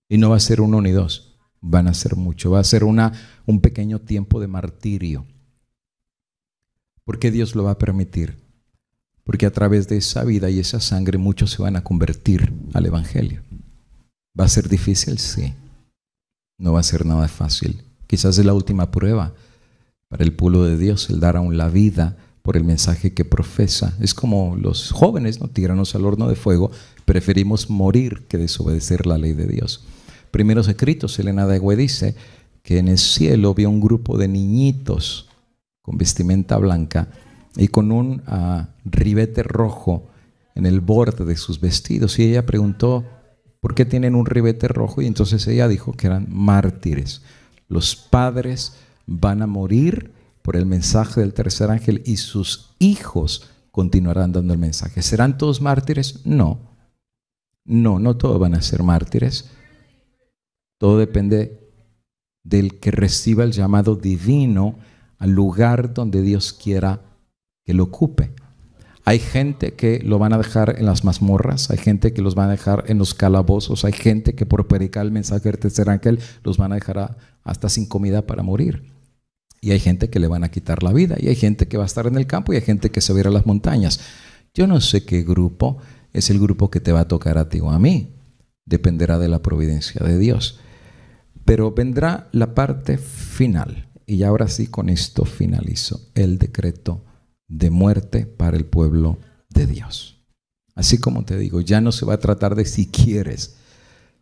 Speaker 1: Y no va a ser uno ni dos, van a ser muchos. Va a ser un pequeño tiempo de martirio. ¿Por qué Dios lo va a permitir? Porque a través de esa vida y esa sangre muchos se van a convertir al evangelio. ¿Va a ser difícil? Sí. No va a ser nada fácil. Quizás es la última prueba para el pueblo de Dios, el dar aún la vida por el mensaje que profesa. Es como los jóvenes, ¿no? Tíranos al horno de fuego. Preferimos morir que desobedecer la ley de Dios. Primeros escritos, Elena de White dice que en el cielo vio un grupo de niñitos con vestimenta blanca y con un ribete rojo en el borde de sus vestidos. Y ella preguntó, ¿por qué tienen un ribete rojo? Y entonces ella dijo que eran mártires. Los padres van a morir por el mensaje del tercer ángel y sus hijos continuarán dando el mensaje. ¿Serán todos mártires? No todos van a ser mártires. Todo depende del que reciba el llamado divino al lugar donde Dios quiera que lo ocupe. Hay gente que lo van a dejar en las mazmorras, hay gente que los van a dejar en los calabozos, hay gente que por predicar el mensaje del tercer ángel los van a dejar hasta sin comida para morir. Y hay gente que le van a quitar la vida, y hay gente que va a estar en el campo, y hay gente que se va a ir a las montañas. Yo no sé qué grupo es el grupo que te va a tocar a ti o a mí. Dependerá de la providencia de Dios. Pero vendrá la parte final. Y ahora sí, con esto finalizo. El decreto de muerte para el pueblo de Dios. Así como te digo, ya no se va a tratar de si quieres.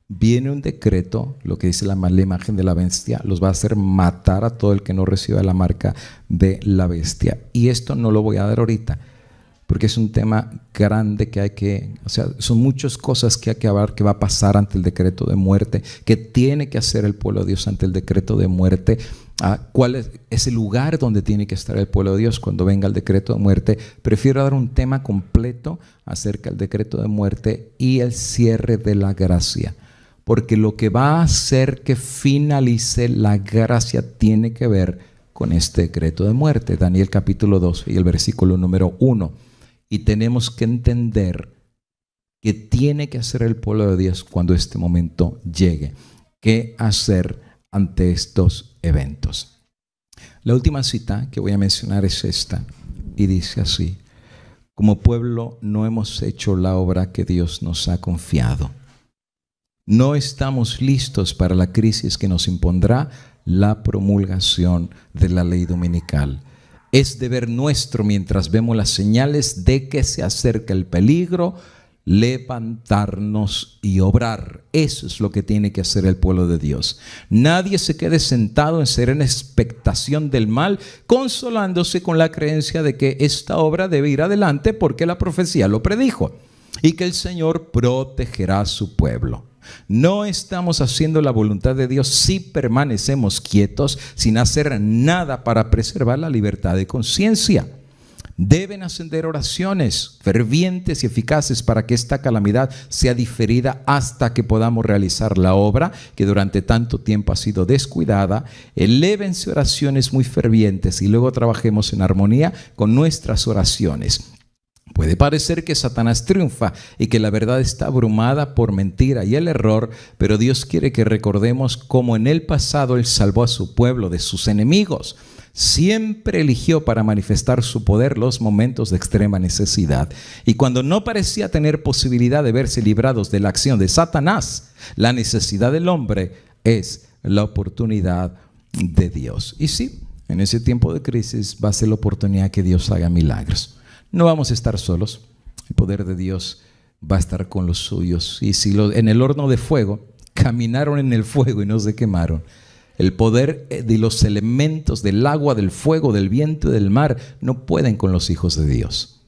Speaker 1: Viene un decreto, lo que dice la imagen de la bestia, los va a hacer matar a todo el que no reciba la marca de la bestia. Y esto no lo voy a dar ahorita, porque es un tema grande que son muchas cosas que hay que hablar, que va a pasar ante el decreto de muerte, que tiene que hacer el pueblo de Dios ante el decreto de muerte. ¿Cuál es el lugar donde tiene que estar el pueblo de Dios cuando venga el decreto de muerte? Prefiero dar un tema completo acerca del decreto de muerte y el cierre de la gracia. Porque lo que va a hacer que finalice la gracia tiene que ver con este decreto de muerte. Daniel capítulo 2 y el versículo número 1. Y tenemos que entender que tiene que hacer el pueblo de Dios cuando este momento llegue. ¿Qué hacer ante estos eventos? La última cita que voy a mencionar es esta. Y dice así: como pueblo no hemos hecho la obra que Dios nos ha confiado. No estamos listos para la crisis que nos impondrá la promulgación de la ley dominical. Es deber nuestro, mientras vemos las señales de que se acerca el peligro, levantarnos y obrar. Eso es lo que tiene que hacer el pueblo de Dios. Nadie se quede sentado en serena expectación del mal, consolándose con la creencia de que esta obra debe ir adelante porque la profecía lo predijo y que el Señor protegerá a su pueblo. No estamos haciendo la voluntad de Dios si permanecemos quietos sin hacer nada para preservar la libertad de conciencia. Deben ascender oraciones fervientes y eficaces para que esta calamidad sea diferida hasta que podamos realizar la obra que durante tanto tiempo ha sido descuidada. Elévense oraciones muy fervientes y luego trabajemos en armonía con nuestras oraciones. Puede parecer que Satanás triunfa y que la verdad está abrumada por mentira y el error, pero Dios quiere que recordemos cómo en el pasado Él salvó a su pueblo de sus enemigos. Siempre eligió para manifestar su poder los momentos de extrema necesidad. Y cuando no parecía tener posibilidad de verse librados de la acción de Satanás, la necesidad del hombre es la oportunidad de Dios. Y sí, en ese tiempo de crisis va a ser la oportunidad que Dios haga milagros. No vamos a estar solos. El poder de Dios va a estar con los suyos. Y si en el horno de fuego caminaron en el fuego y no se quemaron, El poder de los elementos, del agua, del fuego, del viento y del mar, no pueden con los hijos de Dios.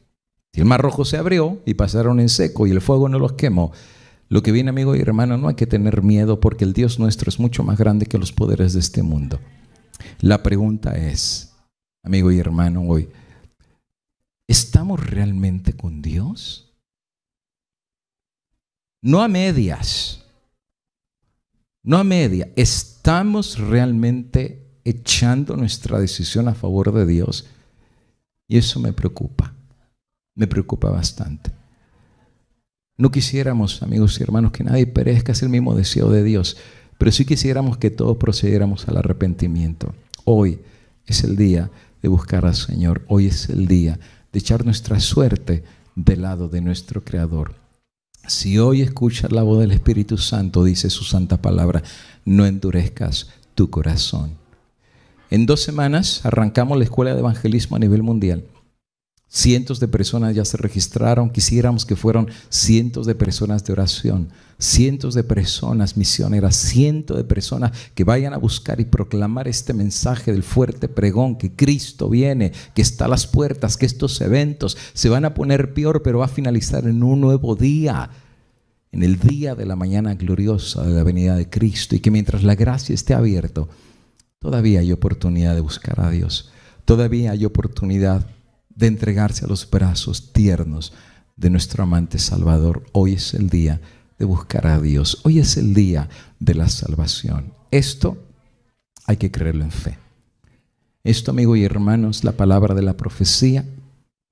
Speaker 1: Si el mar rojo se abrió y pasaron en seco y el fuego no los quemó, lo que viene, amigo y hermano, no hay que tener miedo porque el Dios nuestro es mucho más grande que los poderes de este mundo. La pregunta es, amigo y hermano, hoy, ¿estamos realmente con Dios? No a medias. No a medias. ¿Estamos realmente echando nuestra decisión a favor de Dios? Y eso me preocupa bastante. No quisiéramos, amigos y hermanos, que nadie perezca, es el mismo deseo de Dios, pero sí quisiéramos que todos procediéramos al arrepentimiento. Hoy es el día de buscar al Señor, hoy es el día de echar nuestra suerte del lado de nuestro Creador. Si hoy escuchas la voz del Espíritu Santo, dice su santa palabra, no endurezcas tu corazón. En 2 semanas arrancamos la escuela de evangelismo a nivel mundial. Cientos de personas ya se registraron. Quisiéramos que fueran cientos de personas de oración, cientos de personas misioneras, cientos de personas que vayan a buscar y proclamar este mensaje del fuerte pregón, que Cristo viene, que está a las puertas, que estos eventos se van a poner peor, pero va a finalizar en un nuevo día, en el día de la mañana gloriosa de la venida de Cristo, y que mientras la gracia esté abierta, todavía hay oportunidad de buscar a Dios, todavía hay oportunidad de entregarse a los brazos tiernos de nuestro amante Salvador. Hoy es el día de buscar a Dios. Hoy es el día de la salvación. Esto hay que creerlo en fe. Esto, amigos y hermanos, la palabra de la profecía,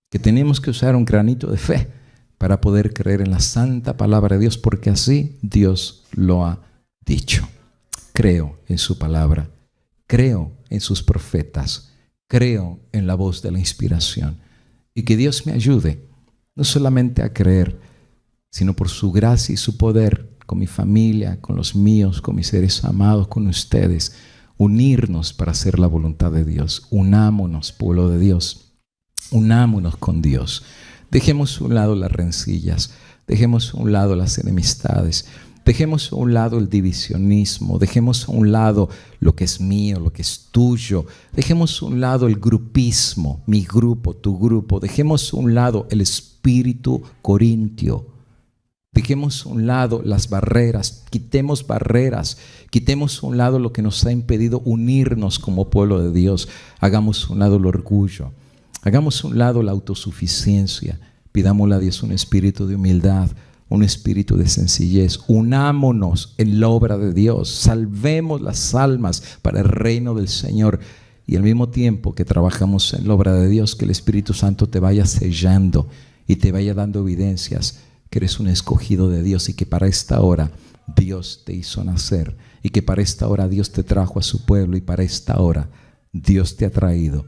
Speaker 1: que tenemos que usar un granito de fe para poder creer en la santa palabra de Dios, porque así Dios lo ha dicho. Creo en su palabra, creo en sus profetas, creo en la voz de la inspiración, y que Dios me ayude no solamente a creer, sino por su gracia y su poder, con mi familia, con los míos, con mis seres amados, con ustedes, unirnos para hacer la voluntad de Dios. Unámonos, pueblo de Dios, unámonos con Dios. Dejemos a un lado las rencillas, dejemos a un lado las enemistades, dejemos a un lado el divisionismo, dejemos a un lado lo que es mío, lo que es tuyo, dejemos a un lado el grupismo, mi grupo, tu grupo, dejemos a un lado el espíritu corintio, dejemos a un lado las barreras, quitemos a un lado lo que nos ha impedido unirnos como pueblo de Dios, hagamos a un lado el orgullo, hagamos a un lado la autosuficiencia, pidámosle a Dios un espíritu de humildad, un espíritu de sencillez. Unámonos en la obra de Dios, salvemos las almas para el reino del Señor, y al mismo tiempo que trabajamos en la obra de Dios, que el Espíritu Santo te vaya sellando y te vaya dando evidencias que eres un escogido de Dios, y que para esta hora Dios te hizo nacer, y que para esta hora Dios te trajo a su pueblo, y para esta hora Dios te ha traído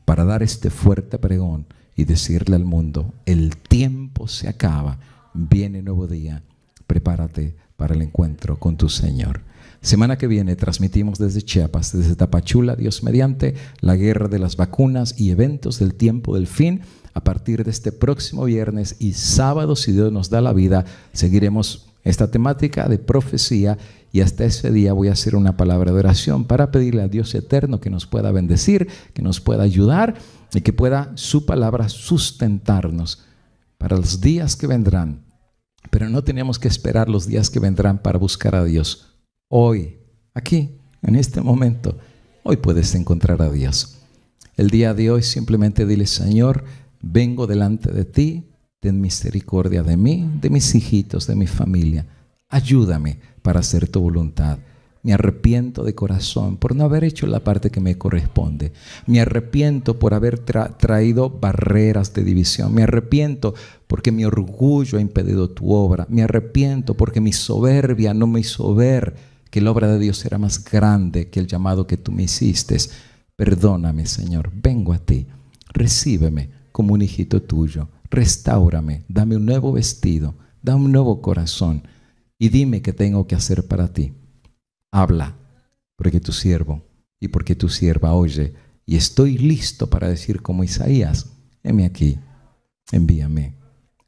Speaker 1: para dar este fuerte pregón y decirle al mundo: el tiempo se acaba, viene nuevo día, prepárate para el encuentro con tu Señor. Semana que viene transmitimos desde Chiapas, desde Tapachula, Dios mediante, la guerra de las vacunas y eventos del tiempo del fin. A partir de este próximo viernes y sábado, si Dios nos da la vida, seguiremos esta temática de profecía, y hasta ese día voy a hacer una palabra de oración para pedirle a Dios eterno que nos pueda bendecir, que nos pueda ayudar y que pueda su palabra sustentarnos para los días que vendrán. Pero no tenemos que esperar los días que vendrán para buscar a Dios. Hoy, aquí, en este momento, hoy puedes encontrar a Dios. El día de hoy simplemente dile: Señor, vengo delante de ti, ten misericordia de mí, de mis hijitos, de mi familia. Ayúdame para hacer tu voluntad. Me arrepiento de corazón por no haber hecho la parte que me corresponde. Me arrepiento por haber traído barreras de división. Me arrepiento porque mi orgullo ha impedido tu obra. Me arrepiento porque mi soberbia no me hizo ver que la obra de Dios era más grande que el llamado que tú me hiciste. Perdóname, Señor. Vengo a ti. Recíbeme como un hijito tuyo. Restáurame. Dame un nuevo vestido. Dame un nuevo corazón. Y dime qué tengo que hacer para ti. Habla, porque tu siervo y porque tu sierva oye, y estoy listo para decir como Isaías: heme aquí, envíame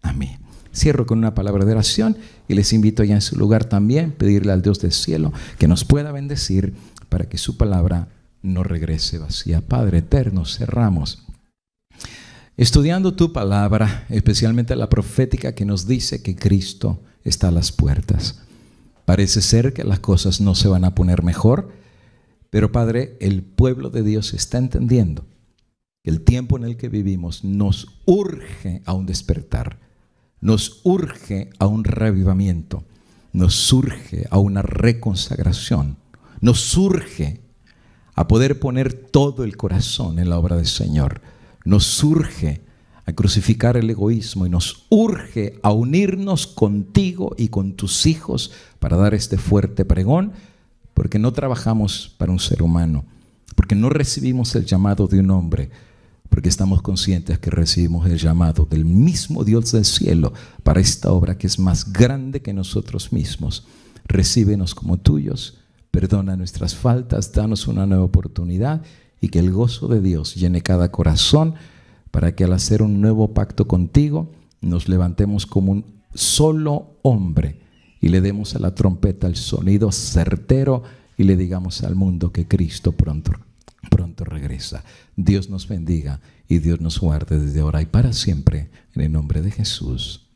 Speaker 1: a mí. Cierro con una palabra de oración y les invito ya en su lugar también pedirle al Dios del cielo que nos pueda bendecir para que su palabra no regrese vacía. Padre eterno, cerramos estudiando tu palabra, especialmente la profética que nos dice que Cristo está a las puertas. Parece ser que las cosas no se van a poner mejor, pero Padre, el pueblo de Dios está entendiendo que el tiempo en el que vivimos nos urge a un despertar, nos urge a un revivamiento, nos urge a una reconsagración, nos urge a poder poner todo el corazón en la obra del Señor. Nos urge a crucificar el egoísmo y nos urge a unirnos contigo y con tus hijos para dar este fuerte pregón, porque no trabajamos para un ser humano, porque no recibimos el llamado de un hombre, porque estamos conscientes que recibimos el llamado del mismo Dios del cielo para esta obra que es más grande que nosotros mismos. Recíbenos como tuyos, perdona nuestras faltas, danos una nueva oportunidad y que el gozo de Dios llene cada corazón para que al hacer un nuevo pacto contigo nos levantemos como un solo hombre y le demos a la trompeta el sonido certero y le digamos al mundo que Cristo pronto regresa. Dios nos bendiga y Dios nos guarde desde ahora y para siempre en el nombre de Jesús.